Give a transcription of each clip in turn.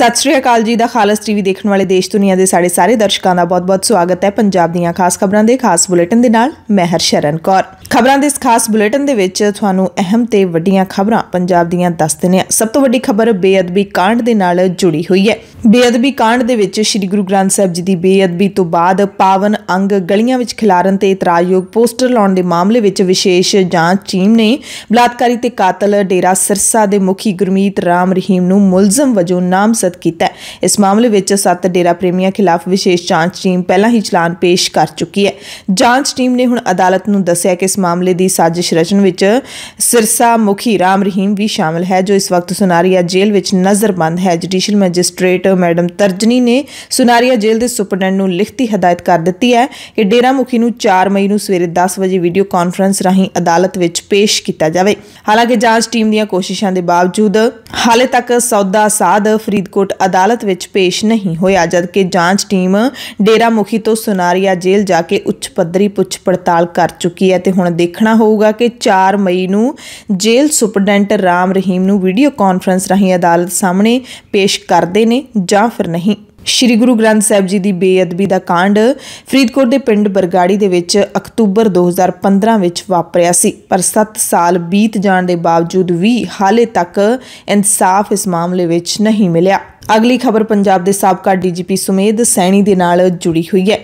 सत श्री अकाल जी। दा खालस टीवी देखने वाले देश दुनिया के साढ़े सारे दर्शकों का बहुत बहुत स्वागत है। पंजाब दीयां खास खबरों के खास बुलेटिन दे नाल मैं हरशरण कौर। खबरों के इस खास बुलेटिन दे विच तुहानूं अहम ते वड्डियां खबरां पंजाब दीयां दस दिंदे हां। सब तो वड्डी खबर बेअदबी कांड दे नाल जुड़ी हुई है। बेअदबी कांड दे विच श्री गुरु ग्रंथ साहिब जी की बेअदबी तो बाद पावन अंग गलियां विच खिलारन ते इतराजयोग पोस्टर लाउण दे मामले विच विशेष जांच टीम ने बलात्कारी ते कातल डेरा सिरसा दे मुखी गुरमीत राम रहीम नूं मुलजम वजों नामजद किया। इस मामले विच 7 डेरा प्रेमियों खिलाफ विशेष जांच टीम पहला ही चलान पेश कर चुकी है। जांच टीम ने हुण अदालत नूं दस्सिया कि इस मामले की साजिश रचन विच सिरसा मुखी राम रहीम भी शामिल है, जो इस वक्त सुनारिया जेल विच नज़रबंद है। जुडिशल मैजिस्ट्रेट मैडम तर्जनी ने सुनारिया जेल के सुपरडेंट नूं लिखती हदायत कर दी है कि डेरा मुखी नूं 4 मई नूं सवेरे 10 बजे वीडियो कॉन्फ्रेंस राहीं अदालत विच पेश किया जाए। हालांकि जांच टीम दीयां कोशिशों के बावजूद हाले तक सौदा साध फरीदकोट अदालत विच पेश नहीं होया, जबकि जांच टीम डेरा मुखी तो सुनारिया जेल जाके उच्च पद्धरी पुछ पड़ताल कर चुकी है। तो हुण देखना होगा कि 4 मई नूं जेल सुपरडेंट राम रहीम नूं वीडियो कॉन्फ्रेंस राहीं अदालत सामने पेश करदे ने जां फिर नहीं। श्री गुरु ग्रंथ साहिब जी की बेअदबी का कांड फरीदकोट के पिंड बरगाड़ी दे विच अक्तूबर 2015 विच वापरिया सी, पर 7 साल बीत जाने के बावजूद भी हाले तक इंसाफ इस मामले विच नहीं मिलिया। अगली खबर पंजाब के साबका डीजीपी सुमेध सैनी दे नाल जुड़ी हुई है।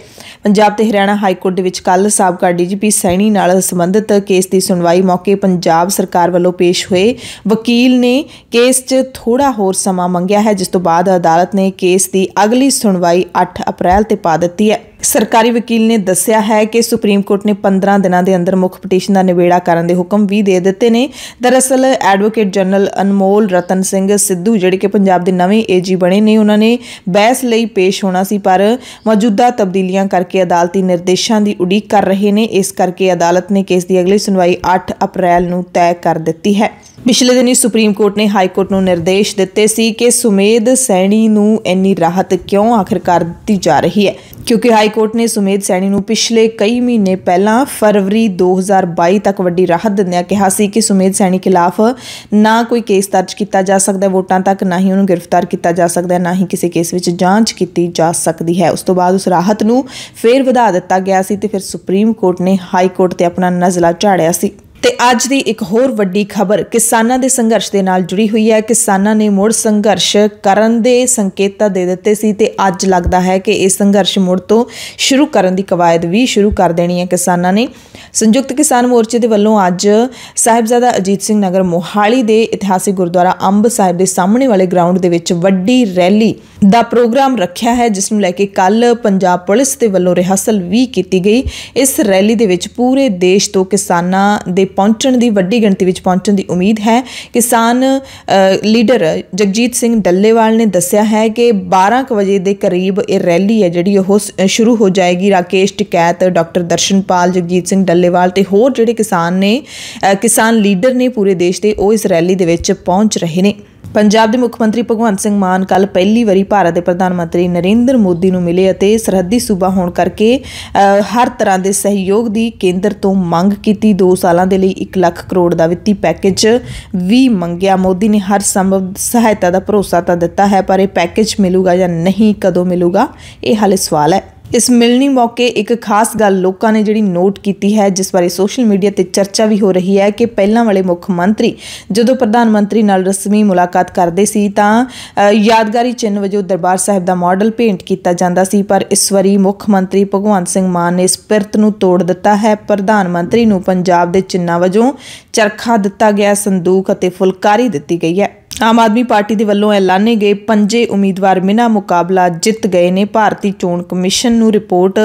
पंजाब ते हरियाणा हाईकोर्ट दे विच कल साबका डीजीपी सैनी नाल संबंधित केस की सुनवाई मौके पंजाब सरकार वालों पेश हुए वकील ने केस च थोड़ा होर समा मंगिया है, जिस तो बाद अदालत ने केस की अगली सुनवाई 8 अप्रैल ते पा दी है। सरकारी वकील ने दस्सिया है कि सुप्रीम कोर्ट ने 15 दिनों के अंदर मुख पटीशन का निबेड़ा करने के हुक्म भी दे दिते ने। दरअसल एडवोकेट जनरल अनमोल रतन सिंह सिद्धू जिहड़े कि पंजाब के नवे एजी बने ने, उन्होंने बहस लई पेश होना सी, पर मौजूदा तब्दीलियां करके अदालती निर्देशों की उड़ीक कर रहे हैं। इस करके अदालत ने केस की अगली सुनवाई 8 अप्रैल नूं तय कर दी है। पिछले दिन ही सुप्रीम कोर्ट ने हाईकोर्ट नूं निर्देश दिते सी कि सुमेध सैनी नूं इन्नी राहत क्यों आखिरकार दी जा रही है, क्योंकि हाईकोर्ट ने सुमेध सैनी नूं पिछले कई महीने पहला फरवरी 2022 तक वड्डी राहत दिंदिआं कहा सी कि सुमेध सैनी खिलाफ ना कोई केस दर्ज किया जा सकता वोटां तक, ना ही उन्हें गिरफ्तार किया जा सकता, ना ही किसी केस विच जांच की जा सकती है। उस तो बाद उस राहत नूं फिर वधा दिता गया सी ते फिर सुप्रीम कोर्ट ने हाईकोर्ट ते अपना नज़ला झाड़िया सी। ते अज दी एक होर वड्डी खबर किसानां दे संघर्ष दे नाल जुड़ी हुई है। किसानां ने मुड़ संघर्ष करन दे संकेत दे दिते सी ते अज लगदा है कि इस संघर्ष मुड़ तो शुरू करन दी कवायद भी शुरू कर देनी है। किसानां ने संयुक्त किसान मोर्चे दे वल्लों अज साहिबजादा अजीत सिंह नगर मोहाली दे इतिहासिक गुरुद्वारा अंब साहिब दे सामने वाले ग्राउंड दे विच वड्डी रैली दा प्रोग्राम रखिया है, जिसनूं लैके कल पंजाब पुलिस दे वल्लों रिहर्सल भी की गई। इस रैली दे विच पूरे देश तो किसानां दे पहुंचण दी वड्डी गिणती विच पहुंचण दी उम्मीद है। किसान लीडर जगजीत सिंह डल्लेवाल ने दस्सिया है कि 12 बजे के करीब ये रैली है जिहड़ी ओह शुरू हो जाएगी। राकेश टिकैत, डॉक्टर दर्शनपाल, जगजीत सिंह डल्लेवाल ते होर जिहड़े किसान लीडर ने पूरे देश के वो इस रैली दे विच पहुंच रहे ने। पंजाब के मुख्यमंत्री भगवंत सिंह मान कल पहली बारी भारत के प्रधानमंत्री नरेंद्र मोदी नूं मिले अते सरहदी सूबा होने करके हर तरह के सहयोग की केंद्र तो मंग की। 2 सालों के लिए 1 लाख करोड़ का वित्ती पैकेज भी मंगया। मोदी ने हर संभव सहायता का भरोसा तो दिता है, पर यह पैकेज मिलूगा या नहीं, कदों मिलूगा, ये हाले सवाल है। इस मिलनी मौके एक खास गल लोगों ने जिहड़ी नोट की है, जिस बारे सोशल मीडिया ते चर्चा भी हो रही है कि पहलां वाले मुख्यमंत्री जदों प्रधानमंत्री नाल रस्मी मुलाकात करते सी तां यादगारी चिन्ह वजों दरबार साहिब दा मॉडल भेंट किया जाता सी, पर इस वारी मुख्यमंत्री भगवंत सिंह मान ने इस पिरत नूं तोड़ दिता है। प्रधानमंत्री नूं पंजाब दे चिन्हां वजों चरखा दिता गया, संदूक अते फुलकारी दिती गई है। आम आदमी पार्टी के वल्लों ऐलाने गए 5 उम्मीदवार बिना मुकाबला जित गए ने। भारतीय चोण कमिशन नूं रिपोर्ट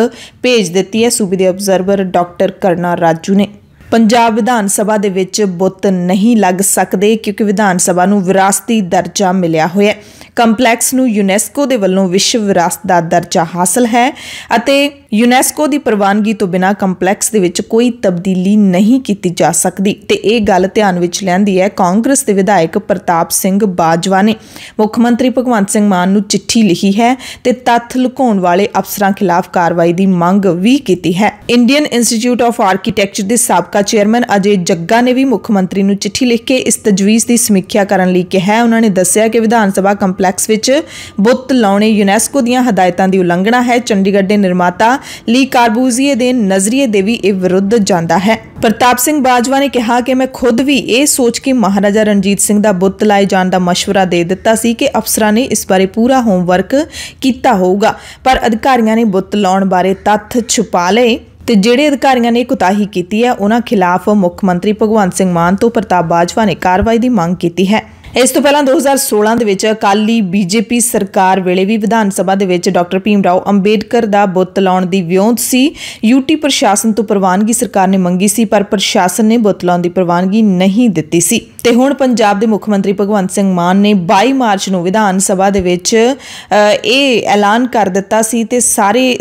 भेज दी है। सूबे के ऑबजरवर डॉक्टर करना राजू ने पंजाब विधान सभा दे विच बुत नहीं लग सकते, क्योंकि विधान सभा नूं विरासती दर्जा मिलिया होया है। ਕੰਪਲੈਕਸ ਨੂੰ ਯੂਨੈਸਕੋ ਦੇ ਵੱਲੋਂ ਵਿਸ਼ਵ ਵਿਰਾਸਤ ਦਾ ਦਰਜਾ ਹਾਸਲ ਹੈ ਅਤੇ यूनेस्को की प्रवानगी तो बिना ਕੰਪਲੈਕਸ ਦੇ ਵਿੱਚ ਕੋਈ ਤਬਦੀਲੀ ਨਹੀਂ ਕੀਤੀ ਜਾ ਸਕਦੀ ਤੇ ਇਹ ਗੱਲ ਧਿਆਨ ਵਿੱਚ ਲੈਂਦੀ ਹੈ ਕਾਂਗਰਸ ਦੇ ਵਿਧਾਇਕ ਪ੍ਰਤਾਪ ਸਿੰਘ ਬਾਜਵਾ ਨੇ ਮੁੱਖ ਮੰਤਰੀ ਭਗਵੰਤ ਸਿੰਘ ਮਾਨ ਨੂੰ ਚਿੱਠੀ ਲਿਖੀ ਹੈ ਤੇ ਤੱਥ ਲੁਕਾਉਣ ਵਾਲੇ ਅਫਸਰਾਂ ਖਿਲਾਫ ਕਾਰਵਾਈ ਦੀ ਮੰਗ ਵੀ ਕੀਤੀ ਹੈ। ਇੰਡੀਅਨ ਇੰਸਟੀਚਿਊਟ ਆਫ ਆਰਕੀਟੈਕਚਰ ਦੇ ਸਾਬਕਾ ਚੇਅਰਮੈਨ ਅਜੇ ਜੱਗਾ ਨੇ ਵੀ ਮੁੱਖ ਮੰਤਰੀ ਨੂੰ ਚਿੱਠੀ ਲਿਖ ਕੇ ਇਸ ਤਜਵੀਜ਼ ਦੀ ਸਮੀਖਿਆ ਕਰਨ ਲਈ ਕਿਹਾ। ਉਹਨਾਂ ਨੇ ਦੱਸਿਆ ਕਿ ਵਿਧਾਨ ਸਭਾ ਕੰਪਲੈਕਸ ਵਿੱਚ ਬੁੱਤ ਲਾਉਣੇ ਯੂਨੈਸਕੋ ਦੀਆਂ ਹਦਾਇਤਾਂ ਦੀ ਉਲੰਘਣਾ ਹੈ। ਚੰਡੀਗੜ੍ਹ ਦੇ ਨਿਰਮਾਤਾ ਲੀ ਕਾਰਬੂਜ਼ੀਏ ਦੇ ਨਜ਼ਰੀਏ ਦੇ ਵੀ ਇਹ ਵਿਰੁੱਧ ਜਾਂਦਾ ਹੈ। ਪ੍ਰਤਾਪ ਸਿੰਘ ਬਾਜਵਾ ਨੇ ਕਿਹਾ ਕਿ ਮੈਂ ਖੁਦ ਵੀ ਇਹ ਸੋਚ ਕੇ ਮਹਾਰਾਜਾ ਰਣਜੀਤ ਸਿੰਘ ਦਾ ਬੁੱਤ ਲਾਏ ਜਾਣ ਦਾ ਮਸ਼ਵਰਾ ਦੇ ਦਿੱਤਾ ਸੀ ਕਿ ਅਫਸਰਾਂ ਨੇ ਇਸ ਬਾਰੇ ਪੂਰਾ ਹੋਮਵਰਕ ਕੀਤਾ ਹੋਊਗਾ, ਪਰ ਅਧਿਕਾਰੀਆਂ ਨੇ ਬੁੱਤ ਲਾਉਣ ਬਾਰੇ ਤੱਥ ਛੁਪਾ ਲਏ ਤੇ ਜਿਹੜੇ ਅਧਿਕਾਰੀਆਂ ਨੇ ਕੁਤਾਹੀ ਕੀਤੀ ਹੈ ਉਹਨਾਂ ਖਿਲਾਫ ਮੁੱਖ ਮੰਤਰੀ ਭਗਵੰਤ ਸਿੰਘ ਮਾਨ ਤੋਂ ਪ੍ਰਤਾਪ ਬਾਜਵਾ ਨੇ ਕਾਰਵਾਈ ਦੀ ਮੰਗ ਕੀਤੀ ਹੈ। ਇਸ ਤੋਂ ਪਹਿਲਾਂ 2016 ਦੇ ਵਿੱਚ ਅਕਾਲੀ ਬੀਜੇਪੀ ਸਰਕਾਰ ਵੇਲੇ ਵੀ ਵਿਧਾਨ ਸਭਾ ਦੇ ਵਿੱਚ ਡਾਕਟਰ ਭੀਮ ਰਾਓ ਅੰਬੇਡਕਰ ਦਾ ਬੁੱਤ ਲਾਉਣ ਦੀ ਵਿਉਂਤ ਸੀ। ਯੂਟੀ ਪ੍ਰਸ਼ਾਸਨ ਤੋਂ ਪ੍ਰਵਾਨਗੀ ਸਰਕਾਰ ਨੇ ਮੰਗੀ ਸੀ, ਪਰ ਪ੍ਰਸ਼ਾਸਨ ਨੇ ਬੁੱਤ ਲਾਉਣ ਦੀ ਪ੍ਰਵਾਨਗੀ ਨਹੀਂ ਦਿੱਤੀ ਸੀ ਤੇ ਹੁਣ ਪੰਜਾਬ ਦੇ ਮੁੱਖ ਮੰਤਰੀ ਭਗਵੰਤ ਸਿੰਘ ਮਾਨ ਨੇ 22 ਮਾਰਚ ਨੂੰ ਵਿਧਾਨ ਸਭਾ ਦੇ ਵਿੱਚ ਇਹ ਐਲਾਨ ਕਰ ਦਿੱਤਾ ਸੀ ਤੇ ਸਾਰੇ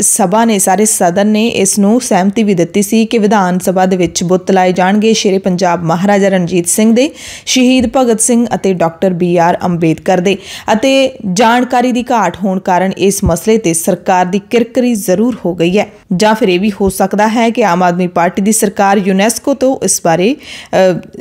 ਸਦਨ ਨੇ ਇਸ ਨੂੰ ਸਹਿਮਤੀ ਵੀ ਦਿੱਤੀ ਸੀ ਕਿ ਵਿਧਾਨ ਸਭਾ ਦੇ ਵਿੱਚ ਬੁੱਤ ਲਾਏ ਜਾਣਗੇ ਸ਼ੇਰੇ ਪੰਜਾਬ ਮਹਾਰਾਜਾ ਰਣਜੀਤ ਸਿੰਘ ਦੇ, ਸ਼ਹੀਦ ਭਗਤ ਸਿੰਘ ਅਤੇ ਡਾਕਟਰ BR ਅੰਬੇਦਕਰ ਦੇ। ਅਤੇ ਜਾਣਕਾਰੀ ਦੀ ਘਾਟ ਹੋਣ ਕਾਰਨ ਇਸ ਮਸਲੇ ਤੇ ਸਰਕਾਰ ਦੀ ਕਿਰਕਰੀ ਜ਼ਰੂਰ ਹੋ ਗਈ ਹੈ, ਜਾਂ ਫਿਰ ਇਹ ਵੀ ਹੋ ਸਕਦਾ ਹੈ ਕਿ ਆਮ ਆਦਮੀ ਪਾਰਟੀ ਦੀ ਸਰਕਾਰ ਯੂਨੈਸਕੋ ਤੋਂ ਇਸ ਬਾਰੇ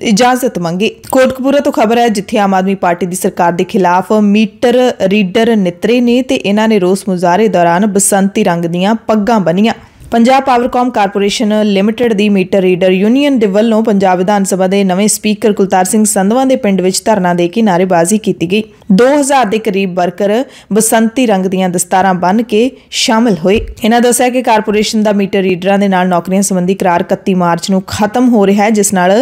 ਇਜਾਜ਼ਤ ਮੰਗੇ। ਕੋਟਕਪੂਰਾ ਤੋਂ ਖਬਰ ਹੈ ਜਿੱਥੇ ਆਮ ਆਦਮੀ ਪਾਰਟੀ ਦੀ ਸਰਕਾਰ ਦੇ ਖਿਲਾਫ ਮੀਟਰ ਰੀਡਰ ਨਿਤਰੇ ਨੇ ਤੇ ਇਹਨਾਂ ਨੇ ਰੋਸ ਮੁਜ਼ਾਹਰੇ ਦੌਰਾਨ ਬਸੰਤੀ ਰੰਗ ਦੀਆਂ ਪੱਗਾਂ ਬੰਨੀਆਂ। ਪੰਜਾਬ ਪਾਵਰਕਾਮ ਕਾਰਪੋਰੇਸ਼ਨ ਲਿਮਟਿਡ ਦੀ ਮੀਟਰ ਰੀਡਰ ਯੂਨੀਅਨ ਦੇ ਵੱਲੋਂ ਪੰਜਾਬ ਵਿਧਾਨ ਸਭਾ ਦੇ ਨਵੇਂ ਸਪੀਕਰ ਕੁਲਤਾਰ ਸਿੰਘ ਸੰਧਵਾਂ ਦੇ ਪਿੰਡ ਵਿੱਚ ਧਰਨਾ ਦੇ ਕੇ ਨਾਅਰੇਬਾਜ਼ੀ ਕੀਤੀ ਗਈ। 2000 ਦੇ ਕਰੀਬ ਵਰਕਰ ਬਸੰਤੀ ਰੰਗ ਦੀਆਂ ਦਸਤਾਰਾਂ ਬੰਨ੍ਹ ਕੇ ਸ਼ਾਮਲ ਹੋਏ। ਇਹਨਾਂ ਦੱਸਿਆ ਕਿ ਕਾਰਪੋਰੇਸ਼ਨ ਦਾ ਮੀਟਰ ਰੀਡਰਾਂ ਦੇ ਨਾਲ ਨੌਕਰੀਆਂ ਸੰਬੰਧੀ ਕਰਾਰ 31 ਮਾਰਚ ਨੂੰ ਖਤਮ ਹੋ ਰਿਹਾ ਹੈ, ਜਿਸ ਨਾਲ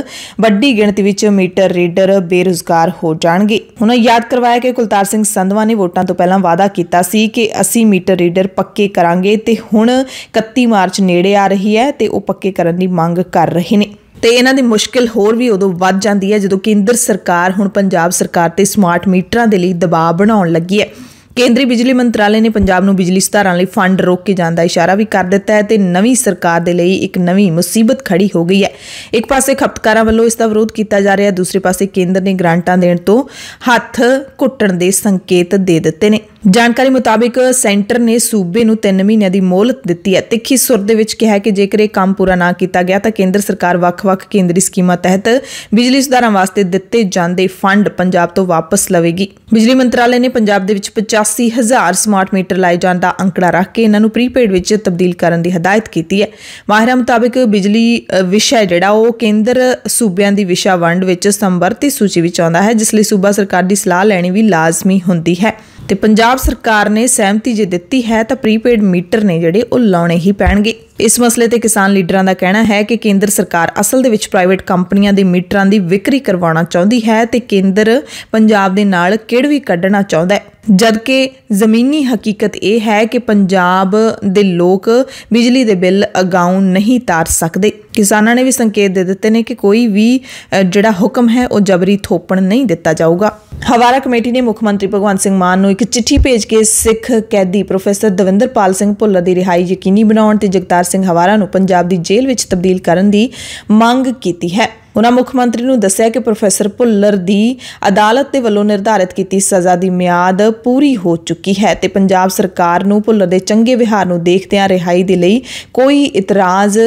ਵੱਡੀ ਗਿਣਤੀ ਵਿੱਚ ਮੀਟਰ ਰੀਡਰ ਬੇਰੁਜ਼ਗਾਰ ਹੋ ਜਾਣਗੇ। ਉਹਨਾਂ ਯਾਦ ਕਰਵਾਇਆ ਕਿ ਕੁਲਤਾਰ ਸਿੰਘ ਸੰਧਵਾਂ ਨੇ ਵੋਟਾਂ ਤੋਂ ਪਹਿਲਾਂ ਵਾਅਦਾ ਕੀਤਾ ਸੀ ਕਿ ਅਸੀਂ ਮੀਟਰ ਰੀਡਰ ਪੱਕੇ ਕਰਾਂਗੇ ਤੇ ਹੁਣ 31 ਮਾਰਚ ਨੇੜੇ ਆ ਰਹੀ ਹੈ ਤੇ ਉਹ ਪੱਕੇ ਕਰਨ ਦੀ ਮੰਗ ਕਰ ਰਹੇ ਨੇ। ਤੇ ਇਹਨਾਂ ਦੀ ਮੁਸ਼ਕਿਲ ਹੋਰ ਵੀ ਉਦੋਂ ਵੱਧ ਜਾਂਦੀ ਹੈ ਜਦੋਂ ਕੇਂਦਰ ਸਰਕਾਰ ਹੁਣ ਪੰਜਾਬ ਸਰਕਾਰ ਤੇ ਸਮਾਰਟ ਮੀਟਰਾਂ ਦੇ ਲਈ ਦਬਾਅ ਬਣਾਉਣ ਲੱਗੀ ਹੈ। ਕੇਂਦਰੀ ਬਿਜਲੀ ਮੰਤਰਾਲੇ ਨੇ ਪੰਜਾਬ ਨੂੰ ਬਿਜਲੀ ਸੁਧਾਰਾਂ ਲਈ ਫੰਡ ਰੋਕ ਕੇ ਜਾਣ ਦਾ ਇਸ਼ਾਰਾ ਵੀ ਕਰ ਦਿੱਤਾ ਹੈ ਤੇ ਨਵੀਂ ਸਰਕਾਰ ਦੇ ਲਈ ਇੱਕ ਨਵੀਂ ਮੁਸੀਬਤ ਖੜੀ ਹੋ ਗਈ ਹੈ। ਇੱਕ ਪਾਸੇ ਖਪਤਕਾਰਾਂ ਵੱਲੋਂ ਇਸ ਦਾ ਵਿਰੋਧ ਕੀਤਾ ਜਾ ਰਿਹਾ, ਦੂਸਰੇ ਪਾਸੇ ਕੇਂਦਰ ਨੇ ਗ੍ਰਾਂਟਾਂ ਦੇਣ ਤੋਂ ਹੱਥ ਘੁੱਟਣ ਦੇ ਸੰਕੇਤ ਦੇ ਦਿੱਤੇ ਨੇ। ਜਾਣਕਾਰੀ ਮੁਤਾਬਿਕ ਸੈਂਟਰ ਨੇ ਸੂਬੇ ਨੂੰ 3 ਮਹੀਨਿਆਂ ਦੀ ਮੋਹਲਤ ਦਿੱਤੀ ਹੈ। ਤਿੱਖੀ ਸੁਰ ਦੇ ਵਿੱਚ ਕਿਹਾ ਕਿ ਜੇਕਰ ਇਹ ਕੰਮ ਪੂਰਾ ਨਾ ਕੀਤਾ ਗਿਆ ਤਾਂ ਕੇਂਦਰ ਸਰਕਾਰ ਵੱਖ-ਵੱਖ ਕੇਂਦਰੀ ਸਕੀਮਾਂ ਤਹਿਤ ਬਿਜਲੀ ਸੁਧਾਰਾਂ ਵਾਸਤੇ ਦਿੱਤੇ ਜਾਂਦੇ ਫੰਡ ਪੰਜਾਬ ਤੋਂ ਵਾਪਸ ਲਵੇਗੀ। ਬਿਜਲੀ ਮੰਤਰਾਲੇ ਨੇ ਪੰਜਾਬ ਦੇ ਵਿੱਚ 85,000 ਸਮਾਰਟ ਮੀਟਰ ਲਾਏ ਜਾਣ ਦਾ ਅੰਕੜਾ ਰੱਖ ਕੇ ਇਹਨਾਂ ਨੂੰ ਪ੍ਰੀਪੇਡ ਵਿੱਚ ਤਬਦੀਲ ਕਰਨ ਦੀ ਹਦਾਇਤ ਕੀਤੀ ਹੈ। ਮਾਹਿਰਾਂ ਮੁਤਾਬਿਕ ਬਿਜਲੀ ਵਿਸ਼ਾ ਜਿਹੜਾ ਉਹ ਕੇਂਦਰ ਸੂਬਿਆਂ ਦੀ ਵਿਸ਼ਾ ਵੰਡ ਵਿੱਚ ਸੰਵਰਤੀ ਸੂਚੀ ਵਿੱਚ ਆਉਂਦਾ ਹੈ, ਜਿਸ ਲਈ ਸੂਬਾ ਸਰਕਾਰ ਦੀ ਸਲਾਹ ਲੈਣੀ ਵੀ ਲਾਜ਼ਮੀ ਹੁੰਦੀ ਹੈ ਤੇ ਪੰਜਾਬ ਸਰਕਾਰ ਨੇ ਸਹਿਮਤੀ ਜੇ ਦਿੱਤੀ ਹੈ ਤਾਂ ਪ੍ਰੀਪੇਡ ਮੀਟਰ ਨੇ ਜਿਹੜੇ ਉਹ ਲਾਉਣੇ ਹੀ ਪੈਣਗੇ। ਇਸ ਮਸਲੇ ਤੇ ਕਿਸਾਨ ਲੀਡਰਾਂ ਦਾ ਕਹਿਣਾ ਹੈ ਕਿ ਕੇਂਦਰ ਸਰਕਾਰ ਅਸਲ ਦੇ ਵਿੱਚ ਪ੍ਰਾਈਵੇਟ ਕੰਪਨੀਆਂ ਦੇ ਮੀਟਰਾਂ ਦੀ ਵਿਕਰੀ ਕਰਵਾਉਣਾ ਚਾਹੁੰਦੀ ਹੈ ਤੇ ਕੇਂਦਰ ਪੰਜਾਬ ਦੇ ਨਾਲ ਕਿੜ ਵੀ ਕੱਢਣਾ ਚਾਹੁੰਦਾ ਹੈ, ਜਦਕਿ ਜ਼ਮੀਨੀ ਹਕੀਕਤ ਇਹ ਹੈ ਕਿ ਪੰਜਾਬ ਦੇ ਲੋਕ ਬਿਜਲੀ ਦੇ ਬਿੱਲ ਅਗਾਊਂ ਨਹੀਂ ਤਾਰ ਸਕਦੇ। ਕਿਸਾਨਾਂ ਨੇ ਵੀ ਸੰਕੇਤ ਦੇ ਦਿੱਤੇ ਨੇ ਕਿ ਕੋਈ ਵੀ ਜਿਹੜਾ ਹੁਕਮ ਹੈ ਉਹ ਜਬਰੀ ਥੋਪਣ ਨਹੀਂ ਦਿੱਤਾ ਜਾਊਗਾ। ਹਵਾਰਾ ਕਮੇਟੀ ਨੇ ਮੁੱਖ ਮੰਤਰੀ ਭਗਵੰਤ ਸਿੰਘ ਮਾਨ ਨੂੰ ਇੱਕ ਚਿੱਠੀ ਭੇਜ ਕੇ ਸਿੱਖ ਕੈਦੀ ਪ੍ਰੋਫੈਸਰ ਦਵਿੰਦਰਪਾਲ ਸਿੰਘ ਭੁੱਲਰ ਦੀ ਰਿਹਾਈ ਯਕੀਨੀ ਬਣਾਉਣ ਤੇ ਜਗਤਾਰ ਸਿੰਘ ਹਵਾਰਾ ਨੂੰ ਪੰਜਾਬ ਦੀ ਜੇਲ੍ਹ ਵਿੱਚ ਤਬਦੀਲ ਕਰਨ ਦੀ ਮੰਗ ਕੀਤੀ ਹੈ। ਉਹਨਾਂ ਮੁੱਖ ਮੰਤਰੀ ਨੂੰ ਦੱਸਿਆ ਕਿ ਪ੍ਰੋਫੈਸਰ ਭੁੱਲਰ ਦੀ ਅਦਾਲਤ ਦੇ ਵੱਲੋਂ ਨਿਰਧਾਰਿਤ ਕੀਤੀ ਸਜ਼ਾ ਦੀ ਮਿਆਦ ਪੂਰੀ ਹੋ ਚੁੱਕੀ ਹੈ ਤੇ ਪੰਜਾਬ ਸਰਕਾਰ ਨੂੰ ਭੁੱਲਰ ਦੇ ਚੰਗੇ ਵਿਹਾਰ ਨੂੰ ਦੇਖਦਿਆਂ ਰਿਹਾਈ ਦੇ ਲਈ ਕੋਈ ਇਤਰਾਜ਼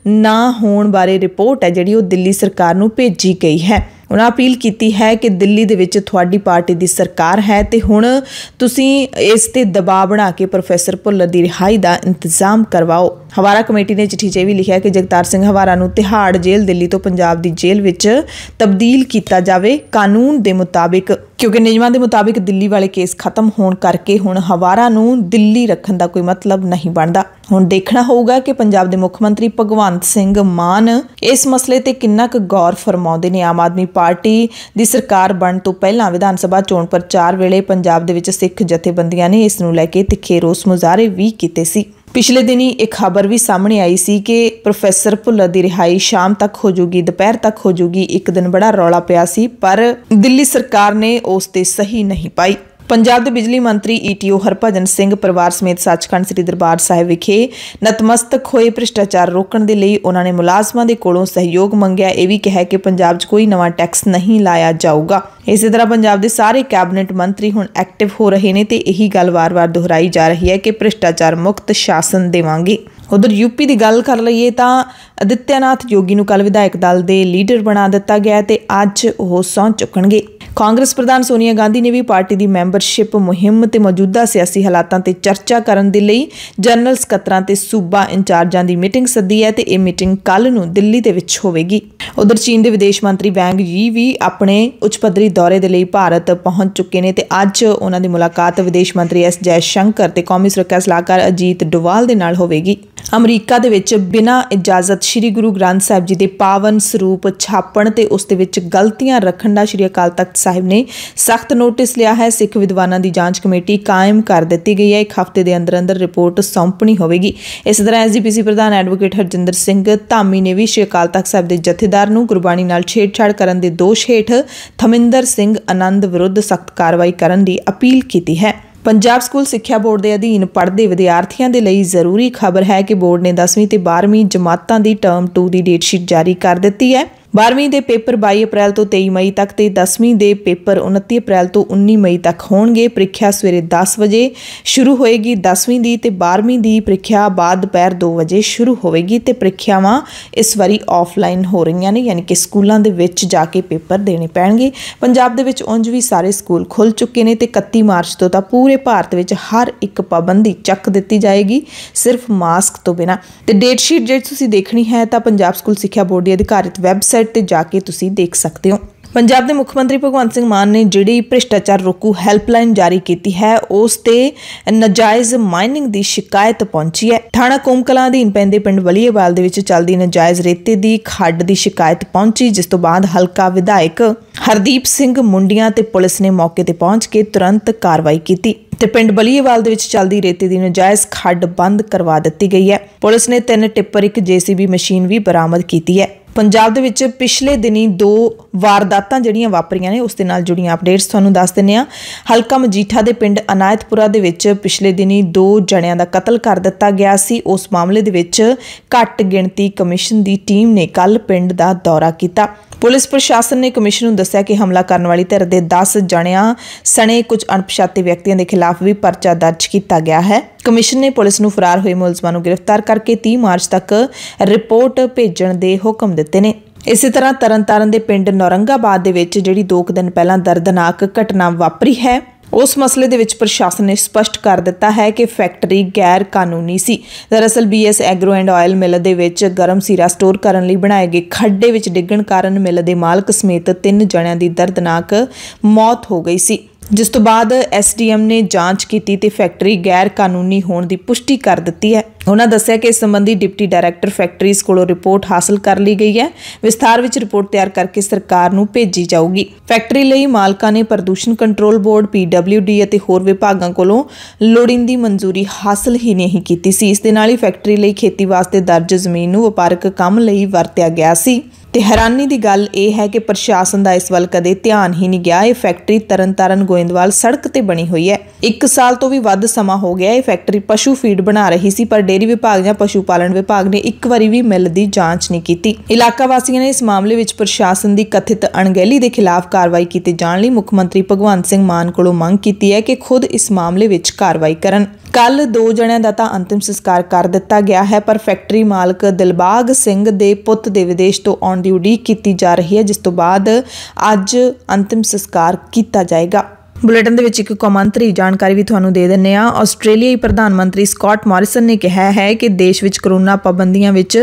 ਨਾ ਹੋਣ ਬਾਰੇ ਰਿਪੋਰਟ ਹੈ ਜਿਹੜੀ ਉਹ ਦਿੱਲੀ ਸਰਕਾਰ ਨੂੰ ਭੇਜੀ ਗਈ ਹੈ। ਉਹਨਾਂ ਅਪੀਲ ਕੀਤੀ ਹੈ ਕਿ ਦਿੱਲੀ ਦੇ ਵਿੱਚ ਤੁਹਾਡੀ ਪਾਰਟੀ ਦੀ ਸਰਕਾਰ ਹੈ ਤੇ ਹੁਣ ਤੁਸੀਂ ਇਸ ਤੇ ਦਬਾਅ ਬਣਾ ਕੇ ਪ੍ਰੋਫੈਸਰ ਭੁੱਲਰ ਦੀ ਰਿਹਾਈ ਦਾ ਇੰਤਜ਼ਾਮ ਕਰਵਾਓ। ਹਵਾਰਾ ਕਮੇਟੀ ਨੇ ਚਿੱਠੀ 'ਚ ਵੀ ਲਿਖਿਆ ਕਿ ਜਗਤਾਰ ਸਿੰਘ ਹਵਾਰਾ ਨੂੰ ਤਿਹਾੜ ਜੇਲ੍ਹ ਦਿੱਲੀ ਤੋਂ ਪੰਜਾਬ ਦੀ ਜੇਲ੍ਹ ਵਿੱਚ ਤਬਦੀਲ ਕੀਤਾ ਜਾਵੇ ਕਾਨੂੰਨ ਦੇ ਮੁਤਾਬਿਕ, ਕਿਉਂਕਿ ਨਿਯਮਾਂ ਦੇ ਮੁਤਾਬਿਕ ਦਿੱਲੀ ਵਾਲੇ ਕੇਸ ਖਤਮ ਹੋਣ ਕਰਕੇ ਹੁਣ ਹਵਾਰਾ ਨੂੰ ਦਿੱਲੀ ਰੱਖਣ ਦਾ ਕੋਈ ਮਤਲਬ ਨਹੀਂ ਬਣਦਾ। ਹੁਣ ਦੇਖਣਾ ਹੋਊਗਾ ਕਿ ਪੰਜਾਬ ਦੇ ਮੁੱਖ ਮੰਤਰੀ ਭਗਵੰਤ ਸਿੰਘ ਮਾਨ ਇਸ ਮਸਲੇ ਤੇ ਕਿੰਨਾ ਕੁ ਗੌਰ ਫਰਮਾਉਂਦੇ ਨੇ। ਆਮ ਆਦਮੀ ਪਾਰਟੀ ਦੀ ਸਰਕਾਰ ਬਣਨ ਤੋਂ ਪਹਿਲਾਂ ਵਿਧਾਨ ਸਭਾ ਚੋਣ ਪ੍ਰਚਾਰ ਵੇਲੇ ਪੰਜਾਬ ਦੇ ਵਿੱਚ ਸਿੱਖ ਜਥੇਬੰਦੀਆਂ ਨੇ ਇਸ ਨੂੰ ਲੈ ਕੇ ਤਿੱਖੇ ਰੋਸ ਮੁਜ਼ਾਹਰੇ ਵੀ ਕੀਤੇ ਸੀ। ਪਿਛਲੇ ਦਿਨੀ ਇੱਕ ਖਬਰ ਵੀ ਸਾਹਮਣੇ ਆਈ ਸੀ ਕਿ ਪ੍ਰੋਫੈਸਰ ਭੁੱਲਰ ਦੀ ਰਿਹਾਈ ਸ਼ਾਮ ਤੱਕ ਹੋ ਜੂਗੀ, ਦੁਪਹਿਰ ਤੱਕ ਹੋ ਜੂਗੀ। ਇੱਕ ਦਿਨ ਬੜਾ ਰੌਲਾ ਪਿਆ ਸੀ, ਪਰ ਦਿੱਲੀ ਸਰਕਾਰ ਨੇ ਉਸ ਤੇ ਸਹੀ ਨਹੀਂ ਪਾਈ। पंजाब के बिजली मंत्री ईटीओ हरभजन सिंह परिवार समेत सचखंड श्री दरबार साहिब विखे नतमस्तक होए भ्रिष्टाचार रोकण दे लई उन्होंने मुलाजमां दे कोलों सहयोग मंगिया। यह भी कहा कि पंजाब 'च कोई नवां टैक्स नहीं लाया जाऊगा। इसी तरह पंजाब के सारे कैबिनेट मंत्री हुण एक्टिव हो रहे हैं ते यही गल वार-वार दोहराई जा रही है कि भ्रिष्टाचार मुक्त शासन देवांगे। उधर यूपी की गल कर लईए तो आदित्यनाथ योगी नूं कल विधायक दल के लीडर बना दिता गया ते अज वो सौं चुकणगे। कांग्रेस प्रधान सोनिया गांधी ने भी पार्टी की मैंबरशिप मुहिम ते मौजूदा सियासी हालातां ते चर्चा करन दे लई जनरल सकत्तरां ते सूबा इंचार्जां की मीटिंग सद्दी है ते यह मीटिंग कल नूं दिल्ली दे विच होवेगी। उधर चीन के विदेश मंत्री वैंग यी भी अपने उच्च पद्धरी दौरे के लिए भारत पहुंच चुके हैं ते अज उन्हां दी मुलाकात विदेश मंत्री एस जयशंकर ते कौमी सुरक्षा सलाहकार अजीत डोवाल दे नाल होवेगी। अमरीका दे विच बिना इजाजत श्री गुरु ग्रंथ साहिब जी के पावन सरूप छापण ते उस दे विच गलतियां रखण दा श्री अकाल तख्त साहिब ने सख्त नोटिस लिया है। सिख विद्वानां दी जांच कमेटी कायम कर दी गई है। एक हफ्ते के अंदर अंदर रिपोर्ट सौंपनी होगी। इस तरह SGPC प्रधान एडवोकेट हरजिंदर सिंह धामी ने भी श्री अकाल तख्त साहिब के जथेदार नूं गुरबाणी नाल छेड़छाड़ करन दे दोष हेठ थमिंदर सिंह आनंद विरुद्ध सख्त कार्रवाई करन दी अपील की है। पंजाब स्कूल सिक्ख्या बोर्ड के अधीन पढ़ते विद्यार्थियों के लिए जरूरी खबर है कि बोर्ड ने 10वीं ते 12वीं जमातां की टर्म 2 की डेटशीट जारी कर दी है। 12वीं के पेपर 22 अप्रैल तो 23 मई तक ते 10वीं के पेपर 29 अप्रैल तो 19 मई तक होणगे। प्रीख्या सवेरे 10 बजे शुरू होएगी। 10वीं की ते 12वीं की प्रीख्या बाद दोपहर 2 बजे शुरू होएगी ते प्रीख्यावां इस बारी ऑफलाइन हो रही ने, यानी कि स्कूलों के विच जाके पेपर देने पैणगे। पंजाब दे विच उंज भी सारे स्कूल खुल चुके हैं ते 31 मार्च तो पूरे भारत विच हर एक पाबंदी चक दी जाएगी, सिर्फ मास्क तो बिना। ते डेटशीट जे तुसीं देखनी है तो पंजाब स्कूल सिक्ख्या बोर्ड की अधिकारित वैबसाइट ते जाके तुसी देख सकते हो। पंजाब के मुख्यमंत्री भगवंत सिंह मान ने जिहड़ी भ्रिष्टाचार रोकू हैल्पलाइन जारी की है उस ते नजायज़ माइनिंग की शिकायत पहुंची है। थाणा कोमकलां अधीन पैंदे पिंड वलीएवाल दे विच चलदी नजायज़ रेते की खड्ड की शिकायत पहुंची, जिस तो बाद हल्का विधायक हरदीप सिंह मुंडियां ते पुलिस ने मौके ते पहुंच के तुरंत कार्रवाई की ते पिंड बलीएवाल दे विच चलदी रेते की नजायज़ खड्ड बंद करवा दी गई है। पुलिस ने 3 टिप्पर 1 JCB मशीन भी बरामद की है। पंजाब दे विच पिछले दिनी 2 वारदातां जिहड़ियां वापरियां ने उस दे नाल जुड़ियां अपडेट्स तुहानूं दस दिंदे आ। हलका मजीठा दे पिंड अनायतपुरा दे विच पिछले दिनी 2 जणियां दा कतल कर दिता गया सी। उस मामले दे विच घट गिणती कमिशन की टीम ने कल पिंड दा दौरा कीता। पुलिस प्रशासन ने कमिशन नूं दस्सिया कि हमला करने वाली धिर दे 10 जणियां सने कुछ अणपछाते व्यक्तियों के खिलाफ भी परचा दर्ज किया गया है। कमिशन ने पुलिस नूं फरार हुए मुलजमां नूं गिरफ्तार करके 30 मार्च तक रिपोर्ट भेजण दे हुक्म दिते ने। इसी तरह तरनतारन दे पिंड नौरंगाबाद दे विच जिहड़ी 2 दिन पहलां दर्दनाक घटना वापरी है उस मसले दे विच प्रशासन ने स्पष्ट कर दिता है कि फैक्ट्री गैर कानूनी सी। दरअसल BS एग्रो एंड ऑयल मिल दे विच गरम सीरा स्टोर करन लई बनाए गए खड्डे विच डिग्गण कारण मिल दे मालक समेत 3 जणियां दी दर्दनाक मौत हो गई सी, जिस तो बाद SDM ने जांच की ते फैक्ट्री गैर कानूनी होने की पुष्टि कर दी है। उन्होंने दस्सिया कि इस संबंधी डिप्टी डायरैक्टर फैक्ट्रीज कोलों रिपोर्ट हासिल कर ली गई है। विस्तार विच रिपोर्ट तैयार करके सरकार नूं भेजी जाऊगी। फैक्ट्री लई मालकां ने प्रदूषण कंट्रोल बोर्ड PWD ਅਤੇ होर विभागां कोलों लोड़ींदी मंजूरी हासिल ही नहीं की सी। इस दे नाल ही फैक्ट्री लई खेती वास्ते दर्ज ਜ਼ਮੀਨ ਨੂੰ ਵਪਾਰਕ ਕੰਮ ਲਈ ਵਰਤਿਆ ਗਿਆ ਸੀ। ਤੇ हैरानी की गल यह है कि प्रशासन का इस वाल कदे ध्यान ही नहीं गया। यह फैक्ट्री तरनतारन गोइंदवाल सड़क ते बनी हुई है। 1 साल तो भी वध समा हो गया। यह फैक्ट्री पशु फीड बना रही सी, पर डेयरी विभाग या पशु पालन विभाग ने एक बारी भी मिल की जांच नहीं की। इलाका वासियों ने इस मामले में प्रशासन की कथित अणगहली के खिलाफ कार्रवाई किए जाने लई मुख्यमंत्री भगवंत सिंह मान कोलों मंग की है कि खुद इस मामले में कार्रवाई करन। कल 2 जणियां दा तां अंतिम संस्कार कर दिता गया है, पर फैक्ट्री मालक दिलबाग सिंह दे पुत दे विदेश तो आउण दी उड़ीक की जा रही है, जिस तो बाद अज अंतिम संस्कार किया जाएगा। बुलेटिन दे विच एक कौमांतरी जानकारी भी तुहानूं दे दिंदे आ। आस्ट्रेलियाई प्रधानमंत्री स्कॉट मॉरिसन ने कहा है कि देश विच कोरोना पाबंदियां विच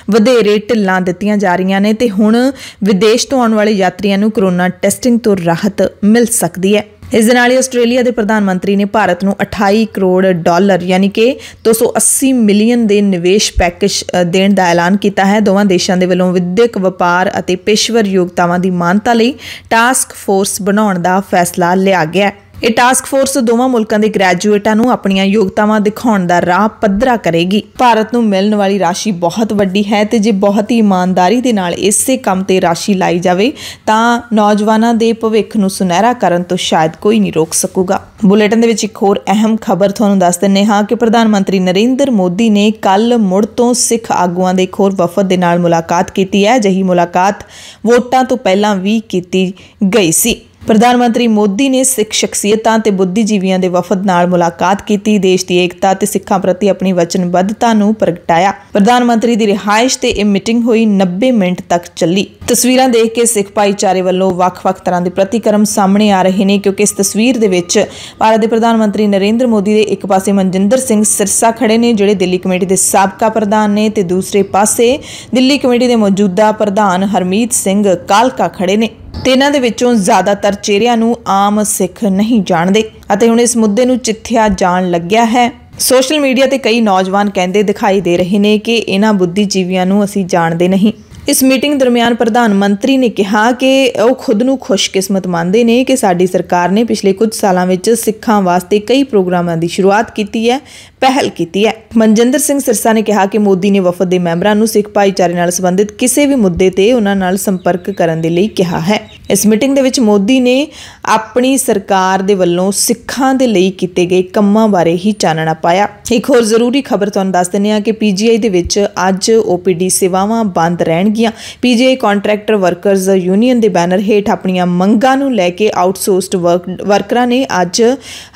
वधेरे ढिल्लां दित्तियां जा रहीआं ने ते हुण विदेश तो आउण वाले यात्रियों नूं कोरोना टेस्टिंग तो राहत मिल सकदी है। इस दिन आस्ट्रेलिया के प्रधानमंत्री ने भारत को $28 करोड़ यानी कि 280 मिलियन के निवेश पैकेज देने का ऐलान किया है। दोवां देशों के वलों विद्यक व्यापार और पेशेवर योग्यतावां की मानता लई टास्क फोर्स बनाउण का फैसला लिया गया है। ਇਹ ਟਾਸਕ ਫੋਰਸ ਦੋਵਾਂ ਮੁਲਕਾਂ ਦੇ ਗ੍ਰੈਜੂਏਟਾਂ ਨੂੰ ਆਪਣੀਆਂ ਯੋਗਤਾਵਾਂ ਦਿਖਾਉਣ ਦਾ ਰਾਹ ਪੱਧਰਾ ਕਰੇਗੀ। ਭਾਰਤ ਨੂੰ ਮਿਲਣ ਵਾਲੀ ਰਾਸ਼ੀ ਬਹੁਤ ਵੱਡੀ ਹੈ ਤੇ ਜੇ ਬਹੁਤ ਹੀ ਇਮਾਨਦਾਰੀ ਦੇ ਨਾਲ ਇਸੇ ਕੰਮ ਤੇ ਰਾਸ਼ੀ ਲਾਈ ਜਾਵੇ ਤਾਂ ਨੌਜਵਾਨਾਂ ਦੇ ਭਵਿੱਖ ਨੂੰ ਸੁਨਹਿਰਾ ਕਰਨ ਤੋਂ ਸ਼ਾਇਦ ਕੋਈ ਨਹੀਂ ਰੋਕ ਸਕੂਗਾ। ਬੁਲੇਟਿਨ ਦੇ ਵਿੱਚ ਇੱਕ ਹੋਰ ਅਹਿਮ ਖਬਰ ਤੁਹਾਨੂੰ ਦੱਸ ਦਿੰਦੇ ਹਾਂ ਕਿ ਪ੍ਰਧਾਨ ਮੰਤਰੀ ਨਰਿੰਦਰ ਮੋਦੀ ਨੇ ਕੱਲ ਮੁੜ ਤੋਂ ਸਿੱਖ ਆਗੂਆਂ ਦੇ ਇੱਕ ਹੋਰ ਵਫਦ ਦੇ ਨਾਲ ਮੁਲਾਕਾਤ ਕੀਤੀ ਹੈ। ਅਜਿਹੀ ਮੁਲਾਕਾਤ ਵੋਟਾਂ ਤੋਂ ਪਹਿਲਾਂ ਵੀ ਕੀਤੀ ਗਈ ਸੀ। ਪ੍ਰਧਾਨ ਮੰਤਰੀ ਮੋਦੀ ਨੇ ਸਿੱਖ ਸ਼ਖਸੀਅਤਾਂ ਤੇ ਬੁੱਧੀਜੀਵੀਆਂ ਦੇ ਵਫਦ ਨਾਲ ਮੁਲਾਕਾਤ ਕੀਤੀ, ਦੇਸ਼ ਦੀ ਏਕਤਾ ਤੇ ਸਿੱਖਾਂ ਪ੍ਰਤੀ ਆਪਣੀ ਵਚਨਬੱਧਤਾ ਨੂੰ ਪ੍ਰਗਟਾਇਆ। ਪ੍ਰਧਾਨ ਮੰਤਰੀ ਦੀ ਰਿਹਾਇਸ਼ ਤੇ ਇਹ ਮੀਟਿੰਗ ਹੋਈ 90 ਮਿੰਟ ਤੱਕ ਚੱਲੀ। ਤਸਵੀਰਾਂ ਦੇਖ ਕੇ ਸਿੱਖ ਭਾਈਚਾਰੇ ਵੱਲੋਂ ਵੱਖ-ਵੱਖ ਤਰ੍ਹਾਂ ਦੇ ਪ੍ਰਤੀਕਰਮ ਸਾਹਮਣੇ ਆ ਰਹੇ ਨੇ ਕਿਉਂਕਿ ਇਸ ਤਸਵੀਰ ਦੇ ਵਿੱਚ ਭਾਰਤ ਦੇ ਪ੍ਰਧਾਨ ਮੰਤਰੀ ਨਰਿੰਦਰ ਮੋਦੀ ਦੇ ਇੱਕ ਪਾਸੇ ਮਨਜਿੰਦਰ ਸਿੰਘ ਸਿਰਸਾ ਖੜੇ ਨੇ ਜਿਹੜੇ ਦਿੱਲੀ ਕਮੇਟੀ ਦੇ ਸਾਬਕਾ ਪ੍ਰਧਾਨ ਨੇ ਤੇ ਦੂਸਰੇ ਪਾਸੇ ਦਿੱਲੀ ਕਮੇਟੀ ਦੇ ਮੌਜੂਦਾ ਪ੍ਰਧਾਨ ਹਰਮੀਤ ਸਿੰਘ ਕਾਲਕਾ ਖੜੇ ਨੇ ਤੇ ਇਹਨਾਂ ਦੇ ਵਿੱਚੋਂ ਜ਼ਿਆਦਾਤਰ ਚਿਹਰਿਆਂ ਨੂੰ ਆਮ ਸਿੱਖ ਨਹੀਂ ਜਾਣਦੇ ਅਤੇ ਹੁਣ ਇਸ ਮੁੱਦੇ ਨੂੰ ਚਿੱਥਿਆ ਜਾਣ ਲੱਗਿਆ ਹੈ। ਸੋਸ਼ਲ ਮੀਡੀਆ ਤੇ ਕਈ ਨੌਜਵਾਨ ਕਹਿੰਦੇ ਦਿਖਾਈ ਦੇ ਰਹੇ ਨੇ ਕਿ ਇਹਨਾਂ ਬੁੱਧੀਜੀਵੀਆਂ ਨੂੰ ਅਸੀਂ ਜਾਣਦੇ ਨਹੀਂ। ਇਸ ਮੀਟਿੰਗ ਦਰਮਿਆਨ ਪ੍ਰਧਾਨ ਮੰਤਰੀ ਨੇ ਕਿਹਾ ਕਿ ਉਹ ਖੁਦ ਨੂੰ ਖੁਸ਼ਕਿਸਮਤ ਮੰਨਦੇ ਨੇ ਕਿ ਸਾਡੀ ਸਰਕਾਰ ਨੇ ਪਿਛਲੇ ਕੁਝ ਸਾਲਾਂ ਵਿੱਚ ਸਿੱਖਾਂ ਵਾਸਤੇ ਕਈ ਪ੍ਰੋਗਰਾਮਾਂ ਦੀ ਸ਼ੁਰੂਆਤ ਕੀਤੀ ਹੈ, ਪਹਿਲ ਕੀਤੀ ਹੈ। ਮਨਜਿੰਦਰ ਸਿੰਘ ਸਿਰਸਾ ਨੇ ਕਿਹਾ ਕਿ ਮੋਦੀ ਨੇ ਵਫਦ ਦੇ ਮੈਂਬਰਾਂ ਨੂੰ ਸਿੱਖ ਭਾਈਚਾਰੇ ਨਾਲ ਸੰਬੰਧਿਤ ਕਿਸੇ ਵੀ ਮੁੱਦੇ ਤੇ ਉਹਨਾਂ ਨਾਲ ਸੰਪਰਕ ਕਰਨ ਦੇ ਲਈ ਕਿਹਾ ਹੈ। ਇਸ ਮੀਟਿੰਗ ਦੇ ਵਿੱਚ ਮੋਦੀ ਨੇ ਆਪਣੀ ਸਰਕਾਰ ਦੇ ਵੱਲੋਂ ਸਿੱਖਾਂ ਦੇ ਲਈ ਕੀਤੇ ਗਏ ਕੰਮਾਂ ਬਾਰੇ ਹੀ ਚਾਨਣਾ ਪਾਇਆ। ਇੱਕ ਹੋਰ ਜ਼ਰੂਰੀ ਖਬਰ ਤੁਹਾਨੂੰ ਦੱਸ ਦਿੰਦੇ ਹਾਂ ਕਿ ਪੀਜੀਆਈ ਦੇ ਵਿੱਚ ਅੱਜ OPD ਸੇਵਾਵਾਂ ਬੰਦ ਰਹਿਣਗੀਆਂ। ਪੀਜੀਆਈ ਕੰਟਰੈਕਟਰ ਵਰਕਰਜ਼ ਯੂਨੀਅਨ ਦੇ ਬੈਨਰ ਹੇਠ ਆਪਣੀਆਂ ਮੰਗਾਂ ਨੂੰ ਲੈ ਕੇ ਆਊਟਸੋਰਸਡ ਵਰਕਰਾਂ ਨੇ ਅੱਜ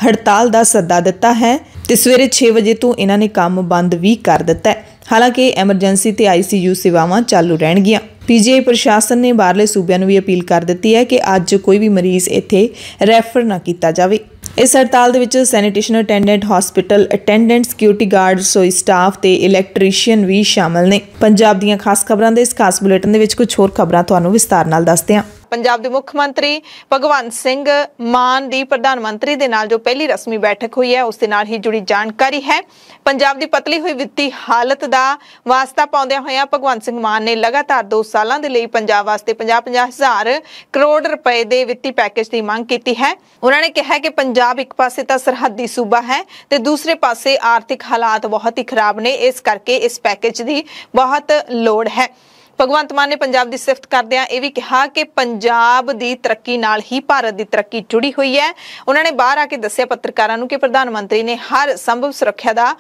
ਹੜਤਾਲ ਦਾ ਸੱਦਾ ਦਿੱਤਾ ਹੈ ਤੇ ਸਵੇਰੇ 6 ਵਜੇ ਤੋਂ ਇਹਨਾਂ ਨੇ ਕੰਮ ਬੰਦ ਵੀ ਕਰ ਦਿੱਤਾ ਹੈ। ਹਾਲਾਂਕਿ ਐਮਰਜੈਂਸੀ ਤੇ ICU ਸੇਵਾਵਾਂ ਚਾਲੂ ਰਹਿਣਗੀਆਂ। ਪੀਜੀਆਈ ਪ੍ਰਸ਼ਾਸਨ ਨੇ ਬਾਹਰਲੇ ਸੂਬਿਆਂ ਨੂੰ ਵੀ ਅਪੀਲ ਕਰ ਦਿੱਤੀ ਹੈ ਕਿ ਅੱਜ ਕੋਈ ਵੀ ਮਰੀਜ਼ ਇੱਥੇ ਰੈਫਰ ਨਾ ਕੀਤਾ ਜਾਵੇ। ਇਸ ਹੜਤਾਲ ਦੇ ਵਿੱਚ sanitation attendant, hospital attendant, security guard, ਰਸੋਈ ਸਟਾਫ ਤੇ ਇਲੈਕਟ੍ਰੀਸ਼ੀਅਨ ਵੀ ਸ਼ਾਮਲ ਨੇ। ਪੰਜਾਬ ਦੀਆਂ ਖਾਸ ਖਬਰਾਂ ਦੇ ਇਸ ਖਾਸ ਬੁਲੇਟਿਨ ਦੇ ਵਿੱਚ ਕੁਝ ਹੋਰ ਖਬਰਾਂ ਤੁਹਾਨੂੰ ਵਿਸਤਾਰ ਨਾਲ ਦੱਸਦੇ ਹਾਂ। ਪੰਜਾਬ ਦੇ ਮੁੱਖ ਮੰਤਰੀ ਭਗਵੰਤ ਸਿੰਘ ਮਾਨ ਦੀ ਪ੍ਰਧਾਨ ਮੰਤਰੀ ਦੇ ਨਾਲ ਜੋ ਪਹਿਲੀ ਰਸਮੀ ਬੈਠਕ ਹੋਈ ਹੈ ਉਸ ਦੇ ਨਾਲ ਹੀ ਜੁੜੀ ਜਾਣਕਾਰੀ ਹੈ। ਪੰਜਾਬ ਦੀ ਪਤਲੀ ਹੋਈ ਵਿੱਤੀ ਹਾਲਤ ਦਾ ਵਾਸਤਾ ਪਾਉਂਦਿਆਂ ਹੋਇਆਂ ਭਗਵੰਤ ਸਿੰਘ ਮਾਨ ਨੇ ਲਗਾਤਾਰ 2 ਸਾਲਾਂ ਦੇ ਲਈ ਪੰਜਾਬ ਵਾਸਤੇ 50-50 ਹਜ਼ਾਰ ਕਰੋੜ ਰੁਪਏ ਦੇ ਵਿੱਤੀ ਪੈਕੇਜ ਦੀ ਮੰਗ ਕੀਤੀ ਹੈ। ਉਹਨਾਂ ਨੇ ਕਿਹਾ ਕਿ ਪੰਜਾਬ ਇੱਕ ਪਾਸੇ ਤਾਂ ਸਰਹੱਦੀ ਸੂਬਾ ਹੈ ਤੇ ਦੂਸਰੇ ਪਾਸੇ ਆਰਥਿਕ ਹਾਲਾਤ ਬਹੁਤ ਹੀ ਖਰਾਬ ਨੇ, ਇਸ ਕਰਕੇ ਇਸ ਪੈਕੇਜ ਦੀ ਬਹੁਤ ਲੋੜ ਹੈ। ਭਗਵੰਤ ਮਾਨ ਨੇ ਪੰਜਾਬ ਦੀ ਸਿਫਤ ਕਰਦਿਆਂ ਇਹ ਵੀ ਕਿਹਾ ਕਿ ਪੰਜਾਬ ਦੀ ਤਰੱਕੀ ਨਾਲ ਹੀ ਭਾਰਤ ਦੀ ਤਰੱਕੀ ਜੁੜੀ ਹੋਈ ਹੈ। ਉਹਨਾਂ ਨੇ ਬਾਹਰ ਆ ਕੇ ਦੱਸਿਆ ਪੱਤਰਕਾਰਾਂ ਨੂੰ ਕਿ ਪ੍ਰਧਾਨ ਮੰਤਰੀ ਨੇ ਹਰ ਸੰਭਵ ਸੁਰੱਖਿਆ ਦਾ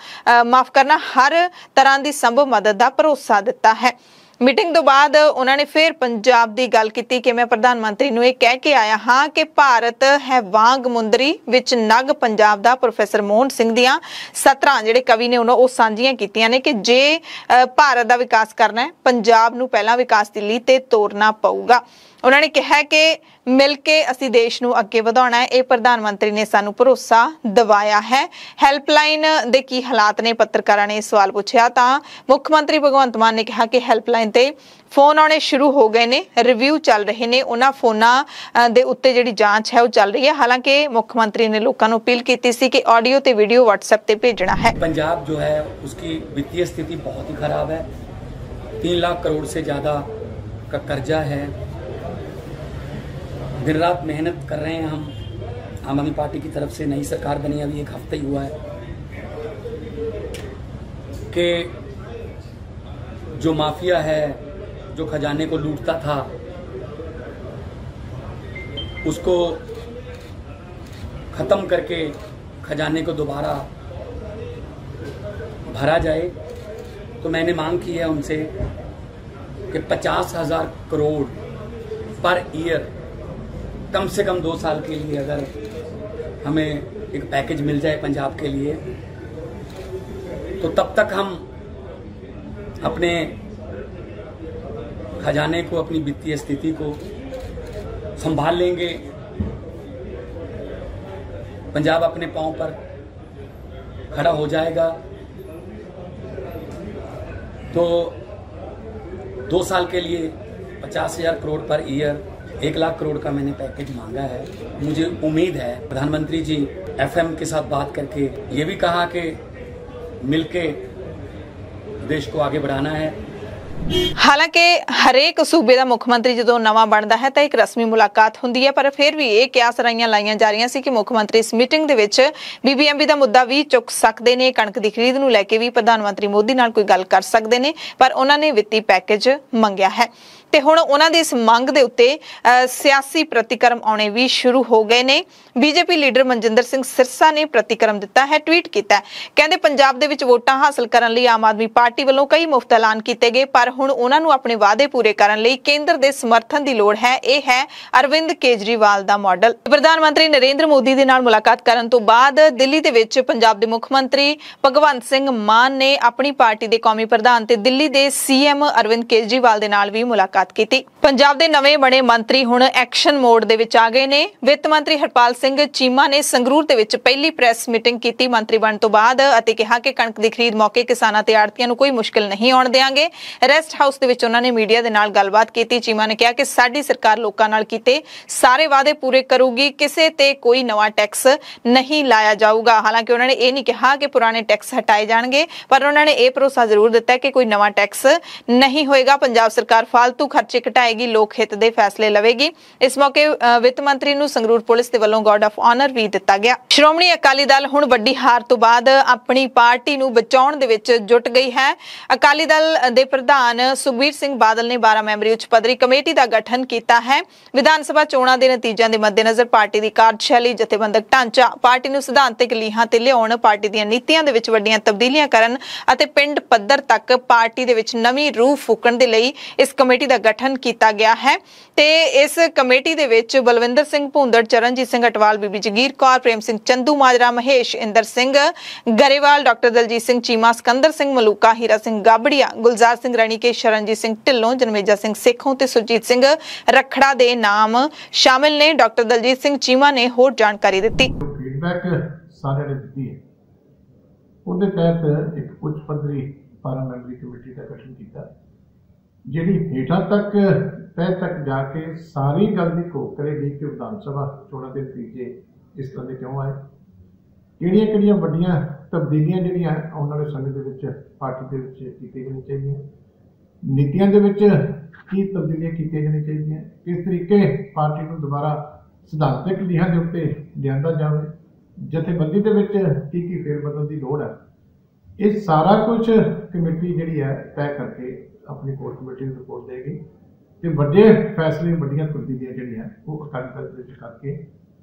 ਹਰ ਤਰ੍ਹਾਂ ਦੀ ਸੰਭਵ ਮਦਦ ਦਾ ਭਰੋਸਾ ਦਿੱਤਾ ਹੈ। ਮੀਟਿੰਗ ਤੋਂ ਬਾਅਦ ਉਹਨਾਂ ਨੇ ਫਿਰ ਪੰਜਾਬ ਦੀ ਗੱਲ ਕੀਤੀ ਕਿ ਮੈਂ ਪ੍ਰਧਾਨ ਮੰਤਰੀ ਨੂੰ ਇਹ ਕਹਿ ਕੇ ਆਇਆ ਹਾਂ ਕਿ ਭਾਰਤ ਹੈ ਵਾਂਗ ਮੁੰਦਰੀ ਵਿੱਚ ਨਗ ਪੰਜਾਬ ਦਾ। ਪ੍ਰੋਫੈਸਰ ਮੋਹਨ ਸਿੰਘ ਦੀਆਂ 17 ਜਿਹੜੇ ਕਵੀ ਨੇ ਉਹ ਸਾਂਝੀਆਂ ਕੀਤੀਆਂ ਨੇ ਕਿ ਜੇ ਭਾਰਤ ਦਾ ਵਿਕਾਸ ਕਰਨਾ ਹੈ ਪੰਜਾਬ ਨੂੰ ਪਹਿਲਾਂ ਵਿਕਾਸ ਦੀ ਲੀਹ ਤੇ ਤੋਰਨਾ ਪਊਗਾ। ਉਹਨਾਂ ਨੇ ਕਿਹਾ ਕਿ ਮਿਲ ਕੇ ਅਸੀਂ ਦੇਸ਼ ਨੂੰ ਅੱਗੇ ਵਧਾਉਣਾ ਹੈ। ਇਹ ਪ੍ਰਧਾਨ ਮੰਤਰੀ ਨੇ ਸਾਨੂੰ ਭਰੋਸਾ ਦਿਵਾਇਆ ਹੈ। ਹੈਲਪਲਾਈਨ ਦੇ ਕੀ ਹਾਲਾਤ ਨੇ, ਪੱਤਰਕਾਰਾਂ ਨੇ ਸਵਾਲ ਪੁੱਛਿਆ ਤਾਂ ਮੁੱਖ ਮੰਤਰੀ ਭਗਵੰਤ ਮਾਨ ਨੇ ਕਿਹਾ ਕਿ ਹੈਲਪਲਾਈਨ ਤੇ ਫੋਨ ਆਉਣੇ ਸ਼ੁਰੂ ਹੋ ਗਏ ਨੇ, ਰਿਵਿਊ ਚੱਲ ਰਹੇ ਨੇ, ਉਹਨਾਂ ਫੋਨਾਂ ਦੇ ਉੱਤੇ ਜਿਹੜੀ ਜਾਂਚ ਹੈ ਉਹ ਚੱਲ ਰਹੀ ਹੈ। ਹਾਲਾਂਕਿ ਮੁੱਖ ਮੰਤਰੀ ਨੇ ਲੋਕਾਂ ਨੂੰ ਅਪੀਲ ਕੀਤੀ ਸੀ ਕਿ ਆਡੀਓ ਤੇ ਵੀਡੀਓ WhatsApp ਤੇ ਭੇਜਣਾ ਹੈ। पंजाब जो है उसकी वित्तीय स्थिति बहुत ही खराब है। 3 लाख करोड़ से ज़्यादा का कर्जा है। दिन रात मेहनत कर रहे हैं हम। आम आदमी पार्टी की तरफ से नई सरकार बनी, अभी 1 हफ्ता ही हुआ है कि जो माफिया है जो खजाने को लूटता था उसको ख़त्म करके खजाने को दोबारा भरा जाए। तो मैंने मांग की है उनसे कि 50,000 करोड़ पर ईयर कम से कम 2 साल के लिए अगर हमें एक पैकेज मिल जाए पंजाब के लिए तो तब तक हम अपने खजाने को, अपनी वित्तीय स्थिति को संभाल लेंगे। पंजाब अपने पांव पर खड़ा हो जाएगा। तो 2 साल के लिए 50,000 करोड़ पर ईयर 1 लाख करोड़ का मैंने पैकेज मांगा है। मुझे उम्मीद है प्रधानमंत्री जी FM के साथ बात करके ये भी कहा कि मिलके देश को आगे बढ़ाना है। ਹਾਲਾਂਕਿ ਹਰੇਕ ਸੂਬੇ ਦਾ ਮੁੱਖ ਮੰਤਰੀ ਜਦੋਂ ਨਵਾਂ ਬਣਦਾ ਹੈ ਤਾਂ ਇੱਕ ਰਸਮੀ ਮੁਲਾਕਾਤ ਹੁੰਦੀ ਹੈ, ਪਰ ਫਿਰ ਵੀ ਇਹ ਕਿਆਸ ਰਾਈਆਂ ਲਾਈਆਂ ਜਾ ਰਹੀਆਂ ਸੀ ਕਿ ਮੁੱਖ ਮੰਤਰੀ ਇਸ ਮੀਟਿੰਗ ਦੇ ਵਿੱਚ BBMP ਦਾ ਮੁੱਦਾ ਵੀ ਚੁੱਕ ਸਕਦੇ ਨੇ। ਕਣਕ ਦੀ ਖਰੀਦ ਨੂੰ ਲੈ ਕੇ ਵੀ ਪ੍ਰਧਾਨ ਮੰਤਰੀ ਮੋਦੀ ਨਾਲ ਕੋਈ ਗੱਲ ਕਰ ਸਕਦੇ ਨੇ, ਪਰ ਉਹਨਾਂ ਨੇ ਵਿੱਤੀ ਪੈਕੇਜ ਮੰਗਿਆ ਹੈ ਤੇ ਹੁਣ ਉਹਨਾਂ ਦੀ ਇਸ ਮੰਗ ਦੇ ਉੱਤੇ ਸਿਆਸੀ ਪ੍ਰਤੀਕਰਮ ਆਉਣੇ ਵੀ ਸ਼ੁਰੂ ਹੋ ਗਏ ਨੇ। BJP ਲੀਡਰ ਮਨਜਿੰਦਰ ਸਿੰਘ ਸਿਰਸਾ ਨੇ ਪ੍ਰਤੀਕਰਮ ਦਿੱਤਾ ਹੈ, ਟਵੀਟ ਕੀਤਾ, ਕਹਿੰਦੇ ਪੰਜਾਬ ਦੇ ਵਿੱਚ ਵੋਟਾਂ ਹਾਸਲ ਕਰਨ ਲਈ ਆਮ ਆਦਮੀ ਪਾਰਟੀ ਵੱਲੋਂ ਕਈ ਮੁਫਤ ਐਲਾਨ ਕੀਤੇ ਗਏ, ਪਰ ਹੁਣ ਉਹਨਾਂ ਨੂੰ ਆਪਣੇ ਵਾਅਦੇ ਪੂਰੇ ਕਰਨ ਲਈ ਕੇਂਦਰ ਦੇ ਸਮਰਥਨ ਦੀ ਲੋੜ ਹੈ। ਇਹ ਹੈ ਅਰਵਿੰਦ ਕੇਜਰੀਵਾਲ ਦਾ ਮਾਡਲ। ਪ੍ਰਧਾਨ ਮੰਤਰੀ ਨਰਿੰਦਰ ਮੋਦੀ ਦੇ ਨਾਲ ਮੁਲਾਕਾਤ ਕਰਨ ਤੋਂ ਬਾਅਦ ਦਿੱਲੀ ਦੇ ਵਿੱਚ ਪੰਜਾਬ ਦੇ ਮੁੱਖ ਮੰਤਰੀ ਭਗਵੰਤ ਸਿੰਘ ਮਾਨ ਨੇ ਆਪਣੀ ਪਾਰਟੀ ਦੇ ਕੌਮੀ ਪ੍ਰਧਾਨ ਤੇ ਦਿੱਲੀ ਦੇ CM ਅਰਵਿੰਦ ਕੇਜਰੀਵਾਲ ਦੇ ਨਾਲ ਵੀ ਮੁਲਾਕਾਤ ਕੀਤੀ। ਪੰਜਾਬ ਦੇ ਨਵੇਂ ਬਣੇ ਮੰਤਰੀ ਹੁਣ ਐਕਸ਼ਨ ਮੋਡ ਦੇ ਵਿੱਚ ਆ ਗਏ ਨੇ। ਵਿੱਤ ਮੰਤਰੀ ਹਰਪਾਲ ਸਿੰਘ ਚੀਮਾ ਨੇ ਸੰਗਰੂਰ ਦੇ ਵਿੱਚ ਪਹਿਲੀ ਪ੍ਰੈਸ ਮੀਟਿੰਗ ਕੀਤੀ ਮੰਤਰੀ ਬਣਨ ਤੋਂ ਬਾਅਦ ਅਤੇ ਕਿਹਾ ਕਿ ਕਣਕ ਦੀ ਖਰੀਦ ਮੌਕੇ ਕਿਸਾਨਾਂ ਤੇ ਆੜ੍ਹਤੀਆਂ ਨੂੰ ਕੋਈ ਮੁਸ਼ਕਲ ਨਹੀਂ ਆਉਣ ਦੇਵਾਂਗੇ। ਰੈਸਟ ਹਾਊਸ ਦੇ ਵਿੱਚ ਉਹਨਾਂ ਨੇ ਮੀਡੀਆ ਦੇ ਨਾਲ ਗੱਲਬਾਤ ਕੀਤੀ। ਚੀਮਾ ਨੇ ਕਿਹਾ ਕਿ ਸਾਡੀ ਸਰਕਾਰ ਲੋਕਾਂ ਨਾਲ ਕੀਤੇ ਸਾਰੇ ਵਾਅਦੇ ਪੂਰੇ ਕਰੂਗੀ, ਕਿਸੇ ਤੇ ਕੋਈ ਨਵਾਂ ਟੈਕਸ ਨਹੀਂ ਲਾਇਆ ਜਾਊਗਾ। ਹਾਲਾਂਕਿ ਉਹਨਾਂ ਨੇ ਇਹ ਨਹੀਂ ਕਿਹਾ ਕਿ ਪੁਰਾਣੇ ਟੈਕਸ ਹਟਾਏ ਜਾਣਗੇ, ਪਰ ਉਹਨਾਂ ਨੇ ਇਹ ਭਰੋਸਾ ਜ਼ਰੂਰ ਦਿੱਤਾ ਕਿ ਕੋਈ ਨਵਾਂ ਟੈਕਸ ਨਹੀਂ ਹੋਏਗਾ। ਪੰਜਾਬ ਸਰਕਾਰ ਫालतू ਖਰਚੇ ਘਟਾਏਗੀ, ਲੋਕ ਹਿੱਤ ਦੇ ਫੈਸਲੇ ਲਵੇਗੀ। ਇਸ ਮੌਕੇ ਵਿੱਤ ਮੰਤਰੀ ਨੂੰ ਸੰਗਰੂਰ ਪੁਲਿਸ ਦੇ ਵੱਲੋਂ ਗਾਰਡ ਆਫ ਆਨਰ ਵੀ ਦਿੱਤਾ ਗਿਆ। ਸ਼੍ਰੋਮਣੀ ਅਕਾਲੀ ਦਲ ਹੁਣ ਵੱਡੀ ਹਾਰ ਤੋਂ ਬਾਅਦ ਆਪਣੀ ਪਾਰਟੀ ਨੂੰ ਬਚਾਉਣ ਦੇ ਵਿੱਚ ਜੁਟ ਗਈ ਹੈ। ਅਕਾਲੀ ਦਲ ਦੇ ਪ੍ਰਧਾਨ ਸੁਖਬੀਰ ਸਿੰਘ ਬਾਦਲ ਨੇ 12 ਮੈਂਬਰੀ ਉੱਚ ਪੱਧਰੀ ਕਮੇਟੀ ਦਾ ਗਠਨ ਕੀਤਾ ਹੈ। ਵਿਧਾਨ ਸਭਾ ਚੋਣਾਂ ਦੇ ਨਤੀਜਿਆਂ ਦੇ ਮੱਦੇਨਜ਼ਰ ਪਾਰਟੀ ਦੀ ਕਾਰਜਸ਼ੈਲੀ, ਜਥੇਬੰਦਕ ਢਾਂਚਾ, ਪਾਰਟੀ ਨੂੰ ਸਿਧਾਂਤਕ ਲੀਹਾਂ ਤੇ ਲਿਆਉਣ, ਪਾਰਟੀ ਦੀਆਂ ਨੀਤੀਆਂ ਦੇ ਵਿੱਚ ਵੱਡੀਆਂ ਤਬਦੀਲੀਆਂ ਕਰਨ ਅਤੇ ਪਿੰਡ ਪੱਧਰ ਤੱਕ ਪਾਰਟੀ ਦੇ ਵਿੱਚ ਨਵੀਂ ਰੂਹ ਫੂਕਣ ਦੇ ਲਈ ਇਸ ਕਮੇਟੀ ਦਾ ਗਠਨ ਕੀਤਾ ਗਿਆ ਹੈ ਤੇ ਇਸ ਕਮੇਟੀ ਦੇ ਵਿੱਚ ਬਲਵਿੰਦਰ ਸਿੰਘ ਭੁੰਦੜ, ਚਰਨਜੀਤ ਸਿੰਘ ਅਟਵਾਲ, ਬੀਬੀ ਜਗੀਰ ਕੌਰ, ਪ੍ਰੇਮ ਸਿੰਘ ਚੰਦੂ ਮਾਜਰਾ, ਮਹੇਸ਼ ਇੰਦਰ ਸਿੰਘ ਗਰੇਵਾਲ, ਡਾਕਟਰ ਦਲਜੀਤ ਸਿੰਘ ਚੀਮਾ, ਸਿਕੰਦਰ ਸਿੰਘ ਮਲੂਕਾ, ਹੀਰਾ ਸਿੰਘ ਗਾਬੜੀਆ, ਗੁਲਜ਼ਾਰ ਸਿੰਘ ਰਣੀਕੇ, ਸ਼ਰਨਜੀਤ ਸਿੰਘ ਢਿੱਲੋਂ, ਜਨਮੇਜਾ ਸਿੰਘ ਸੇਖੋਂ ਤੇ ਸੁਰਜੀਤ ਸਿੰਘ ਰਖੜਾ ਦੇ ਨਾਮ ਸ਼ਾਮਿਲ ਨੇ। ਡਾਕਟਰ ਦਲਜੀਤ ਸਿੰਘ ਚੀਮਾ ਨੇ ਹੋਰ ਜਾਣਕਾਰੀ ਦਿੱਤੀ। ਫੀਡਬੈਕ ਸਾਰਿਆਂ ਨੇ ਦਿੱਤੀ ਹੈ, ਉਹਦੇ ਤਹਿਤ ਇੱਕ ਉੱਚ ਪੱਧਰੀ 12 ਮੈਂਬਰੀ ਕਮੇਟੀ ਦਾ ਗਠਨ ਕੀਤਾ, ਜਿਹੜੀ ਹੇਠਾਂ ਤੱਕ ਤਹਿ ਤੱਕ ਜਾ ਕੇ ਸਾਰੀ ਗੱਲ ਦੀ ਘੋਖ ਕਰੇਗੀ ਕਿ ਵਿਧਾਨ ਸਭਾ ਚੋਣਾਂ ਦੇ ਨਤੀਜੇ ਇਸ ਤਰ੍ਹਾਂ ਦੇ ਕਿਉਂ ਆਏ, ਕਿਹੜੀਆਂ ਵੱਡੀਆਂ ਤਬਦੀਲੀਆਂ ਜਿਹੜੀਆਂ ਆਉਣ ਵਾਲੇ ਸਮੇਂ ਦੇ ਵਿੱਚ ਪਾਰਟੀ ਦੇ ਵਿੱਚ ਕੀਤੀਆਂ ਜਾਣੀਆਂ ਚਾਹੀਦੀਆਂ, ਨੀਤੀਆਂ ਦੇ ਵਿੱਚ ਕੀ ਤਬਦੀਲੀਆਂ ਕੀਤੀਆਂ ਜਾਣੀਆਂ ਚਾਹੀਦੀਆਂ, ਕਿਸ ਤਰੀਕੇ ਪਾਰਟੀ ਨੂੰ ਦੁਬਾਰਾ ਸਿਧਾਂਤਕ ਲੀਹਾਂ ਦੇ ਉੱਤੇ ਲਿਆਂਦਾ ਜਾਵੇ, ਜਥੇਬੰਦੀ ਦੇ ਵਿੱਚ ਕੀ ਫੇਰਬਦਲ ਦੀ ਲੋੜ ਹੈ। ਇਹ ਸਾਰਾ ਕੁਝ ਕਮੇਟੀ ਜਿਹੜੀ ਹੈ ਤੈਅ ਕਰਕੇ ਆਪਣੀ ਕੋਰ ਕਮੇਟੀ ਨੂੰ ਰਿਪੋਰਟ ਦੇਗੀ ਤੇ ਵੱਡੇ ਫੈਸਲੇ, ਵੱਡੀਆਂ ਤਬਦੀਲੀਆਂ ਜਿਹੜੀਆਂ ਉਹ ਅਕਾਲੀ ਦਲ ਦੇ ਵਿੱਚ ਕਰਕੇ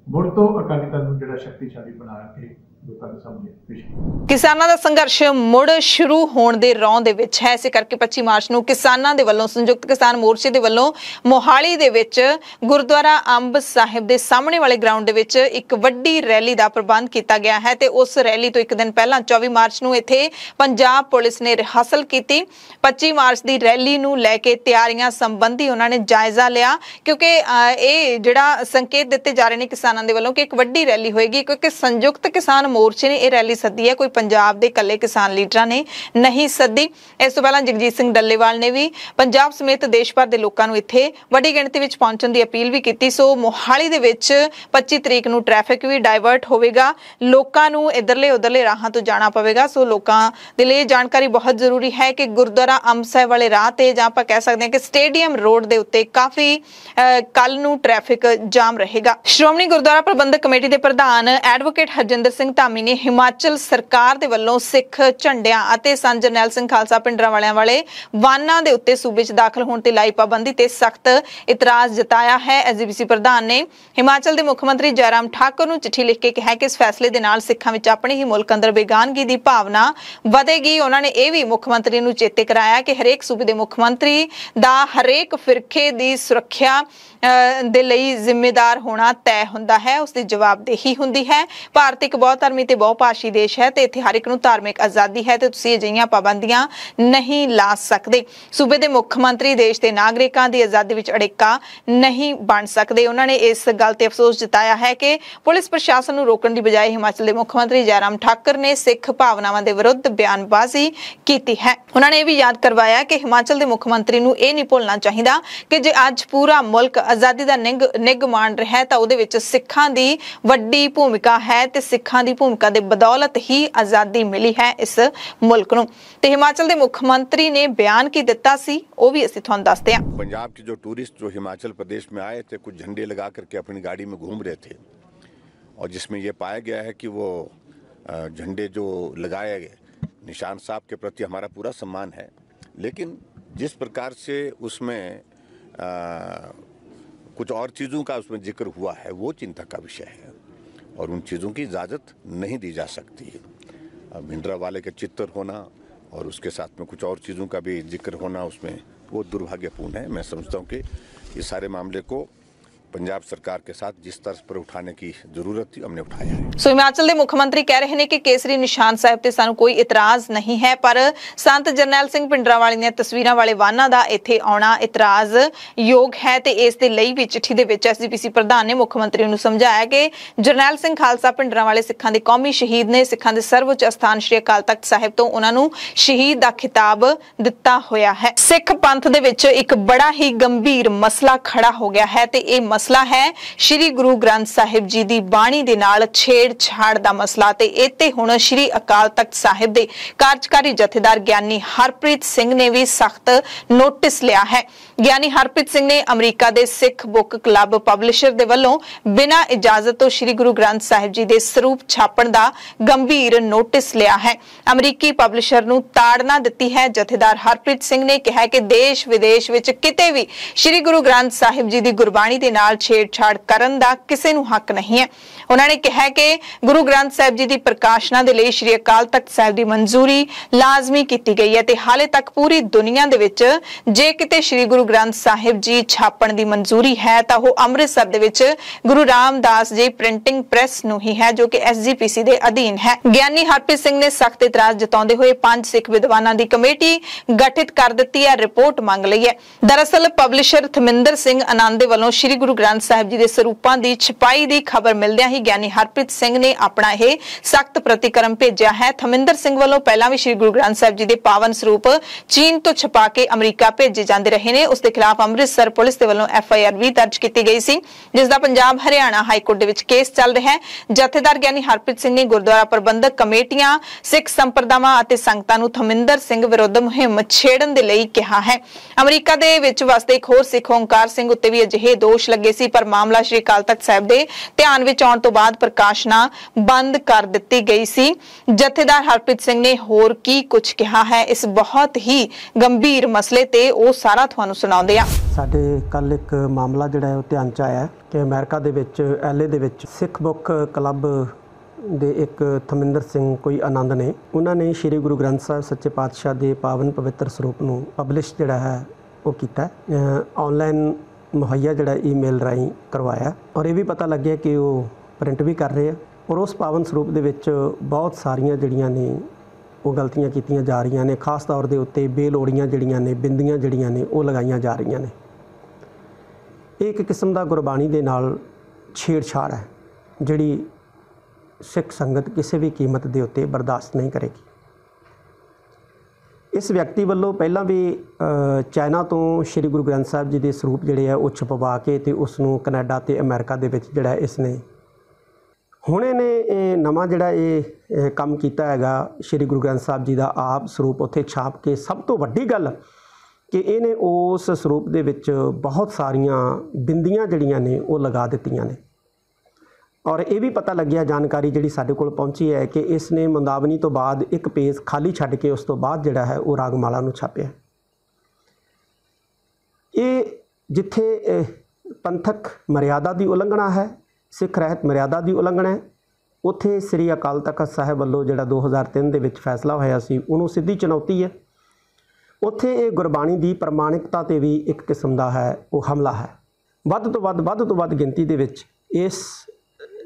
ਮੁੜ ਤੋਂ ਅਕਾਲੀ ਦਲ ਨੂੰ ਜਿਹੜਾ ਸ਼ਕਤੀਸ਼ਾਲੀ ਬਣਾ ਕੇ ਲੋਕਾਂ ਦੇ ਸਾਹਮਣੇ ਪੇਸ਼ ਕੀਤਾ। ਕਿਸਾਨਾਂ ਦਾ ਸੰਘਰਸ਼ ਮੁੜ ਸ਼ੁਰੂ ਹੋਣ ਦੇ ਰੌਂ ਦੇ ਵਿੱਚ ਹੈ। ਇਸੇ ਕਰਕੇ 25 ਮਾਰਚ ਨੂੰ ਕਿਸਾਨਾਂ ਦੇ ਵੱਲੋਂ, ਸੰਯੁਕਤ ਕਿਸਾਨ ਮੋਰਚੇ ਦੇ ਵੱਲੋਂ ਮੋਹਾਲੀ ਦੇ ਵਿੱਚ ਗੁਰਦੁਆਰਾ ਅੰਬ ਸਾਹਿਬ ਦੇ ਸਾਹਮਣੇ ਵਾਲੇ ਗਰਾਊਂਡ ਦੇ ਵਿੱਚ ਇੱਕ ਵੱਡੀ ਰੈਲੀ ਦਾ ਪ੍ਰਬੰਧ ਕੀਤਾ ਗਿਆ ਹੈ ਤੇ ਉਸ ਰੈਲੀ ਤੋਂ ਇੱਕ ਦਿਨ ਪਹਿਲਾਂ 24 ਮਾਰਚ ਨੂੰ ਇੱਥੇ ਪੰਜਾਬ ਪੁਲਿਸ ਨੇ ਰਿਹਰਸਲ ਕੀਤੀ। 25 ਮਾਰਚ ਦੀ ਰੈਲੀ ਨੂੰ ਲੈ ਕੇ ਤਿਆਰੀਆਂ ਸੰਬੰਧੀ ਉਹਨਾਂ ਨੇ ਜਾਇਜ਼ਾ ਲਿਆ, ਕਿਉਂਕਿ ਇਹ ਜਿਹੜਾ ਸੰਕੇਤ ਦਿੱਤੇ ਜਾ ਰਹੇ ਨੇ ਕਿਸਾਨਾਂ ਦੇ ਵੱਲੋਂ ਕਿ ਇੱਕ ਵੱਡੀ ਰੈਲੀ ਹੋਏਗੀ, ਕਿਉਂਕਿ ਸੰਯੁਕਤ ਕਿਸਾਨ ਮੋਰਚੇ ਨੇ ਇਹ ਰੈਲੀ ਸੱਦੀ ਹੈ, ਕੋਈ ਪੰਜਾਬ ਦੇ ਇਕੱਲੇ ਕਿਸਾਨ ਲੀਡਰਾਂ ਨੇ ਨਹੀਂ ਸੱਦੀ। ਇਸ ਤੋਂ ਪਹਿਲਾਂ ਜਗਜੀਤ ਸਿੰਘ ਡੱਲੇਵਾਲ ਨੇ ਵੀ ਪੰਜਾਬ ਸਮੇਤ ਦੇਸ਼ ਭਰ ਦੇ ਲੋਕਾਂ ਨੂੰ ਇੱਥੇ ਵੱਡੀ ਗਿਣਤੀ ਵਿੱਚ ਪਹੁੰਚਣ ਦੀ ਅਪੀਲ ਵੀ ਕੀਤੀ। ਸੋ ਮੋਹਾਲੀ ਦੇ ਵਿੱਚ 25 ਤਰੀਕ ਨੂੰ ਟ੍ਰੈਫਿਕ ਵੀ ਡਾਇਵਰਟ ਹੋਵੇਗਾ, ਲੋਕਾਂ ਨੂੰ ਇਧਰਲੇ ਉਧਰਲੇ ਰਾਹਾਂ ਤੋਂ ਜਾਣਾ ਪਵੇਗਾ। ਸੋ ਲੋਕਾਂ ਦੇ ਲਈ ਜਾਣਕਾਰੀ ਬਹੁਤ ਜ਼ਰੂਰੀ ਹੈ ਕਿ ਗੁਰਦੁਆਰਾ ਅੰਬ ਸਾਹਿਬ ਵਾਲੇ ਰਾਹ ਤੇ, ਜਾਂ ਆਪਾਂ ਕਹਿ ਸਕਦੇ ਹਾਂ ਕਿ ਸਟੇਡੀਅਮ ਰੋਡ ਦੇ ਉੱਤੇ ਕਾਫੀ ਕੱਲ ਨੂੰ ਟ੍ਰੈਫਿਕ ਜਾਮ ਰਹੇਗਾ। ਸ਼੍ਰੋਮਣੀ ਗੁਰਦੁਆਰਾ ਪ੍ਰਬੰਧਕ ਕਮੇਟੀ ਦੇ ਪ੍ਰਧਾਨ ਐਡਵੋਕੇਟ ਹਰਜਿੰਦਰ ਸਿੰਘ ਧਾਮੀ ਨੇ ਹਿਮਾਚਲ ਸਰਕਾਰ ਦੇ ਵੱਲੋਂ ਸਿੱਖ ਝੰਡਿਆਂ ਅਤੇ ਸੰਤ ਜਰਨੈਲ ਸਿੰਘ ਖਾਲਸਾ ਭਿੰਡਰਾਂਵਾਲਿਆਂ ਵਾਲੇ ਵਾਹਨਾਂ ਦੇ ਉੱਤੇ ਸੂਬੇ 'ਚ ਦਾਖਲ ਹੋਣ ਤੇ ਲਾਈ ਪਾਬੰਦੀ ਤੇ ਸਖਤ ਇਤਰਾਜ਼ ਜਤਾਇਆ ਹੈ। ਐਸਜੀਪੀਸੀ ਪ੍ਰਧਾਨ ਨੇ ਹਿਮਾਚਲ ਦੇ ਮੁੱਖ ਮੰਤਰੀ ਜੈਰਾਮ ਠਾਕੁਰ ਨੂੰ ਚਿੱਠੀ ਲਿਖ ਕੇ ਕਿਹਾ ਕਿ ਇਸ ਫੈਸਲੇ ਦੇ ਨਾਲ ਸਿੱਖਾਂ ਵਿੱਚ ਆਪਣੇ ਹੀ ਮੁਲਕ ਅੰਦਰ ਬੇਗਾਨਗੀ ਦੀ ਭਾਵਨਾ ਵਧੇਗੀ। ਉਹਨਾਂ ਨੇ ਇਹ ਵੀ ਮੁੱਖ ਮੰਤਰੀ ਨੂੰ ਚੇਤੇ ਕਰਾਇਆ ਕਿ ਹਰੇਕ ਸੂਬੇ ਦੇ ਮੁੱਖ ਮੰਤਰੀ ਦਾ ਹਰੇਕ ਫਿਰਕੇ ਦੀ ਸੁਰੱਖਿਆ ਦੇ ਲਈ ਜ਼ਿੰਮੇਦਾਰ ਹੋਣਾ ਤੈਅ ਹੁੰਦਾ ਹੈ, ਉਸ ਦੀ ਜਵਾਬਦੇਹੀ ਹੁੰਦੀ ਹੈ। ਭਾਰਤ ਇੱਕ ਬਹੁਤ ਧਰਮੀ ਤੇ ਬਹੁਭਾਸ਼ੀ ਦੇਸ਼ ਹੈ ਤੇ ਇੱਥੇ ਹਰ ਇੱਕ ਨੂੰ ਧਾਰਮਿਕ ਆਜ਼ਾਦੀ ਹੈ ਤੇ ਤੁਸੀਂ ਅਜਿਹੀਆਂ ਪਾਬੰਦੀਆਂ ਨਹੀਂ ਲਾ ਸਕਦੇ। ਸੂਬੇ ਦੇ ਮੁੱਖ ਮੰਤਰੀ ਦੇਸ਼ ਦੇ ਨਾਗਰਿਕਾਂ ਦੀ ਆਜ਼ਾਦੀ ਵਿੱਚ ਅੜਿੱਕਾ ਨਹੀਂ ਬਣ ਸਕਦੇ। ਉਹਨਾਂ ਨੇ ਇਸ ਗੱਲ ਤੇ ਅਫਸੋਸ ਜਤਾਇਆ ਹੈ ਕਿ ਪੁਲਿਸ ਪ੍ਰਸ਼ਾਸਨ ਨੂੰ ਰੋਕਣ ਦੀ ਬਜਾਏ ਹਿਮਾਚਲ ਦੇ ਮੁੱਖ ਮੰਤਰੀ ਜੈਰਾਮ ਠਾਕੁਰ ਨੇ ਸਿੱਖ ਭਾਵਨਾਵਾਂ ਦੇ ਵਿਰੁੱਧ ਬਿਆਨਬਾਜ਼ੀ ਕੀਤੀ ਹੈ। ਉਹਨਾਂ ਨੇ ਇਹ ਵੀ ਯਾਦ ਕਰਵਾਇਆ ਕਿ ਹਿਮਾਚਲ ਦੇ ਮੁੱਖ ਮੰਤਰੀ ਨੂੰ ਇਹ ਨਹੀਂ ਭੁੱਲਣਾ ਚਾਹੀਦਾ ਕਿ ਜੇ ਅੱਜ ਪੂਰਾ ਮੁਲਕ ਆਜ਼ਾਦੀ ਦਾ ਨਿੱਘ ਮਾਣ ਰਿਹਾ ਤਾਂ ਉਹਦੇ ਵਿੱਚ ਸਿੱਖਾਂ ਦੀ ਵੱਡੀ ਭੂਮਿਕਾ ਹੈ ਤੇ ਸਿੱਖਾਂ ਦੀ ਭੂਮਿਕਾ ਦੇ ਬਦੌਲਤ ਹੀ ਆਜ਼ਾਦੀ ਮਿਲੀ ਹੈ ਇਸ ਮੁਲਕ ਨੂੰ। ਤੇ ਹਿਮਾਚਲ ਦੇ ਮੁੱਖ ਮੰਤਰੀ ਨੇ ਬਿਆन ਕੀ ਦਿੱਤਾ ਸੀ ਉਹ भी ਅਸੀਂ ਤੁਹਾਨੂੰ ਦੱਸਦੇ ਹਾਂ। पंजाब के जो टूरिस्ट जो हिमाचल प्रदेश में आए थे कुछ झंडे लगा करके अपनी गाड़ी में घूम रहे थे और जिसमें ये पाया गया है कि वो झंडे जो लगाए गए निशान साहब के प्रति हमारा पूरा सम्मान है, लेकिन जिस प्रकार से उसमें कुछ और चीज़ों का उसमें जिक्र हुआ है वो चिंता का विषय है और उन चीज़ों की इजाज़त नहीं दी जा सकती है। भिंडरावाले के चित्र होना और उसके साथ में कुछ और चीज़ों का भी जिक्र होना उसमें वो दुर्भाग्यपूर्ण है। मैं समझता हूँ कि ये सारे मामले को पंजाब सरकार के साथ जिस तरह पर उठाने की जरूरत थी हमने उठाया है। सो हिमाचल के मुख्यमंत्री कह रहे हैं कि केसरी निशान साहब ते सानू कोई इतराज नहीं है, पर संत जरनैल सिंह भिंडरावाले दी तस्वीरां वाले वाहनां दा इत्थे आउणा इतराज योग है ते इस दे लई भी चिट्ठी दे विच एसजीपीसी प्रधान ने मुख्यमंत्री नूं समझाया कि जरनैल सिंह खालसा भिंडरावाले सिखां दे कौमी शहीद ने, सिखां दे सर्वोच्च अस्थान श्री अकाल तख्त साहिब तो उन्हां नूं शहीद दा खिताब दिता होया है। सिख पंथ दे विच एक बड़ा ही गंभीर मसला खड़ा हो गया है ते इह मसला है श्री गुरु ग्रंथ साहिब जी दी बाणी दे नाल छेड़छाड़ दा मसला ते इत्ते हुण श्री अकाल तख्त साहिब दे कार्यकारी जथेदार ज्ञानी हरप्रीत सिंह ने भी सख्त नोटिस लिया है। ज्ञानी हरप्रीत सिंह ने अमरीका दे सिख बुक क्लब पब्लिशर दे वल्लों बिना इजाजत तो श्री गुरु ग्रंथ साहिब जी दे स्वरूप छापण दा गंभीर नोटिस लिया है। अमरीकी पब्लिशर नूं ताड़ना दित्ती है। जथेदार हरप्रीत सिंह ने कहा कि देश विदेश विच किते भी श्री गुरु ग्रंथ साहिब जी दी गुरबाणी दे नाल छेड़छाड़ करन दा किसे नूं हक नहीं है। उन्होंने कहा कि गुरु ग्रंथ साहिब जी की प्रकाशना के लिए श्री अकाल तख्त साहिब की मंजूरी लाजमी की गई है। हाले तक पूरी दुनिया दे विच जे किते श्री गुरु ग्रंथ साहिब जी छापण की मंजूरी है तो वो अमृतसर दे विच गुरु रामदास जी प्रिंटिंग प्रेस नूं ही है जो कि एसजीपीसी के अधीन है। ज्ञानी हरप्रीत सिंह ने सख्त इतराज जताते हुए 5 सिख विद्वानां की कमेटी गठित कर दी है, रिपोर्ट मंग ली है। दरअसल पब्लिशर थमिंदर सिंह आनंद वालों श्री गुरु ग्रंथ साहिब जी के स्वरूपों की छपाई की खबर मिलदियां ही ज्ञानी हरप्रीत सिंह ने अपना यह सख्त प्रतिक्रम भेजा है। थमिंदर सिंह वालों पहला भी श्री गुरु ग्रंथ साहिब जी के पावन स्वरूप चीन तो छपा के अमरीका भेजे जाते रहे ने। उसके खिलाफ अमृतसर पुलिस के वालों FIR भी दर्ज की गई सी, जिसका पंजाब हरियाणा हाईकोर्ट के केस चल रहा है। जथेदार ज्ञानी हरप्रीत सिंह ने गुरुद्वारा प्रबंधक कमेटियां सिख संप्रदावां अते संगतां नूं थमिंदर सिंह विरुद्ध मुहिम छेड़न दे लई कहा है। अमरीका दे विच वसदे एक होर सिख ओंकार सिंह उत्ते भी अजिहे दोष लगे सी, पर मामला श्री अकाल तख्त साहिब दे ध्यान विच आउण तो बाद प्रकाशना बंद कर दी गई सी। जथेदार हरप्रीत सिंह ने होर की कुछ कहा है इस बहुत ही गंभीर मसले ते ओ सारा तुहानू सुणाउंदे आ। साडे कल एक मामला जिहड़ा है ध्यान च आया कि अमेरिका दे विच LA दे विच सिख बुक क्लब दे एक थमिंदर सिंह कोई आनंद ने उन्होंने श्री गुरु ग्रंथ साहिब सच्चे पातशाह दे पावन पवित्र स्वरूप नूं पबलिश जिहड़ा है वो कीता ऑनलाइन मुहैया जिहड़ा ईमेल राही करवाया और ये भी पता लग्या कि वो प्रिंट भी कर रहे हैं और उस पावन स्वरूप दे विच बहुत सारियां जिहड़ियां ने वो गलतियां कीतियां जा रही ने। खास तौर दे उत्ते बेलोड़ियां जिहड़ियां ने बिंदियां जिहड़ियां ने वो लगाईयां जा रही ने। एक किस्म का गुरबाणी दे नाल छेड़छाड़ है जिहड़ी सिख संगत किसी भी कीमत के उत्ते बर्दाश्त नहीं करेगी। इस व्यक्ति वालों पहला भी चाइना तो श्री गुरु ग्रंथ साहिब जी के स्वरूप जिहड़े है वो छपवा के ते उसनूं कनाडा ते अमेरिका दे विच जिहड़ा इसने हुण इहने नवां जिहड़ा ये काम कीता हैगा श्री गुरु ग्रंथ साहिब जी का आप स्वरूप उत्थे छाप के सब तो वड्डी गल कि इहने उस स्वरूप दे विच बहुत सारियां बिंदियां जिहड़ियां ने वो लगा दित्तियां ने और ये भी पता लग्या जानकारी जिहड़ी साडे कोल पहुंची है कि इसने मुंदावनी तो बाद एक पेज खाली छड्ड के उस तो बाद जिहड़ा है वो रागमाला नूं छापिया। ये जिथे पंथक मर्यादा की उलंघना है, सिख रहत मर्यादा की उलंघना है, उत्थे श्री अकाल तख्त साहिब वालों जिहड़ा 2003 दे विच फैसला होया सी उहनूं सिद्धी चुनौती है। उत्थे ये गुरबाणी की प्रमाणिकता ते भी एक किस्म का है वो हमला है। वध तो वध गिनती दे विच इस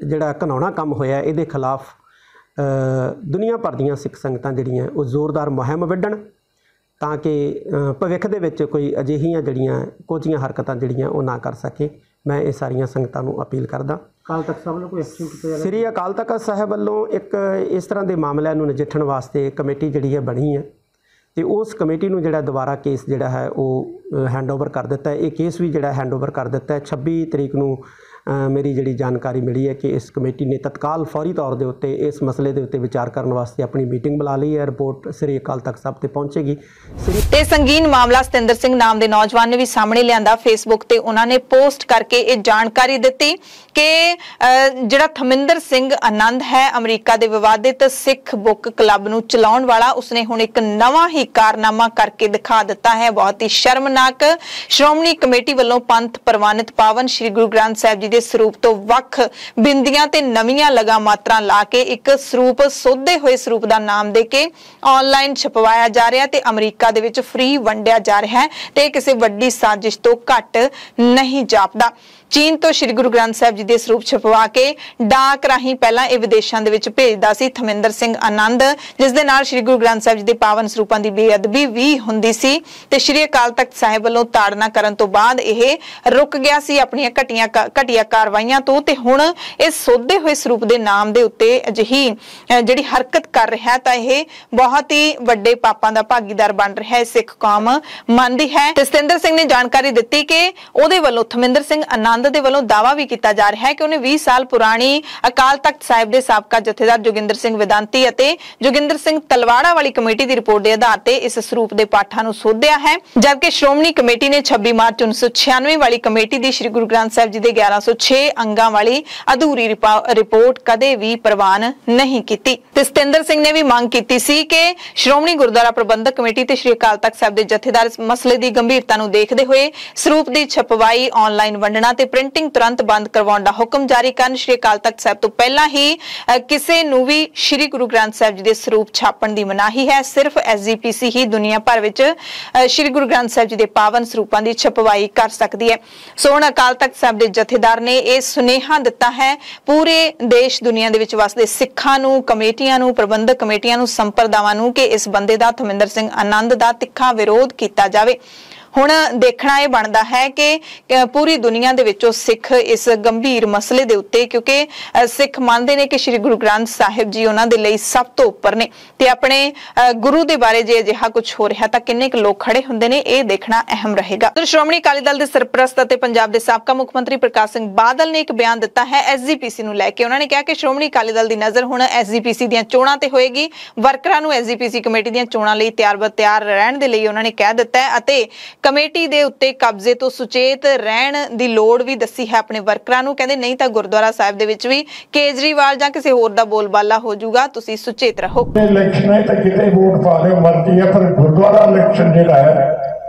जिहड़ा घिनौना काम होया इहदे खिलाफ दुनिया भर दीयां सिख संगतां जिहड़ियां वो जोरदार मुहिम विढ़ण तां कि भविख दे विच कोई अजिहियां जिहड़ियां कोझियां हरकतां जिहड़ियां वो ना कर सके। मैं ये सारियां संगतां नूं अपील करदा। अकाल तख्त साहिब वालों कोई एक्शन कीता जा श्री अकाल तख्त साहिब वालों एक इस तरह के मामलों नूं नजिठण वास्ते कमेटी जिहड़ी है बनी है ਤੇ ਉਸ ਕਮੇਟੀ ਨੂੰ ਜਿਹੜਾ ਦੁਬਾਰਾ ਕੇਸ ਜਿਹੜਾ ਹੈ ਉਹ ਹੈਂਡਓਵਰ ਕਰ ਦਿੱਤਾ ਹੈ। ਇਹ ਕੇਸ ਵੀ ਜਿਹੜਾ ਹੈਂਡਓਵਰ ਕਰ ਦਿੱਤਾ ਹੈ। 26 ਤਰੀਕ ਨੂੰ ਮੇਰੀ ਜਿਹੜੀ ਜਾਣਕਾਰੀ ਮਿਲੀ ਹੈ ਕਿ ਇਸ ਕਮੇਟੀ ਨੇ ਤਤਕਾਲ ਫੌਰੀ ਤੌਰ ਦੇ ਉੱਤੇ ਇਸ ਮਸਲੇ ਦੇ ਉੱਤੇ ਵਿਚਾਰ ਕਰਨ ਵਾਸਤੇ ਆਪਣੀ ਮੀਟਿੰਗ ਬੁਲਾ ਲਈ ਹੈ। ਰਿਪੋਰਟ ਸ੍ਰੀ ਅਕਾਲ ਤਖਤ ਸਾਹਿਬ ਤੇ ਪਹੁੰਚੇਗੀ। ਤੇ ਸੰਗੀਨ ਮਾਮਲਾ ਸਤਿੰਦਰ ਸਿੰਘ ਨਾਮ ਦੇ ਨੌਜਵਾਨ ਨੇ ਵੀ ਸਾਹਮਣੇ ਲਿਆਂਦਾ। ਫੇਸਬੁੱਕ ਤੇ ਉਹਨਾਂ ਨੇ ਪੋਸਟ ਕਰਕੇ ਇਹ ਜਾਣਕਾਰੀ ਦਿੱਤੀ ਕਿ ਜਿਹੜਾ ਥਮਿੰਦਰ ਸਿੰਘ ਆਨੰਦ ਹੈ ਅਮਰੀਕਾ ਦੇ ਵਿਵਾਦਿਤ ਸਿੱਖ ਬੁੱਕ ਕਲੱਬ ਨੂੰ ਚਲਾਉਣ ਵਾਲਾ, ਉਸਨੇ ਹੁਣ ਇੱਕ ਨਵਾਂ ਹੀ ਕਾਰਨਾਮਾ ਕਰਕੇ ਦਿਖਾ ਦਿੱਤਾ ਹੈ। ਬਹੁਤ ਹੀ ਸ਼ਰਮਨਾਕ। ਸ਼੍ਰੋਮਣੀ ਕਮੇਟੀ ਵੱਲੋਂ ਪੰਥ ਪ੍ਰਵਾਨਿਤ ਪਾਵਨ ਸ੍ਰੀ ਗੁਰੂ ਗ੍ਰੰਥ ਸਾਹਿਬ ਜੀ ਦੇ ਸਰੂਪ ਤੋਂ ਵੱਖ ਬਿੰਦੀਆਂ ਤੇ ਨਵੀਆਂ ਲਗਾ ਮਾਤਰਾ ਲਾ ਕੇ ਇੱਕ ਸਰੂਪ ਸੋਧੇ ਹੋਏ ਸਰੂਪ ਦਾ ਨਾਮ ਦੇ ਕੇ ਆਨਲਾਈਨ ਛਪਵਾਇਆ ਜਾ ਰਿਹਾ ਤੇ ਅਮਰੀਕਾ ਦੇ ਵਿੱਚ ਫ੍ਰੀ ਵੰਡਿਆ ਜਾ ਰਿਹਾ ਹੈ ਤੇ ਕਿਸੇ ਵੱਡੀ ਸਾਜ਼ਿਸ਼ ਤੋਂ ਘੱਟ ਨਹੀਂ ਜਾਪਦਾ। ਚੀਨ ਤੋਂ ਸ੍ਰੀ ਗੁਰੂ ਗ੍ਰੰਥ ਸਾਹਿਬ ਜੀ ਦੇ ਸਰੂਪ ਛਪਵਾ ਕੇ ਡਾਕ ਰਾਹੀਂ ਪਹਿਲਾਂ ਇਹ ਵਿਦੇਸ਼ਾਂ ਦੇ ਵਿੱਚ ਭੇਜਦਾ ਸੀ ਥਮਿੰਦਰ ਸਿੰਘ ਆਨੰਦ, ਜਿਸ ਦੇ ਨਾਲ ਸ੍ਰੀ ਗੁਰੂ ਗ੍ਰੰਥ ਸਾਹਿਬ ਜੀ ਦੇ ਪਾਵਨ ਸਰੂਪਾਂ ਦੀ ਬੇਅਦਬੀ ਵੀ ਹੁੰਦੀ ਸੀ ਤੇ ਸ੍ਰੀ ਅਕਾਲ ਤਖਤ ਸਾਹਿਬ ਵੱਲੋਂ ਤਾੜਨਾ ਕਰਨ ਤੋਂ ਬਾਅਦ ਇਹ ਰੁਕ ਗਿਆ ਸੀ ਆਪਣੀਆਂ ਘਟੀਆਂ ਕਾਰਵਾਈਆਂ ਤੋਂ। ਤੇ ਹੁਣ ਇਸ ਸੋਧੇ ਹੋਏ ਸਰੂਪ ਦੇ ਨਾਮ ਦੇ ਉੱਤੇ ਅਜਿਹੀ ਜਿਹੜੀ ਹਰਕਤ ਕਰ ਰਿਹਾ ਤਾਂ ਇਹ ਬਹੁਤ ਹੀ ਵੱਡੇ ਪਾਪਾਂ ਦਾ ਭਾਗੀਦਾਰ ਬਣ ਰਿਹਾ ਹੈ, ਸਿੱਖ ਕੌਮ ਮੰਨਦੀ ਹੈ। ਤੇ ਸਤਿੰਦਰ ਸਿੰਘ ਨੇ ਜਾਣਕਾਰੀ ਦਿੱਤੀ ਕਿ ਉਹਦੇ ਵੱਲੋਂ ਥਮਿੰਦਰ ਸਿੰਘ ਆਨੰਦ ਦੇ ਵੱਲੋਂ ਦਾਅਵਾ ਵੀ ਕੀਤਾ ਜਾ ਰਿਹਾ ਹੈ ਕਿ ਉਹਨੇ 20 ਸਾਲ ਪੁਰਾਣੀ ਅਕਾਲ ਤਖਤ ਸਾਹਿਬ ਦੇ ਸਾਬਕਾ ਜਥੇਦਾਰ ਜੋਗਿੰਦਰ ਸਿੰਘ ਵਿਦਾਂਤੀ ਅਤੇ ਜੋਗਿੰਦਰ ਸਿੰਘ ਤਲਵਾੜਾ ਵਾਲੀ ਕਮੇਟੀ ਦੀ ਰਿਪੋਰਟ ਦੇ ਆਧਾਰ ਤੇ ਇਸ ਸਰੂਪ ਦੇ ਪਾਠਾਂ ਨੂੰ ਸੋਧਿਆ ਹੈ, ਜਦਕਿ ਸ਼੍ਰੋਮਣੀ ਕਮੇਟੀ ਨੇ 26 ਮਾਰਚ 1996 ਵਾਲੀ ਕਮੇਟੀ ਦੀ ਸ੍ਰੀ ਗੁਰੂ ਗ੍ਰੰਥ ਸਾਹਿਬ ਜੀ ਦੇ 1106 ਅੰਗਾਂ ਵਾਲੀ ਅਧੂਰੀ ਰਿਪੋਰਟ ਕਦੇ ਵੀ ਪ੍ਰਵਾਨ ਨਹੀਂ ਕੀਤੀ। ਤੇ ਸਤਿੰਦਰ ਸਿੰਘ ਨੇ ਵੀ ਮੰਗ ਕੀਤੀ ਸੀ ਕਿ ਸ਼੍ਰੋਮਣੀ ਗੁਰਦੁਆਰਾ ਪ੍ਰਬੰਧਕ ਕਮੇਟੀ ਤੇ ਸ੍ਰੀ ਅਕਾਲ ਤਖਤ ਸਾਹਿਬ ਦੇ ਜਥੇਦਾਰ ਇਸ ਮਸਲੇ ਦੀ ਗੰਭੀਰਤਾ ਨੂੰ ਦੇਖਦੇ ਹੋਏ ਸਰੂਪ ਦੀ ਛਪਵਾਈ ਆਨਲਾਈਨ ਵੰਡਣਾ ਤੇ ਪ੍ਰਿੰਟਿੰਗ ਤੁਰੰਤ ਬੰਦ ਕਰਵਾਉਣ ਦਾ ਹੁਕਮ ਜਾਰੀ ਕਰਨ। ਸ੍ਰੀ ਅਕਾਲ ਤਖਤ ਸਾਹਿਬ ਤੋਂ ਪਹਿਲਾਂ ਹੀ ਕਿਸੇ ਨੂੰ ਵੀ ਸ੍ਰੀ ਗੁਰੂ ਗ੍ਰੰਥ ਸਾਹਿਬ ਜੀ ਦੇ ਸਰੂਪ ਛਾਪਣ ਦੀ ਮਨਾਹੀ ਹੈ। ਸਿਰਫ SGPC ਹੀ ਦੁਨੀਆ ਭਰ ਵਿੱਚ ਸ੍ਰੀ ਗੁਰੂ ਗ੍ਰੰਥ ਸਾਹਿਬ ਜੀ ਦੇ ਪਾਵਨ ਸਰੂਪਾਂ ਦੀ ਛਪਵਾਈ ਕਰ ਸਕਦੀ ਹੈ। ਸੋ ਹੁਣ ਅਕਾਲ ਤਖਤ ਸਾਹਿਬ ਦੇ ਜਥੇਦਾਰ ਨੇ ਇਹ ਸੁਨੇਹਾ ਦਿੱਤਾ ਹੈ ਪੂਰੇ ਦੇਸ਼ ਦੁਨੀਆ ਦੇ ਵਿੱਚ ਵਸਦੇ ਸਿੱਖਾਂ ਨੂੰ, ਕਮੇਟੀਆਂ ਨੂੰ, ਪ੍ਰਬੰਧਕ ਕਮੇਟੀਆਂ ਨੂੰ, ਸੰਪਰਦਾਵਾਂ ਨੂੰ ਕਿ ਇਸ ਬੰਦੇ ਦਾ ਥਮਿੰਦਰ ਸਿੰਘ ਆਨੰਦ ਦਾ ਤਿੱਖਾ ਵਿਰੋਧ ਕੀਤਾ ਜਾਵੇ। ਹੁਣ ਦੇਖਣਾ ਇਹ ਬਣਦਾ ਹੈ ਕਿ ਪੂਰੀ ਦੁਨੀਆ ਦੇ ਵਿੱਚੋਂ ਸਿੱਖ ਇਸ ਗੰਭੀਰ ਮਸਲੇ ਦੇ ਉੱਤੇ, ਕਿਉਂਕਿ ਸਿੱਖ ਮੰਨਦੇ ਨੇ ਕਿ ਸ੍ਰੀ ਗੁਰੂ ਗ੍ਰੰਥ ਸਾਹਿਬ ਜੀ ਉਹਨਾਂ ਦੇ ਲਈ ਸਭ ਤੋਂ ਉੱਪਰ ਨੇ ਤੇ ਆਪਣੇ ਗੁਰੂ ਦੇ ਬਾਰੇ ਜੇ ਅਜਿਹਾ ਕੁਝ ਹੋ ਰਿਹਾ ਤਾਂ ਕਿੰਨੇ ਕੁ ਲੋਕ ਖੜੇ ਹੁੰਦੇ ਨੇ, ਇਹ ਦੇਖਣਾ ਅਹਿਮ ਰਹੇਗਾ। ਸ਼੍ਰੋਮਣੀ ਅਕਾਲੀ ਦਲ ਦੇ ਸਰਪ੍ਰਸਤ ਅਤੇ ਪੰਜਾਬ ਦੇ ਸਾਬਕਾ ਮੁੱਖ ਮੰਤਰੀ ਪ੍ਰਕਾਸ਼ ਸਿੰਘ ਬਾਦਲ ਨੇ ਇੱਕ ਬਿਆਨ ਦਿੱਤਾ ਹੈ SGPC ਨੂੰ ਲੈ ਕੇ। ਉਹਨਾਂ ਨੇ ਕਿਹਾ ਕਿ ਸ਼੍ਰੋਮਣੀ ਅਕਾਲੀ ਦਲ ਦੀ ਨਜ਼ਰ ਹੁਣ SGPC ਦੀਆਂ ਚੋਣਾਂ ਤੇ ਹੋਏਗੀ। ਵਰਕਰਾਂ ਨੂੰ SGPC ਕਮੇਟੀ ਦੀਆਂ ਚੋਣਾਂ ਲਈ ਤਿਆਰ ਰਹਿਣ ਦੇ ਲਈ ਉਹਨਾਂ ਨੇ ਕਹਿ ਦਿੱਤਾ ਹੈ ਅਤੇ ਕਮੇਟੀ ਦੇ ਉੱਤੇ ਕਬਜ਼ੇ ਤੋਂ ਸੁਚੇਤ ਰਹਿਣ ਦੀ ਲੋੜ ਵੀ ਦੱਸੀ ਹੈ ਆਪਣੇ ਵਰਕਰਾਂ ਨੂੰ। ਕਹਿੰਦੇ ਨਹੀਂ ਤਾਂ ਗੁਰਦੁਆਰਾ ਸਾਹਿਬ ਦੇ ਵਿੱਚ ਵੀ ਕੇਜਰੀਵਾਲ ਜਾਂ ਕਿਸੇ ਹੋਰ ਦਾ ਬੋਲਬਾਲਾ ਹੋ ਜਾਊਗਾ, ਤੁਸੀਂ ਸੁਚੇਤ ਰਹੋ। ਇਲੈਕਸ਼ਨ ਹੈ ਤਾਂ ਕਿਤੇ ਵੋਟ ਪਾ ਦਿਓ ਮਰਜ਼ੀ ਹੈ, ਪਰ ਗੁਰਦੁਆਰਾ ਇਲੈਕਸ਼ਨ ਜਿਹੜਾ ਹੈ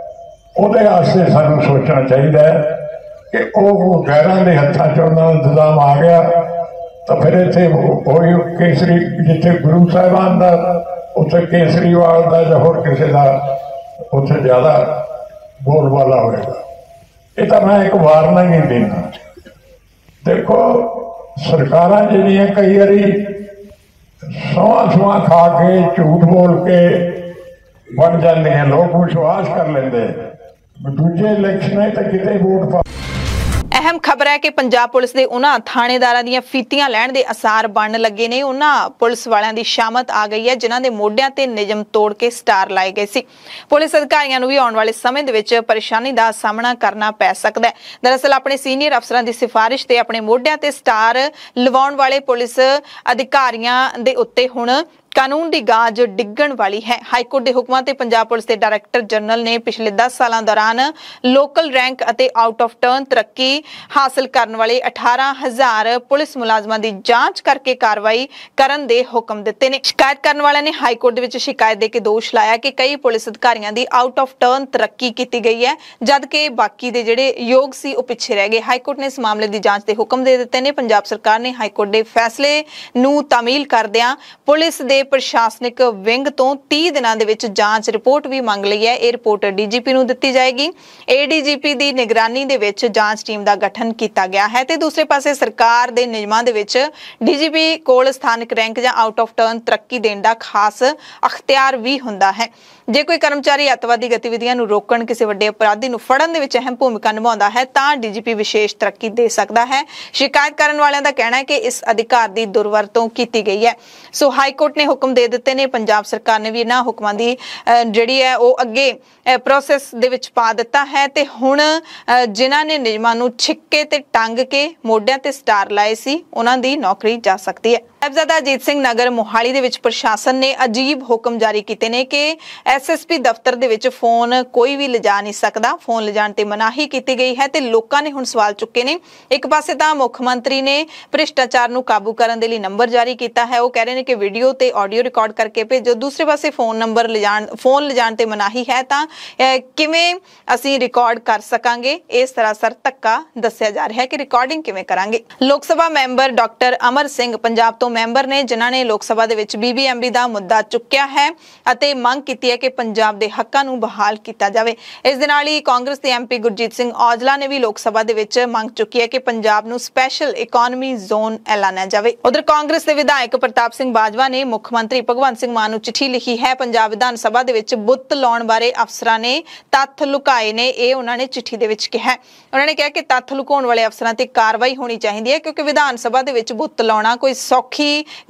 ਉਹਦੇ ਵਾਸਤੇ ਸਾਨੂੰ ਸੋਚਣਾ ਚਾਹੀਦਾ ਹੈ ਕਿ ਉਹ ਗੈਰਾਂ ਦੇ ਹੱਥਾਂ 'ਚ ਉਹਨਾਂ ਦਾ ਇੰਤਜ਼ਾਮ ਆ ਗਿਆ ਤਾਂ ਫਿਰ ਇੱਥੇ ਕੋਈ ਕੇਸਰੀ ਜਿੱਥੇ ਗੁਰੂ ਸਾਹਿਬਾਨ ਦਾ ਉੱਥੇ ਕੇਸਰੀਵਾਲ ਦਾ ਜਾਂ ਹੋਰ ਕਿਸੇ ਦਾ ਉੱਥੇ ਜ਼ਿਆਦਾ ਬੋਲਬਾਲਾ ਹੋਏਗਾ। ਇਹ ਤਾਂ ਮੈਂ ਇੱਕ ਵਾਰਨਿੰਗ ਹੀ ਦੇਣਾ। ਦੇਖੋ ਸਰਕਾਰਾਂ ਜਿਹੜੀਆਂ ਕਈ ਵਾਰੀ ਸੌਂ ਖਾ ਕੇ ਝੂਠ ਬੋਲ ਕੇ ਬਣ ਜਾਂਦੀਆਂ, ਲੋਕ ਵਿਸ਼ਵਾਸ ਕਰ ਲੈਂਦੇ, ਦੂਜੇ ਇਲੈਕਸ਼ਨਾਂ ਤਾਂ ਕਿਤੇ ਵੋਟ ਪਾ। ਅਹਿਮ ਖਬਰ ਹੈ ਕਿ ਪੰਜਾਬ ਪੁਲਿਸ ਦੇ ਉਹਨਾਂ ਥਾਣੇਦਾਰਾਂ ਦੀਆਂ ਫੀਤੀਆਂ ਲੈਣ ਦੇ ਅਸਾਰ ਬਣਨ ਲੱਗੇ ਨੇ। ਉਹਨਾਂ ਪੁਲਿਸ ਵਾਲਿਆਂ ਦੀ ਸ਼ਾਮਤ ਆ ਗਈ ਹੈ ਜਿਨ੍ਹਾਂ ਦੇ ਮੋਢਿਆਂ ਤੇ ਨਿਯਮ ਤੋੜ ਕੇ ਸਟਾਰ ਲਾਏ ਗਏ ਸੀ। ਪੁਲਿਸ ਅਧਿਕਾਰੀਆਂ ਨੂੰ ਵੀ ਆਉਣ ਵਾਲੇ ਸਮੇਂ ਦੇ ਵਿੱਚ ਪਰੇਸ਼ਾਨੀ ਦਾ ਸਾਹਮਣਾ ਕਰਨਾ ਪੈ ਸਕਦਾ ਹੈ। ਦਰਅਸਲ ਆਪਣੇ ਸੀਨੀਅਰ ਅਫਸਰਾਂ ਦੀ ਸਿਫਾਰਿਸ਼ ਤੇ ਆਪਣੇ ਮੋਢਿਆਂ ਤੇ ਸਟਾਰ ਲਵਾਉਣ ਵਾਲੇ ਪੁਲਿਸ ਅਧਿਕਾਰੀਆਂ ਦੇ ਉੱਤੇ ਹੁਣ ਕਾਨੂੰਨ ਦੀ ਗਾਜ ਡਿੱਗਣ ਵਾਲੀ ਹੈ। ਹਾਈਕੋਰਟ ਦੇ ਹੁਕਮਾਂ ਤੇ ਪੰਜਾਬ ਪੁਲਿਸ ਦੇ ਡਾਇਰੈਕਟਰ ਜਨਰਲ ਨੇ ਪਿਛਲੇ 10 ਸਾਲਾਂ ਦੌਰਾਨ ਲੋਕਲ ਰੈਂਕ ਅਤੇ ਆਊਟ ਆਫ ਟਰਨ ਤਰੱਕੀ ਹਾਸਲ ਕਰਨ ਵਾਲੇ 18,000 ਪੁਲਿਸ ਮੁਲਾਜ਼ਮਾਂ ਦੀ ਜਾਂਚ ਕਰਕੇ ਕਾਰਵਾਈ ਕਰਨ ਦੇ ਹੁਕਮ ਦਿੱਤੇ ਨੇ। ਸ਼ਿਕਾਇਤ ਕਰਨ ਵਾਲਿਆਂ ਨੇ ਹਾਈਕੋਰਟ ਦੇ ਵਿੱਚ ਸ਼ਿਕਾਇਤ ਦੇ ਕੇ ਦੋਸ਼ ਲਾਇਆ ਕਿ ਕਈ ਪੁਲਿਸ ਅਧਿਕਾਰੀਆਂ ਦੀ ਆਊਟ ਆਫ ਟਰਨ ਤਰੱਕੀ ਕੀਤੀ ਗਈ ਹੈ, ਜਦਕਿ ਬਾਕੀ ਦੇ ਜਿਹੜੇ ਯੋਗ ਸੀ ਉਹ ਪਿੱਛੇ ਰਹਿ ਗਏ। ਹਾਈਕੋਰਟ ਨੇ ਇਸ ਮਾਮਲੇ ਦੀ ਜਾਂਚ ਦੇ ਹੁਕਮ ਦੇ ਦਿੱਤੇ ਨੇ। ਪੰਜਾਬ ਸਰਕਾਰ ਨੇ ਹਾਈਕੋਰਟ ਦੇ ਫੈਸਲੇ ਨੂੰ ਤਾਮੀਲ ਕਰਦਿਆਂ ਪੁਲਿਸ ਦੇ ਪ੍ਰਸ਼ਾਸਨਿਕ ਵਿੰਗ ਤੋਂ 30 ਦਿਨਾਂ ਦੇ ਵਿੱਚ ਜਾਂਚ ਰਿਪੋਰਟ ਵੀ ਮੰਗ ਲਈ ਹੈ। ਇਹ ਰਿਪੋਰਟ DGP ਨੂੰ ਦਿੱਤੀ ਜਾਏਗੀ। ADGP ਦੀ ਨਿਗਰਾਨੀ ਦੇ ਵਿੱਚ ਜਾਂਚ ਟੀਮ ਦਾ ਗਠਨ ਕੀਤਾ ਗਿਆ ਹੈ ਤੇ ਦੂਸਰੇ ਪਾਸੇ ਸਰਕਾਰ ਦੇ ਨਿਯਮਾਂ ਦੇ ਵਿੱਚ DGP ਕੋਲ ਸਥਾਨਕ ਰੈਂਕ ਜਾਂ ਆਊਟ ਆਫ ਟਰਨ ਤਰੱਕੀ ਦੇਣ ਦਾ ਖਾਸ ਅਖਤਿਆਰ ਵੀ ਹੁੰਦਾ ਹੈ। ਜੇ ਕੋਈ ਕਰਮਚਾਰੀ ਅੱਤਵਾਦੀ ਗਤੀਵਿਧੀਆਂ ਨੂੰ ਰੋਕਣ, ਕਿਸੇ ਵੱਡੇ ਅਪਰਾਧੀ ਨੂੰ ਫੜਨ ਦੇ ਵਿੱਚ ਅਹਿਮ ਭੂਮਿਕਾ ਨਿਭਾਉਂਦਾ ਹੈ ਤਾਂ DGP ਵਿਸ਼ੇਸ਼ ਤਰੱਕੀ ਦੇ ਸਕਦਾ ਹੈ। ਸ਼ਿਕਾਇਤ ਕਰਨ ਵਾਲਿਆਂ ਦਾ ਕਹਿਣਾ ਹੈ ਕਿ ਇਸ ਅਧਿਕਾਰ ਦੀ ਦੁਰਵਰਤੋਂ ਕੀਤੀ ਗਈ ਹੈ। ਸੋ ਹਾਈਕੋਰਟ ਨੇ ਹੁਕਮ ਦੇ ਦਿੱਤੇ ਨੇ। ਪੰਜਾਬ सरकार ने भी इन्हां हुकमां दी जिहड़ी है वो अगे प्रोसैस दे विच पा दिता है ते हुण जिन्हां ने नियमां नूं छिक्के ते टंग के मोढिआं ते स्टार लाए सी उन्हां दी नौकरी जा सकती है। साहिबजादा अजीत सिंह नगर मोहाली दे विच प्रशासन ने अजीब हुक्म जारी कीते ने कि SSP दफ्तर दे विच फोन कोई भी लिजा नहीं सकदा, फोन लिजाण ते मनाही कीती गई है ते लोकां ने हुण सवाल चुके ने। एक पासे तां मुख मंत्री ने भ्रिष्टाचार नूं काबू करन दे लई नंबर जारी कीता है, वो कह रहे ने कि वीडियो ते ऑडियो रिकॉर्ड करके भेजो। दूसरे पासे फोन लिजाण ते मनाही है तां किवें असीं रिकॉर्ड कर सकांगे, इस सरासर धक्का दस्सिया जा रहा है कि रिकॉर्डिंग किवें करांगे। लोक सभा मैंबर डॉक्टर अमर सिंह पंजाब तो मैंबर ने जिन्हां ने लोक सभा दे विच BBMB दा मुद्दा चुक्या है अते मंग कीती है कि पंजाब दे हक्कां नूं बहाल कीता जावे। इस दे नाल ही कांग्रेस दे MP गुरजीत सिंह औजला ने भी लोक सभा दे विच मंग चुकी है कि पंजाब नूं स्पैशल इकोनॉमी जोन ऐलानिया जावे। उधर कांग्रेस दे विधायक प्रताप सिंह बाजवा ने मुख मंत्री भगवंत सिंह मान नूं चिट्ठी लिखी है। पंजाब विधान सभा दे विच बुत लाउण बारे अफसरां ने तत्थ लुकाए ने, यह उन्होंने ने चिट्ठी दे विच कहा। उन्होंने कहा कि तत्थ लुकाउण वाले अफसरां ते कार्रवाई होनी चाहिए है, क्योंकि विधान सभा दे विच बुत लाउणा कोई सौखी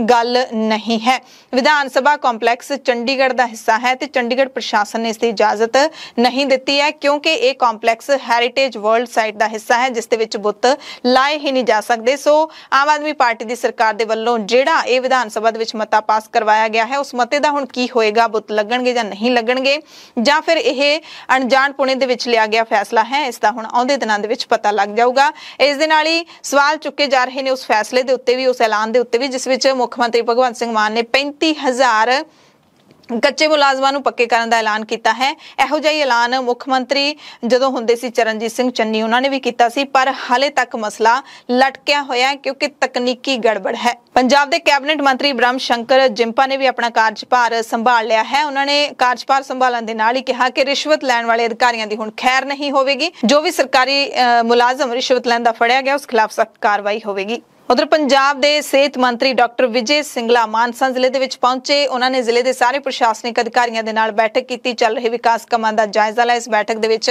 गल नहीं है। विधान सभा कॉम्पलैक्स चंडीगढ़ का हिस्सा है ते चंडीगढ़ प्रशासन ने इसकी इजाजत नहीं दी है, क्योंकि यह कॉम्पलैक्स हैरीटेज वर्ल्ड साइट का हिस्सा है जिस दे विच बुत लाए ही नहीं जा सकते। सो आम आदमी पार्टी की सरकार दे वल्लों जिहड़ा ये विधान सभा दे विच मता पास करवाया गया है, उस मते दा हुण की होएगा, बुत लगणगे जां नहीं लगणगे, जां फिर यह अणजाण पुणे दे विच लिया गया फैसला है, इसका हुण आउंदे दिनां दे विच पता लग जाऊगा। इस दे नाल ही सवाल चुके जा रहे हैं उस फैसले के उत्ते भी, उस ऐलान के उत्ते भी, जिस विच मुख मंत्री भगवंत सिंह मान ने 35,000 कच्चे मुलाजमां नूं पक्के करन दा ऐलान कीता है। इहो जिहा ऐलान मुख मंत्री जदों हुंदे सी चरणजीत सिंह चन्नी उन्होंने भी कीता सी, पर हाले तक मसला लटकिया होया है क्योंकि तकनीकी गड़बड़ है। पंजाब के कैबिनेट मंत्री ब्रह्म शंकर जिंपा ने भी अपना कार्यभार संभाल लिया है। उन्होंने कार्यभार संभालण दे नाल ही कहा कि रिश्वत लैण वाले अधिकारियों की हुण खैर नहीं होवेगी, जो भी सरकारी मुलाजम रिश्वत लैंदा फड़िया गया उस खिलाफ सख्त कार्रवाई होवेगी। उधर पंजाब के सेहत मंत्री डॉक्टर विजय सिंगला मानसा जिले के पहुंचे। उन्होंने जिले के सारे प्रशासनिक अधिकारियों के नाल बैठक की, चल रहे विकास कामां दा जायजा लिया। इस बैठक के विच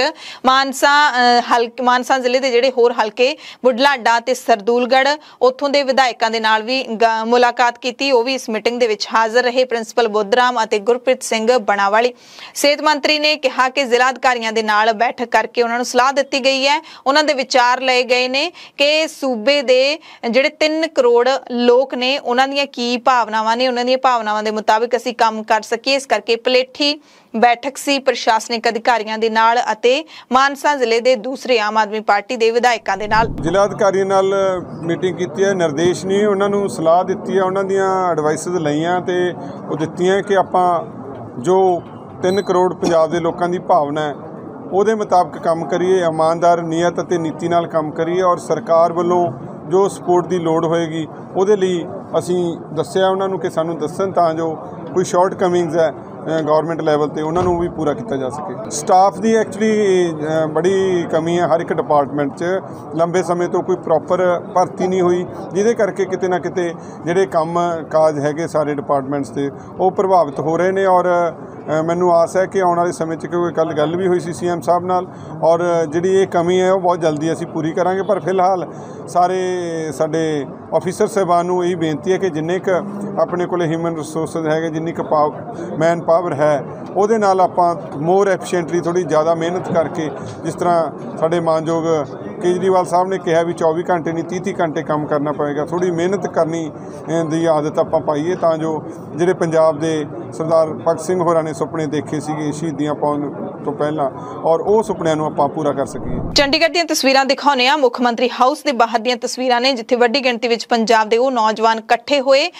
मानसा जिले के जिहड़े होर हलके बुढलाडा ते सरदूलगढ़ उत्थों के विधायकों के नाल भी मुलाकात की, वो भी इस मीटिंग के विच हाज़र रहे। प्रिंसीपल बुद्धराम और गुरप्रीत सिंह बनावाली। सेहत मंत्री ने कहा कि जिला अधिकारियों के नाल बैठक करके उन्होंने सलाह दी गई है, उन्होंने विचार लए गए ने कि सूबे के 3 करोड़ लोग ने उन्हां दी की भावनावां ने, उन्हां दी भावनावां दे मुताबिक असीं काम कर सकीए। इस करके पलेठी बैठक सी प्रशासनिक अधिकारियों के नाल अते मानसा जिले के दूसरे आम आदमी पार्टी के विधायकों के नाल। जिला अधिकारियों नाल मीटिंग की है, निर्देश नहीं उन्होंने सलाह दी है, उन्होंने एडवाइसिस लईआं ते वो दित्तियां कि आपां जो 3 करोड़ पंजाब के लोगों की भावना है ਉਹਦੇ मुताबिक काम करिए, ईमानदार नीयत ਅਤੇ नीति नाल काम करिए और सरकार वालों जो सपोर्ट की लोड़ होएगी ਉਹਦੇ ਲਈ ਅਸੀਂ ਦੱਸਿਆ ਉਹਨਾਂ ਨੂੰ ਕਿ ਸਾਨੂੰ ਦੱਸਣ ਤਾਂ ਜੋ ਕੋਈ ਸ਼ਾਰਟ ਕਮਿੰਗਸ ਹੈ गवर्नमेंट लैवल पर उन्होंने भी पूरा किया जा सके। स्टाफ की एक्चुअली बड़ी कमी है हर एक डिपार्टमेंट च, लंबे समय तो कोई प्रॉपर भर्ती नहीं हुई, जिहदे करके किते ना किते जिहड़े काम काज हैगे सारे डिपार्टमेंट्स से वो प्रभावित हो रहे हैं। और मैनू आस है कि आने वाले समय कोई कल गल भी हुई सी CM साहब नाल, और जिहड़ी ये कमी है वो बहुत जल्दी असीं पूरी करांगे। पर फिलहाल सारे साडे ऑफिसर साहबान नूं यही बेनती है कि जिन्ने क अपने कोले ह्यूमन रिसोर्सिस है, जिन्नी क मैन पावर है, ਉਹਦੇ ਨਾਲ ਆਪਾਂ मोर एफिशिएंटली थोड़ी ज़्यादा मेहनत करके, जिस तरह साढ़े मानयोग केजरीवाल साहब ने कहा भी 24 घंटे नहीं 30 घंटे काम करना पएगा, थोड़ी मेहनत करनी दी आदत आप पाइए तां जो ਜਿਹੜੇ पंजाब के सरदार भगत सिंह होरां ने सुपने देखे सीगे शहीदियां पाउण तो पहला, और वो सुपनिਆਂ ਨੂੰ ਆਪਾਂ पूरा कर सकीए। चंडीगढ़ ਦੀਆਂ ਤਸਵੀਰਾਂ ਦਿਖਾਉਂਦੇ ਆ। ਮੁੱਖ ਮੰਤਰੀ ਹਾਊਸ ਦੇ ਬਾਹਰ ਦੀਆਂ ਤਸਵੀਰਾਂ ਨੇ ਜਿੱਥੇ ਵੱਡੀ ਗਿਣਤੀ ਵਿੱਚ ਪੰਜਾਬ ਦੇ ਉਹ ਨੌਜਵਾਨ ਇਕੱਠੇ ਹੋਏ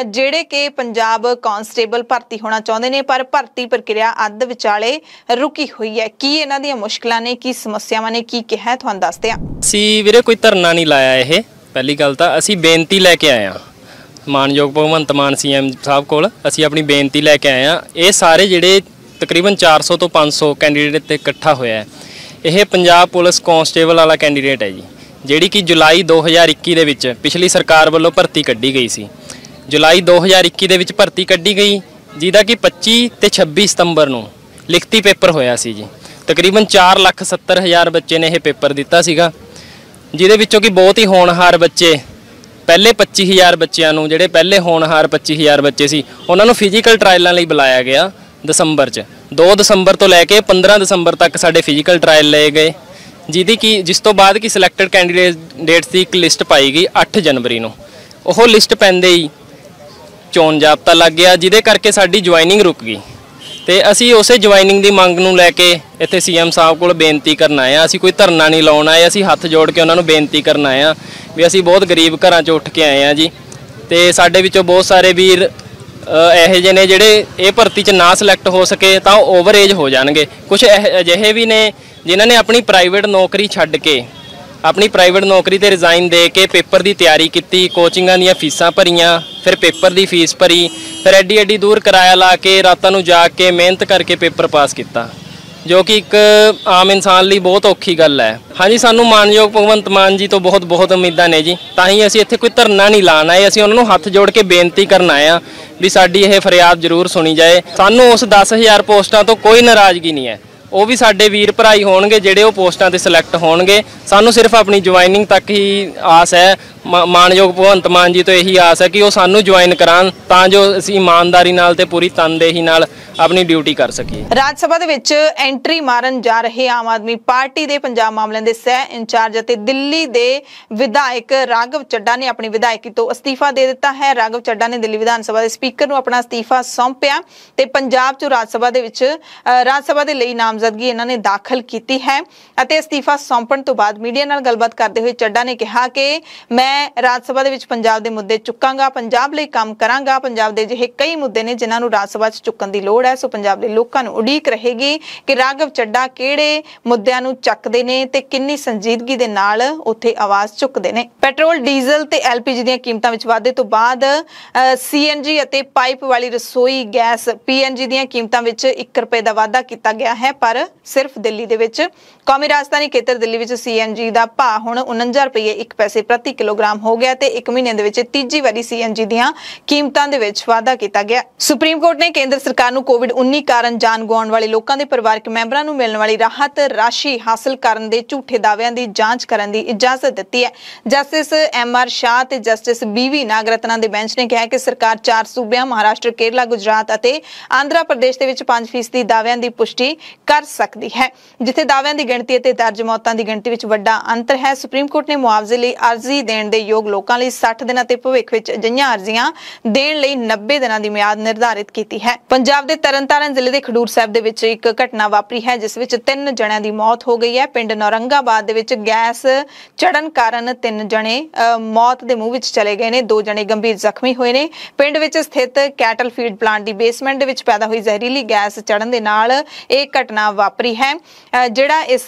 ਜਿਹੜੇ ਕਿ ਪੰਜਾਬ ਕਾਂਸਟੇਬਲ ਭਰਤੀ ਹੋਣਾ ਚਾਹੁੰਦੇ ਨੇ, ਪਰ ਭਰਤੀ ਪ੍ਰਕਿਰਿਆ ਅੱਧ ਵਿਚਾਲੇ ਰੁਕੀ ਹੋਈ ਹੈ। ਕੀ ਇਹਨਾਂ ਦੀਆਂ ਮੁਸ਼ਕਲਾਂ ਨੇ, ਕੀ ਸਮੱਸਿਆਵਾਂ ਨੇ, ਕੀ ਕਿਹਾ ਤੁਹਾਨੂੰ ਦੱਸਦੇ ਆ। ਅਸੀਂ ਵੀਰੇ ਕੋਈ ਧਰਨਾ ਨਹੀਂ ਲਾਇਆ, ਇਹ ਪਹਿਲੀ ਗੱਲ ਤਾਂ ਅਸੀਂ ਬੇਨਤੀ ਲੈ ਕੇ ਆਏ ਆ ਮਾਨਯੋਗ ਭਗਵੰਤ ਮਾਨ CM ਸਾਹਿਬ ਕੋਲ। ਅਸੀਂ ਆਪਣੀ ਬੇਨਤੀ ਲੈ ਕੇ ਆਏ ਆ। ਇਹ ਸਾਰੇ ਜਿਹੜੇ ਤਕਰੀਬਨ 400 ਤੋਂ 500 ਕੈਂਡੀਡੇਟ ਤੇ ਇਕੱਠਾ ਹੋਇਆ ਹੈ, ਇਹ ਪੰਜਾਬ ਪੁਲਿਸ ਕਾਂਸਟੇਬਲ ਵਾਲਾ ਕੈਂਡੀਡੇਟ ਹੈ ਜੀ, ਜਿਹੜੀ ਕਿ ਜੁਲਾਈ 2021 ਦੇ ਵਿੱਚ ਪਿਛਲੀ ਸਰਕਾਰ ਵੱਲੋਂ ਭਰਤੀ ਕੱਢੀ ਗਈ ਸੀ। ਜੁਲਾਈ 2021 ਦੇ ਵਿੱਚ ਭਰਤੀ ਕੱਢੀ ਗਈ, ਜਿਹਦਾ ਕਿ 25 ਤੇ 26 ਸਤੰਬਰ ਨੂੰ ਲਿਖਤੀ ਪੇਪਰ ਹੋਇਆ ਸੀ ਜੀ। ਤਕਰੀਬਨ 4,70,000 ਬੱਚੇ ਨੇ ਇਹ ਪੇਪਰ ਦਿੱਤਾ ਸੀਗਾ, ਜਿਹਦੇ ਵਿੱਚੋਂ ਕਿ ਬਹੁਤ ਹੀ ਹੋਣਹਾਰ ਬੱਚੇ ਪਹਿਲੇ 25000 ਬੱਚਿਆਂ ਨੂੰ, ਜਿਹੜੇ ਪਹਿਲੇ ਹੋਣਹਾਰ 25000 ਬੱਚੇ ਸੀ, ਉਹਨਾਂ ਨੂੰ ਫਿਜ਼ੀਕਲ ਟਰਾਇਲਾਂ ਲਈ ਬੁਲਾਇਆ ਗਿਆ ਦਸੰਬਰ 'ਚ। 2 ਦਸੰਬਰ ਤੋਂ ਲੈ ਕੇ 15 ਦਸੰਬਰ ਤੱਕ ਸਾਡੇ ਫਿਜ਼ੀਕਲ ਟਰਾਇਲ ਲਏ ਗਏ, ਜਿਸ ਤੋਂ ਬਾਅਦ ਕਿ ਸਿਲੈਕਟਡ ਕੈਂਡੀਡੇਟਸ ਦੀ ਇੱਕ ਲਿਸਟ ਪਾਈ ਗਈ 8 ਜਨਵਰੀ ਨੂੰ। ਉਹ ਲਿਸਟ ਪੈਂਦੇ ਹੀ ਚੋਣ ਜਾਬਤਾ ਲੱਗ ਗਿਆ, ਜਿਹਦੇ ਕਰਕੇ ਸਾਡੀ ਜੁਆਇਨਿੰਗ ਰੁਕ ਗਈ। ਤੇ ਅਸੀਂ ਉਸੇ ਜੁਆਇਨਿੰਗ ਦੀ ਮੰਗ ਨੂੰ ਲੈ ਕੇ ਇੱਥੇ ਸੀਐਮ ਸਾਹਿਬ ਕੋਲ ਬੇਨਤੀ ਕਰਨ ਆਏ ਹਾਂ। ਅਸੀਂ ਕੋਈ ਧਰਨਾ ਨਹੀਂ ਲਾਉਣ ਆਏ, ਅਸੀਂ ਹੱਥ ਜੋੜ ਕੇ ਉਹਨਾਂ ਨੂੰ ਬੇਨਤੀ ਕਰਨ ਆਏ ਹਾਂ ਵੀ ਅਸੀਂ ਬਹੁਤ ਗਰੀਬ ਘਰਾਂ 'ਚੋਂ ਉੱਠ ਕੇ ਆਏ ਹਾਂ ਜੀ, ਤੇ ਸਾਡੇ ਵਿੱਚੋਂ ਬਹੁਤ ਸਾਰੇ ਵੀਰ ਇਹੋ ਜਿਹੇ ਨੇ ਜਿਹੜੇ ਇਹ ਭਰਤੀ 'ਚ ਨਾ ਸਿਲੈਕਟ ਹੋ ਸਕੇ ਤਾਂ ਉਹ ਓਵਰ ਏਜ ਹੋ ਜਾਣਗੇ। ਕੁਝ ਅਜਿਹੇ ਵੀ ਨੇ ਜਿਨ੍ਹਾਂ ਨੇ ਆਪਣੀ ਪ੍ਰਾਈਵੇਟ ਨੌਕਰੀ ਛੱਡ ਕੇ, ਆਪਣੀ ਪ੍ਰਾਈਵੇਟ ਨੌਕਰੀ ਤੇ ਰਿਜ਼ਾਈਨ ਦੇ ਕੇ ਪੇਪਰ ਦੀ ਤਿਆਰੀ ਕੀਤੀ, ਕੋਚਿੰਗਾਂ ਦੀਆਂ ਫੀਸਾਂ ਭਰੀਆਂ, ਫਿਰ ਪੇਪਰ ਦੀ ਫੀਸ ਭਰੀ, ਫਿਰ ਐਡੀ ਦੂਰ ਕਿਰਾਇਆ ਲਾ ਕੇ ਰਾਤਾਂ ਨੂੰ ਜਾਗ ਕੇ ਮਿਹਨਤ ਕਰਕੇ ਪੇਪਰ ਪਾਸ ਕੀਤਾ, ਜੋ ਕਿ ਇੱਕ ਆਮ ਇਨਸਾਨ ਲਈ ਬਹੁਤ ਔਖੀ ਗੱਲ ਹੈ। ਹਾਂਜੀ, ਸਾਨੂੰ ਮਾਨਯੋਗ ਭਗਵੰਤ ਮਾਨ ਜੀ ਤੋਂ ਬਹੁਤ ਉਮੀਦਾਂ ਨੇ ਜੀ, ਤਾਂ ਹੀ ਅਸੀਂ ਇੱਥੇ ਕੋਈ ਧਰਨਾ ਨਹੀਂ ਲਾਣ ਆਏ। ਅਸੀਂ ਉਹਨਾਂ ਨੂੰ ਹੱਥ ਜੋੜ ਕੇ ਬੇਨਤੀ ਕਰਨ ਆਏ ਹਾਂ ਵੀ ਸਾਡੀ ਇਹ ਫਰਿਆਦ ਜ਼ਰੂਰ ਸੁਣੀ ਜਾਏ। ਸਾਨੂੰ ਉਸ 10000 ਪੋਸਟਾਂ ਤੋਂ ਕੋਈ ਨਾਰਾਜ਼ਗੀ ਨਹੀਂ ਹੈ, ਉਹ ਵੀ ਸਾਡੇ ਵੀਰ ਭਰਾ ਹੀ ਹੋਣਗੇ ਜਿਹੜੇ ਉਹ ਪੋਸਟਾਂ ਤੇ ਸਿਲੈਕਟ ਹੋਣਗੇ। ਸਾਨੂੰ ਸਿਰਫ ਆਪਣੀ ਜੁਆਇਨਿੰਗ ਤੱਕ ਹੀ ਆਸ ਹੈ। ਮਾਨਯੋਗ ਭਗਵੰਤ ਮਾਨ ਜੀ ਤੋਂ ਇਹੀ ਆਸ ਹੈ ਕਿ ਉਹ ਸਾਨੂੰ ਜੁਆਇਨ ਕਰਾਉਣ ਤਾਂ ਜੋ ਅਸੀਂ ਇਮਾਨਦਾਰੀ ਨਾਲ ਤੇ ਪੂਰੀ ਤਨਦੇਹੀ ਨਾਲ ਆਪਣੀ ਡਿਊਟੀ ਕਰ ਸਕੀਏ। ਰਾਜ ਸਭਾ ਦੇ ਵਿੱਚ ਐਂਟਰੀ ਮਾਰਨ ਜਾ ਰਹੇ ਆਮ ਆਦਮੀ ਪਾਰਟੀ ਦੇ ਪੰਜਾਬ ਮਾਮਲਿਆਂ ਦੇ ਸਹਿ ਇੰਚਾਰਜ ਅਤੇ ਦਿੱਲੀ ਦੇ ਵਿਧਾਇਕ ਰਾਘਵ ਚੱਡਾ ਨੇ ਆਪਣੀ ਵਿਧਾਇਕੀ ਤੋਂ ਅਸਤੀਫਾ ਦੇ ਦਿੱਤਾ ਹੈ। ਰਾਘਵ ਚੱਡਾ ਨੇ ਦਿੱਲੀ ਵਿਧਾਨ ਸਭਾ ਦੇ ਸਪੀਕਰ ਨੂੰ ਆਪਣਾ ਅਸਤੀਫਾ ਸੌਂਪਿਆ ਤੇ ਪੰਜਾਬ 'ਚ ਰਾਜ ਸਭਾ ਦੇ ਵਿੱਚ ਰਾਜ ਸਭਾ ਦੇ ਲਈ ਨਾਮਜ਼ਦਗੀ ਇਹਨਾਂ ਨੇ ਦਾਖਲ ਕੀਤੀ ਹੈ ਅਤੇ ਅਸਤੀਫਾ ਸੌਂਪਣ ਤੋਂ ਬਾਅਦ ਮੀਡੀਆ ਨਾਲ ਗੱਲਬਾਤ ਕਰਦੇ ਹੋਏ ਚੱਡਾ ਨੇ ਕਿਹਾ ਕਿ ਮੈਂ ਰਾਜ ਸਭਾ ਦੇ ਵਿੱਚ ਪੰਜਾਬ ਦੇ ਮੁੱਦੇ ਚੁੱਕਾਂਗਾ, ਪੰਜਾਬ ਲਈ ਕੰਮ ਕਰਾਂਗਾ। ਪੰਜਾਬ ਦੇ ਜਿਹੇ ਕਈ ਮੁੱਦੇ ਨੇ ਜਿਨ੍ਹਾਂ ਨੂੰ ਰਾਜ ਸਭਾ 'ਚ ਚੁੱਕਣ ਦੀ ਲੋੜ ਹੈ, ਸੋ ਪੰਜਾਬ ਦੇ ਲੋਕਾਂ ਨੂੰ ਉਡੀਕ ਰਹੇਗੀ ਕਿ ਰਾਘਵ ਚੱਡਾ ਕਿਹੜੇ ਮੁੱਦਿਆਂ ਨੂੰ ਚੱਕਦੇ ਨੇ ਤੇ ਕਿੰਨੀ ਸੰਜੀਦਗੀ ਦੇ ਨਾਲ ਉੱਥੇ ਆਵਾਜ਼ ਚੁੱਕਦੇ ਨੇ। ਪੈਟਰੋਲ, ਡੀਜ਼ਲ ਤੇ ਐਲਪੀਜੀ ਦੀਆਂ ਕੀਮਤਾਂ ਵਿੱਚ ਵਾਧੇ ਤੋਂ ਬਾਅਦ ਸੀਐਨਜੀ ਅਤੇ ਪਾਈਪ ਵਾਲੀ ਰਸੋਈ ਗੈਸ ਪੀਐਨਜੀ ਦੀਆਂ ਕੀਮਤਾਂ ਵਿੱਚ 1 ਰੁਪਏ ਦਾ ਵਾਧਾ ਕੀਤਾ ਗਿਆ ਹੈ, ਪਰ ਸਿਰਫ ਦਿੱਲੀ ਦੇ ਵਿੱਚ। ਕੌਮੀ ਰਾਜਧਾਨੀ ਖੇਤਰ ਦਿੱਲੀ ਵਿੱਚ ਸੀਐਨਜੀ ਦਾ ਭਾਅ ਹੁਣ 49 ਰੁਪਏ 1 ਪੈਸੇ ਪ੍ਰਤੀ ਕਿਲੋਗ੍ਰਾਮ ਹੋ ਗਿਆ ਤੇ 1 ਮਹੀਨੇ ਦੇ ਵਿੱਚ ਤੀਜੀ ਵਾਰੀ ਸੀਐਨਜੀ ਦੀਆਂ ਕੀਮਤਾਂ ਦੇ ਵਿੱਚ ਵਾਧਾ ਕੀਤਾ ਗਿਆ। ਸੁਪਰੀਮ ਕੋਰਟ ਨੇ ਕੇਂਦਰ ਸਰਕਾਰ ਨੂੰ ਕੋਵਿਡ-19 ਕਾਰਨ ਜਾਨ ਗਵਾਉਣ ਵਾਲੇ ਲੋਕਾਂ ਦੇ ਪਰਿਵਾਰਕ ਮੈਂਬਰਾਂ ਨੂੰ ਮਿਲਣ ਵਾਲੀ ਰਾਹਤ ਰਾਸ਼ੀ ਹਾਸਲ ਕਰਨ ਦੇ ਝੂਠੇ ਦਾਅਵਿਆਂ ਦੀ ਜਾਂਚ ਕਰਨ ਦੀ ਇਜਾਜ਼ਤ ਦਿੱਤੀ ਹੈ। ਜਸਟਿਸ ਐਮਆਰ ਸ਼ਾਹ ਤੇ ਜਸਟਿਸ ਬੀਵੀ ਨਾਗਰਤਨਾ ਦੇ ਬੈਂਚ ਨੇ ਕਿਹਾ ਕਿ ਸਰਕਾਰ 4 ਸੂਬਿਆਂ ਮਹਾਰਾਸ਼ਟਰ, ਕੇਰਲਾ, ਗੁਜਰਾਤ ਅਤੇ ਆਂਧਰਾ ਪ੍ਰਦੇਸ਼ ਦੇ ਵਿੱਚ 5% ਦਾਅਵਿਆਂ ਦੀ ਪੁਸ਼ਟੀ ਕਰ ਸਕਦੀ ਹੈ, ਜਿੱਥੇ ਦਾਅਵਿਆਂ ਦੀ ਗਿਣਤੀ ਅਤੇ ਦਰਜ ਮੌਤਾਂ ਦੀ ਗਿਣਤੀ ਵਿੱਚ ਵੱਡਾ ਅੰਤਰ ਹੈ। ਸੁਪਰੀਮ ਕੋਰਟ ਨੇ ਮੁਆਵਜ਼ੇ ਲਈ ਅਰਜ਼ੀ ਦੇਣ ਦੇ ਯੋਗ ਲੋਕਾਂ ਲਈ 60 ਦਿਨਾਂ ਤੇ ਭਵਿੱਖ ਵਿੱਚ ਅਜਿਹੀਆਂ ਅਰਜ਼ੀਆਂ ਦੇਣ ਲਈ 90 ਦਿਨਾਂ ਦੀ ਮਿਆਦ ਨਿਰਧਾਰਿਤ ਕੀਤੀ ਹੈ। ਪੰਜਾਬ ਦੇ ਤਰਨਤਾਰਨ ਜ਼ਿਲ੍ਹੇ ਦੇ ਖਡੂਰ ਸਾਹਿਬ ਦੇ ਵਿੱਚ ਇੱਕ ਘਟਨਾ ਵਾਪਰੀ ਹੈ ਜਿਸ ਵਿੱਚ 3 ਜਣਿਆਂ ਦੀ ਮੌਤ ਹੋ ਗਈ ਹੈ। ਪਿੰਡ ਨੌਰੰਗਾਬਾਦ ਦੇ ਵਿੱਚ ਗੈਸ ਚੜਨ ਕਾਰਨ 3 ਜਣੇ ਮੌਤ ਦੇ ਮੂੰਹ ਵਿੱਚ ਚਲੇ ਗਏ ਨੇ, 2 ਜਣੇ ਗੰਭੀਰ ਜ਼ਖਮੀ ਹੋਏ ਨੇ। ਪਿੰਡ ਵਿੱਚ ਸਥਿਤ ਕੈਟਲ ਫੀਡ ਪਲਾਂਟ ਦੀ ਬੇਸਮੈਂਟ ਦੇ ਵਿੱਚ ਪੈਦਾ ਹੋਈ ਜ਼ਹਿਰੀਲੀ ਗੈਸ ਚੜਨ ਦੇ ਨਾਲ ਇਹ ਘਟਨਾ ਵਾਪਰੀ ਹੈ। ਜਿਹੜਾ ਇਸ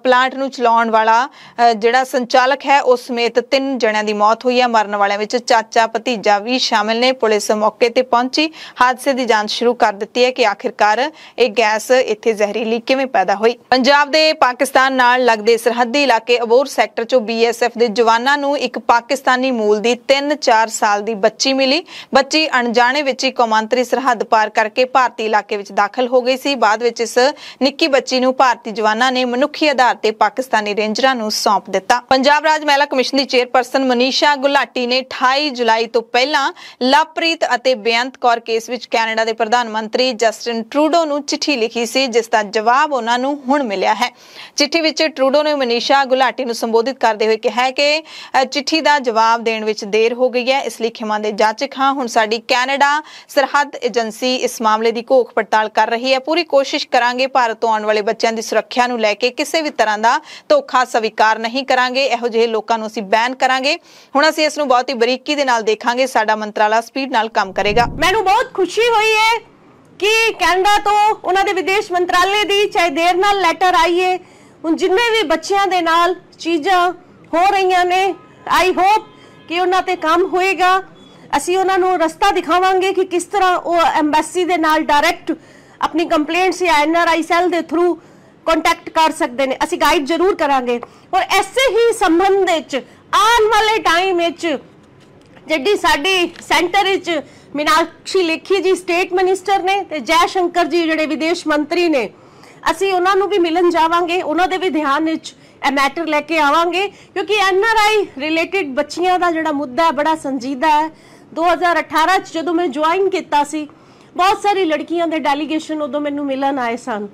ਪਲਾਂਟ ਨੂੰ ਚਲਾਉਣ ਵਾਲਾ ਜਿਹੜਾ ਸੰਚਾਲਕ ਹੈ ਉਸ ਸਮੇਤ 3 ਜਣਿਆਂ ਦੀ ਮੌਤ ਹੋਈ ਹੈ। ਮਰਨ ਵਾਲਿਆਂ ਵਿੱਚ ਚਾਚਾ ਭਤੀਜਾ ਵੀ ਸ਼ਾਮਿਲ ਨੇ। ਪੁਲਿਸ ਮੌਕੇ ਤੇ ਪਹੁੰਚੀ ਹਾਦਸੇ ਦੀ ਜਾਂਚ ਸ਼ੁਰੂ ਕਰ ਦਿੱਤੀ ਹੈ ਕਿ ਆਖਿਰਕਾਰ ਇਹ ਗੈਸ ਇੱਥੇ ਜ਼ਹਿਰੀਲੀ ਕਿਵੇਂ ਪੈਦਾ ਹੋਈ। ਪੰਜਾਬ ਦੇ ਪਾਕਿਸਤਾਨ ਨਾਲ ਲੱਗਦੇ ਸਰਹੱਦੀ ਇਲਾਕੇ ਅਬੋਰ ਸੈਕਟਰ ਚੋਂ ਬੀਐਸਐਫ ਦੇ ਜਵਾਨਾਂ ਨੂੰ ਇੱਕ ਪਾਕਿਸਤਾਨੀ ਮੂਲ ਦੀ 3-4 ਸਾਲ ਦੀ ਬੱਚੀ ਮਿਲੀ। ਬੱਚੀ ਅਣਜਾਣੇ ਵਿੱਚ ਹੀ ਕੌਮਾਂਤਰੀ ਸਰਹੱਦ ਪਾਰ ਕਰਕੇ ਭਾਰਤੀ ਇਲਾਕੇ ਵਿੱਚ ਦਾਖਲ ਹੋ ਗਈ ਸੀ। ਬਾਅਦ ਵਿੱਚ ਇਸ ਨਿੱਕੀ ਬੱਚੀ ਨੂੰ ਭਾਰਤੀ ਜਵਾਨਾਂ ਨੇ ਮਨੁੱਖੀ ਆਧਾਰ ਤੇ ਪਾਕਿਸਤਾਨੀ ਰੇਂਜਰਾਂ ਨੂੰ ਸੌਂਪ ਦਿੱਤਾ। ਪੰਜਾਬ ਰਾਜ ਮਹਿਲਾ ਕਮਿਸ਼ਨ ਦੀ ਚੇਅਰਪਰਸਨ ਮਨੀਸ਼ਾ ਗੁਲਾਟੀ ਨੇ 28 ਜੁਲਾਈ ਤੋਂ ਪਹਿਲਾਂ ਲਵਪ੍ਰੀਤ ਅਤੇ ਬੇਅੰਤ ਕੌਰ ਕੇਸ ਵਿੱਚ ਕੈਨੇਡਾ ਦੇ ਪ੍ਰਧਾਨ ਮੰਤਰੀ ਜਸਟਿਨ ਟਰੂਡੋ ਨੂੰ ਚਿੱਠੀ ਲਿਖੀ ਸੀ, ਜਿਸ ਦਾ ਜਵਾਬ ਉਹਨਾਂ ਨੂੰ ਹੁਣ ਮਿਲਿਆ ਹੈ। ਚਿੱਠੀ ਵਿੱਚ ਟਰੂਡੋ ਨੇ ਮਨੀਸ਼ਾ ਗੁਲਾਟੀ ਨੂੰ ਸੰਬੋਧਿਤ ਕਰਦੇ ਹੋਏ ਕਿਹਾ ਕਿ ਚਿੱਠੀ ਦਾ ਜਵਾਬ ਦੇਣ ਵਿੱਚ ਦੇਰ ਹੋ ਗਈ ਹੈ, ਇਸ ਲਈ ਖਿਮਾ ਦੇ ਜਾਚਕ ਹਾਂ। ਹੁਣ ਸਾਡੀ ਕੈਨੇਡਾ ਸਰਹੱਦ ਏਜੰਸੀ ਇਸ ਮਾਮਲੇ ਦੀ ਘੋਖ ਪੜਤਾਲ ਕਰ ਰਹੀ ਹੈ। ਪੂਰੀ ਕੋਸ਼ਿਸ਼ ਕਰਾਂਗੇ ਭਾਰਤ ਤੋਂ ਆਉਣ ਵਾਲੇ ਬੱਚਿਆਂ ਦੀ ਸੁਰੱਖਿਆ ਨੂੰ ਲੈ ਕੇ ਕਿਸੇ ਵੀ ਤਰ੍ਹਾਂ ਦਾ ਧੋਖਾ ਸਵੀਕਾਰ ਨਹੀਂ ਕਰਾਂਗੇ। ਇਹੋ ਜਿਹੇ ਲੋਕਾਂ ਨੂੰ ਅਸੀਂ ਬੈਨ ਕਰਾਂਗੇ। ਹੁਣ ਅਸੀਂ ਇਸ ਨੂੰ ਬਹੁਤ ਹੀ ਬਰੀਕੀ ਦੇ ਨਾਲ ਦੇਖਾਂਗੇ। ਸਾਡਾ ਮੰਤਰਾਲਾ ਸਪੀਡ ਨਾਲ ਕੰਮ ਕਰੇਗਾ। ਮੈਨੂੰ ਬਹੁਤ ਖੁਸ਼ੀ ਹੋਈ ਹੈ ਕਿ ਕੈਨੇਡਾ ਤੋਂ ਉਹਨਾਂ ਦੇ ਵਿਦੇਸ਼ ਮੰਤਰਾਲੇ ਦੀ ਚਾਹੇ ਦੇਰ ਨਾਲ ਲੈਟਰ ਆਈ ਹੈ। ਹੁਣ ਜਿੰਨੇ ਵੀ ਬੱਚਿਆਂ ਦੇ ਨਾਲ ਚੀਜ਼ਾਂ ਹੋ ਰਹੀਆਂ ਨੇ, ਆਈ ਹੋਪ ਕਿ ਉਹਨਾਂ ਤੇ ਕੰਮ ਹੋਏਗਾ। ਅਸੀਂ ਉਹਨਾਂ ਨੂੰ ਰਸਤਾ ਦਿਖਾਵਾਂਗੇ ਕਿ ਕਿਸ ਤਰ੍ਹਾਂ ਉਹ ਐਮਬੈਸੀ ਦੇ ਨਾਲ ਡਾਇਰੈਕਟ ਆਪਣੀ ਕੰਪਲੇਂਟਸ ਜਾਂ ਐਨਆਰਆਈ ਸੈੱਲ ਦੇ ਥਰੂ ਕੰਟੈਕਟ ਕਰ ਸਕਦੇ ਨੇ। ਅਸੀਂ ਗਾਈਡ ਜ਼ਰੂਰ ਕਰਾਂਗੇ। ਔਰ ਐਸੇ ਹੀ ਸੰਬੰਧ ਵਿੱਚ ਆਉਣ ਵਾਲੇ ਟਾਈਮ ਵਿੱਚ ਜਿਹੜੀ ਸਾਡੀ ਸੈਂਟਰ ਵਿੱਚ ਮੀਨਾਕਸ਼ੀ ਲੇਖੀ ਜੀ ਸਟੇਟ ਮਿਨਿਸਟਰ ਨੇ ਤੇ ਜੈ ਸ਼ੰਕਰ ਜੀ ਜਿਹੜੇ ਵਿਦੇਸ਼ ਮੰਤਰੀ ਨੇ, ਅਸੀਂ ਉਹਨਾਂ ਨੂੰ ਵੀ ਮਿਲਣ ਜਾਵਾਂਗੇ। ਉਹਨਾਂ ਦੇ ਵੀ ਧਿਆਨ ਵਿੱਚ ਇਹ ਮੈਟਰ लेके आवांगे क्योंकि NRI रिलेटेड बच्चियां दा जिहड़ा मुद्दा है बड़ा संजीदा है। 2018 च जदों मैं ज्वाइन किया सी बहुत सारी लड़कियां दे डेलीगेशन उदों मैनूं मिलन आए सन,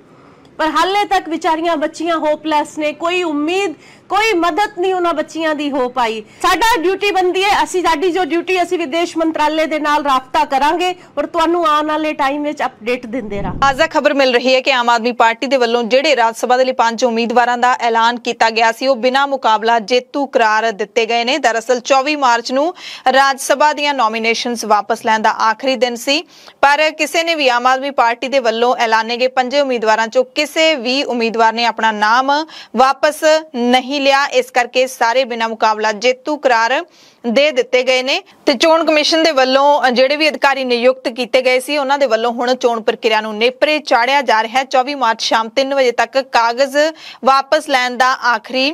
पर हाले तक विचारियां बच्चियां होपलैस ने, कोई उम्मीद कोई मदद नहीं उन्हां बच्चियां दी हो पाई। साडा ड्यूटी बनदी है, असी साडी जो ड्यूटी असी विदेश मंत्रालय दे नाल राबता करांगे और तुहानूं आने वाले टाइम विच अपडेट दिंदे रहां। ताज़ा खबर मिल रही है कि आम आदमी पार्टी दे वल्लों जिहड़े राज सभा दे लई 5 उम्मीदवारां दा ऐलान कीता गया सी ओह बिना मुकाबला जेतू करार दित्ते गए ने। दरअसल 24 मार्च नूं राज सभा दीआं नॉमीनेशनस वापस लैण दा आखिरी दिन सी, पर किसी ने भी आम आदमी पार्टी दे वल्लों ऐलाने गए 5 उम्मीदवारां चों किसी भी उम्मीदवार ने अपना नाम वापस नहीं लिया। इस करके सारे बिना मुकाबला जेतू करार दे दिते गए ने ते चोण कमिशन दे वल्लों ਜਿਹੜੇ भी अधिकारी नियुक्त किए गए सी उन्हां दे वल्लों हुण चोण प्रक्रिया नूं नेपरे चाढ़िया जा रहा है। 24 मार्च शाम 3 बजे तक कागज वापस लैण दा आखिरी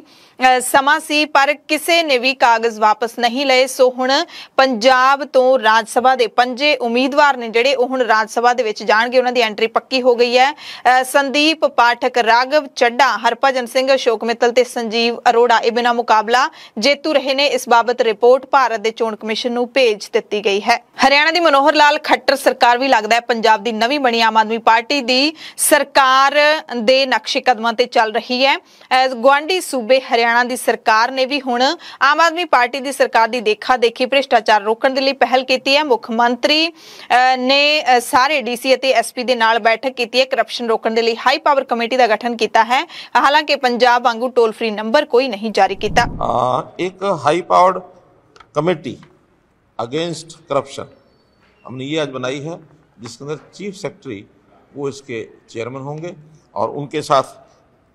समा सी, पर किसी ने भी कागज वापस नहीं लए। सो हुण पंजाब तो राज सभा दे 5 उम्मीदवार ने ਜਿਹੜੇ ਉਹ ਹੁਣ ਰਾਜ ਸਭਾ ਦੇ ਵਿੱਚ ਜਾਣਗੇ, ਉਹਨਾਂ ਦੀ ਐਂਟਰੀ ਪੱਕੀ ਹੋ ਗਈ ਹੈ। ਸੰਦੀਪ ਪਾਠਕ, ਰਾਘਵ ਚੱਡਾ, ਹਰਭਜਨ ਸਿੰਘ, ਅਸ਼ੋਕ ਮਿੱਤਲ ਤੇ ਸੰਜੀਵ ਅਰੋੜਾ ਇਹ ਬਿਨਾਂ ਮੁਕਾਬਲਾ ਜੇਤੂ ਰਹੇ ਨੇ। ਇਸ ਬਾਬਤ ਰਿਪੋਰਟ ਭਾਰਤ ਦੇ ਚੋਣ ਕਮਿਸ਼ਨ ਨੂੰ ਭੇਜ ਦਿੱਤੀ ਗਈ ਹੈ। ਹਰਿਆਣਾ ਦੀ ਮਨੋਹਰ ਲਾਲ ਖੱਟਰ ਸਰਕਾਰ ਵੀ ਲੱਗਦਾ ਹੈ ਪੰਜਾਬ ਦੀ ਨਵੀਂ ਬਣੀ ਆਮ ਆਦਮੀ ਪਾਰਟੀ ਦੀ ਸਰਕਾਰ ਦੇ ਨਕਸ਼ੇ ਕਦਮਾਂ ਤੇ ਚੱਲ ਰਹੀ ਹੈ। ਗੁਆਂਢੀ ਸੂਬੇ ਹਰਿਆਣਾ ਦੀ ਸਰਕਾਰ ਨੇ ਵੀ ਹੁਣ ਆਮ ਆਦਮੀ ਪਾਰਟੀ ਦੀ ਸਰਕਾਰ ਦੀ ਦੇਖਾ ਦੇਖੀ ਭ੍ਰਿਸ਼ਟਾਚਾਰ ਰੋਕਣ ਦੇ ਲਈ ਪਹਿਲ ਕੀਤੀ ਹੈ। ਮੁੱਖ ਮੰਤਰੀ ਨੇ ਸਾਰੇ ਡੀਸੀ ਅਤੇ ਐਸਪੀ ਦੇ ਨਾਲ ਬੈਠਕ ਕੀਤੀ ਹੈ। ਕਰਪਸ਼ਨ ਰੋਕਣ ਦੇ ਲਈ ਹਾਈ ਪਾਵਰ ਕਮੇਟੀ ਦਾ ਗਠਨ ਕੀਤਾ ਹੈ। ਹਾਲਾਂਕਿ ਪੰਜਾਬ ਵਾਂਗੂ ਟੋਲ ਫ੍ਰੀ ਨੰਬਰ ਕੋਈ नहीं जारी किया। एक high powered committee against corruption हमने ये आज बनाई है, जिसके अंदर चीफ सेक्रेटरी वो इसके चेयरमैन होंगे और उनके साथ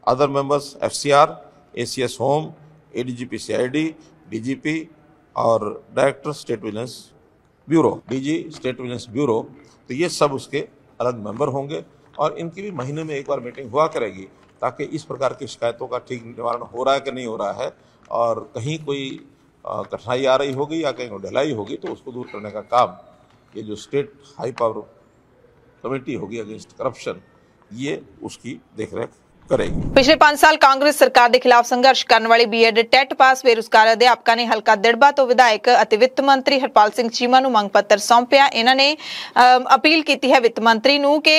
other members FCR, ACS home, ADGP CID, DGP और director state vigilance bureau, DG state vigilance bureau, तो ये सब उसके अलग मेंबर होंगे और इनकी भी महीने में एक बार मीटिंग हुआ करेगी ताकि इस प्रकार की शिकायतों का ठीक निवारण हो रहा है कि नहीं हो रहा है और कहीं कोई कठिनाई आ रही होगी या कहीं ढिलाई होगी तो उसको दूर करने का काम ये जो स्टेट हाई पावर कमेटी होगी अगेंस्ट करप्शन ये उसकी देखरेख करेगी। पिछले 5 साल कांग्रेस सरकार के खिलाफ संघर्ष करने वाले बीएड टैट पास बेरोजगार अध्यापकों ने हलका दिड़बा तो विधायक और वित्त मंत्री हरपाल सिंह चीमा नूं मंग पत्र सौंपिया। इन्होंने अपील की है वित्त मंत्री नूं कि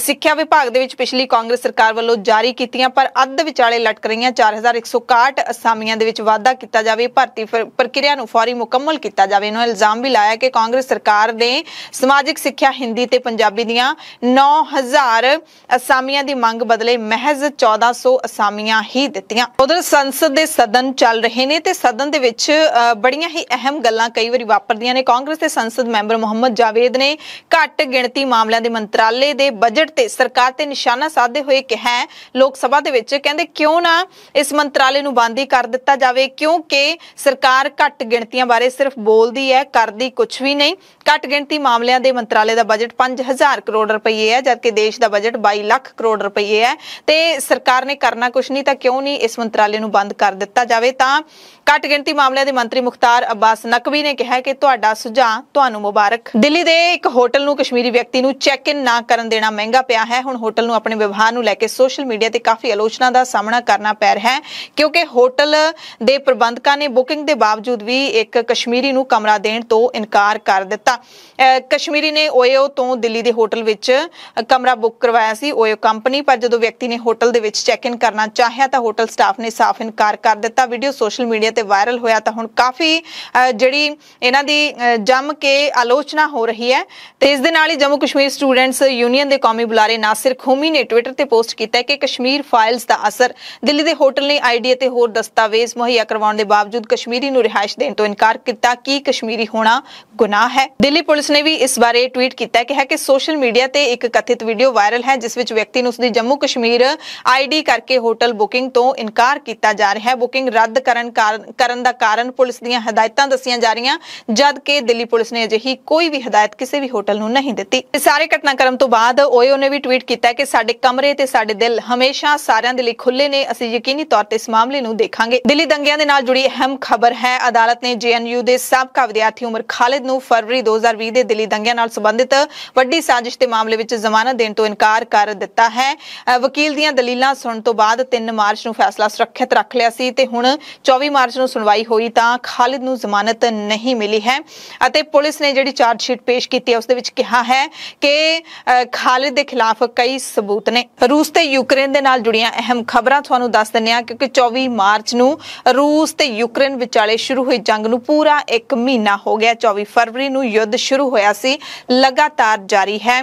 सिक्ख्या विभाग दे विच पिछली कांग्रेस सरकार वालों जारी कीतियां पर अद्ध विचाले लटक रही 4161 असामियां दे विच वाधा किया जाए, भर्ती प्रक्रिया नूं फौरी मुकम्मल किया जाए। इन्होंने इल्जाम भी लाया कि कांग्रेस सरकार ने समाजिक सिक्ख्या हिंदी ते पंजाबी दियां 9000 असामियां दी मंग बदले महज 1400 असामियां ही दित्तियां। उधर संसद दे सदन चल रहे ने ते सदन दे विच बड़ियां ही अहम गल्लां कई वारी वापरदियां ने। कांग्रेस दे संसद मैंबर मोहम्मद जावेद ने घट गिणती मामलिਆਂ ਦੇ ਮੰਤਰਾਲੇ ਦੇ बजट ते सरकार ते निशाना साधे हुए कहा लोक सभा दे विच कहंदे क्यों ना इस मंत्राले नूं बंद ही कर दिता जावे, क्योंकि सरकार घट गिणतियां बारे सिर्फ बोलदी है, करदी कुछ भी नहीं। घट गिणती मामलिਆਂ ਦੇ ਮੰਤਰਾਲੇ ਦਾ बजट 5000 करोड़ रुपये है, जबकि देश का बजट 22 लाख करोड़ रुपये है। ते सरकार ने करना कुछ नहीं, तो क्यों नहीं इस मंत्राले नूं बंद कर दिता जावे। तां घट गिणती मामलिਆਂ ਦੇ मंत्री मुख्तार अब्बास नकवी ने कहा कि तुहाडा सुझाव तुहानूं मुबारक। दिल्ली दे एक होटल नूं कश्मीरी व्यक्ति नूं चैक इन ना करन देना महंगा पिया है। हुण होटल नूं अपने व्यवहार नूं लैके सोशल मीडिया ते काफ़ी आलोचना का सामना करना पै रहा है, क्योंकि होटल दे प्रबंधकां ने बुकिंग के बावजूद भी एक कश्मीरी नूं कमरा देण तो इनकार कर दिता। कश्मीरी ने ओयो तो दिल्ली के होटल विच कमरा बुक करवाया सी, ओयो कंपनी, पर जदों व्यक्ति ने hotel they which check in करना चाहया तो होटल स्टाफ ने साफ इनकार कर दिता। वीडियो सोशल मीडिया ते वायरल होया तो हुण काफ़ी जिहड़ी इन्हां दी जम के आलोचना हो रही है। तो इस दे नाल ही जम्मू कश्मीर स्टूडेंट्स यूनियन के कौमी बुलारे नासिर खूमी ने ट्विटर ते पोस्ट किया कि कश्मीर फाइल्स का असर दिल्ली के होटल ने आईडी ते होर दस्तावेज मुहैया करवाउण दे बावजूद कश्मीरी नूं रिहाइश देण तो इनकार किया कि कश्मीरी होना गुनाह है। दिल्ली पुलिस ने भी इस बारे ट्वीट किया कि है कि सोशल मीडिया ते एक कथित वीडियो वायरल है जिस विच व्यक्ति नूं उसदी जम्मू कश्मीर आईडी करके होटल बुकिंग तो इनकार किया जा रहा है। बुकिंग रद्द करन दा कारण पुलिस दीयां हदायतां दस्सियां जा रहीआं, जबकि दिल्ली पुलिस ने अजिही कोई भी हदायत किसी भी होटल नूं नहीं दित्ती। सारे घटनाक्रम तो बाद ओयो ने भी ट्वीट किया कि साडे कमरे ते साडे दिल हमेशा सारिआं दे लई खुले ने, असीं यकीनी तौर ते इस मामले नूं देखांगे। दिल्ली दंगिਆਂ ਦੇ ਨਾਲ जुड़ी अहम खबर है, अदालत ने JNU ਦੇ ਸਾਬਕਾ ਵਿਦਿਆਰਥੀ ਉਮਰ ਖਾਲਿਦ ਨੂੰ फरवरी 2020 ਦੇ ਦਿੱਲੀ दंगिਆਂ ਨਾਲ संबंधित ਵੱਡੀ ਸਾਜ਼ਿਸ਼ ਦੇ ਮਾਮਲੇ ਵਿੱਚ ਜ਼ਮਾਨਤ ਦੇਣ ਤੋਂ ਇਨਕਾਰ ਕਰ ਦਿੱਤਾ ਹੈ। ਵਕੀਲ ਦੀਆਂ ਦਲੀਲਾਂ ਸੁਣਨ ਤੋਂ ਬਾਅਦ 3 ਮਾਰਚ ਨੂੰ ਫੈਸਲਾ ਸੁਰੱਖਿਅਤ ਰੱਖ ਲਿਆ ਸੀ ਤੇ ਹੁਣ 24 ਮਾਰਚ ਨੂੰ ਸੁਣਵਾਈ ਹੋਈ ਤਾਂ ਖਾਲਿਦ ਨੂੰ ਜ਼ਮਾਨਤ ਨਹੀਂ ਮਿਲੀ ਹੈ ਅਤੇ ਪੁਲਿਸ ਨੇ ਜਿਹੜੀ ਚਾਰਜ ਸ਼ੀਟ ਪੇਸ਼ ਕੀਤੀ ਹੈ ਉਸ ਦੇ ਵਿੱਚ ਕਿਹਾ ਹੈ ਕਿ ਖਾਲਿਦ ਦੇ ਖਿਲਾਫ ਕਈ ਸਬੂਤ ਨੇ। ਰੂਸ ਤੇ ਯੂਕਰੇਨ ਦੇ ਨਾਲ ਜੁੜੀਆਂ ਅਹਿਮ ਖਬਰਾਂ ਤੁਹਾਨੂੰ ਦੱਸ ਦਿੰਦੇ ਹਾਂ ਕਿਉਂਕਿ 24 ਮਾਰਚ ਨੂੰ ਰੂਸ ਤੇ ਯੂਕਰੇਨ ਵਿਚਾਲੇ ਸ਼ੁਰੂ ਹੋਈ ਜੰਗ ਨੂੰ ਪੂਰਾ 1 ਮਹੀਨਾ ਹੋ ਗਿਆ। 24 ਫਰਵਰੀ ਨੂੰ ਯੁੱਧ ਸ਼ੁਰੂ ਹੋਇਆ ਸੀ, ਲਗਾਤਾਰ ਜਾਰੀ ਹੈ।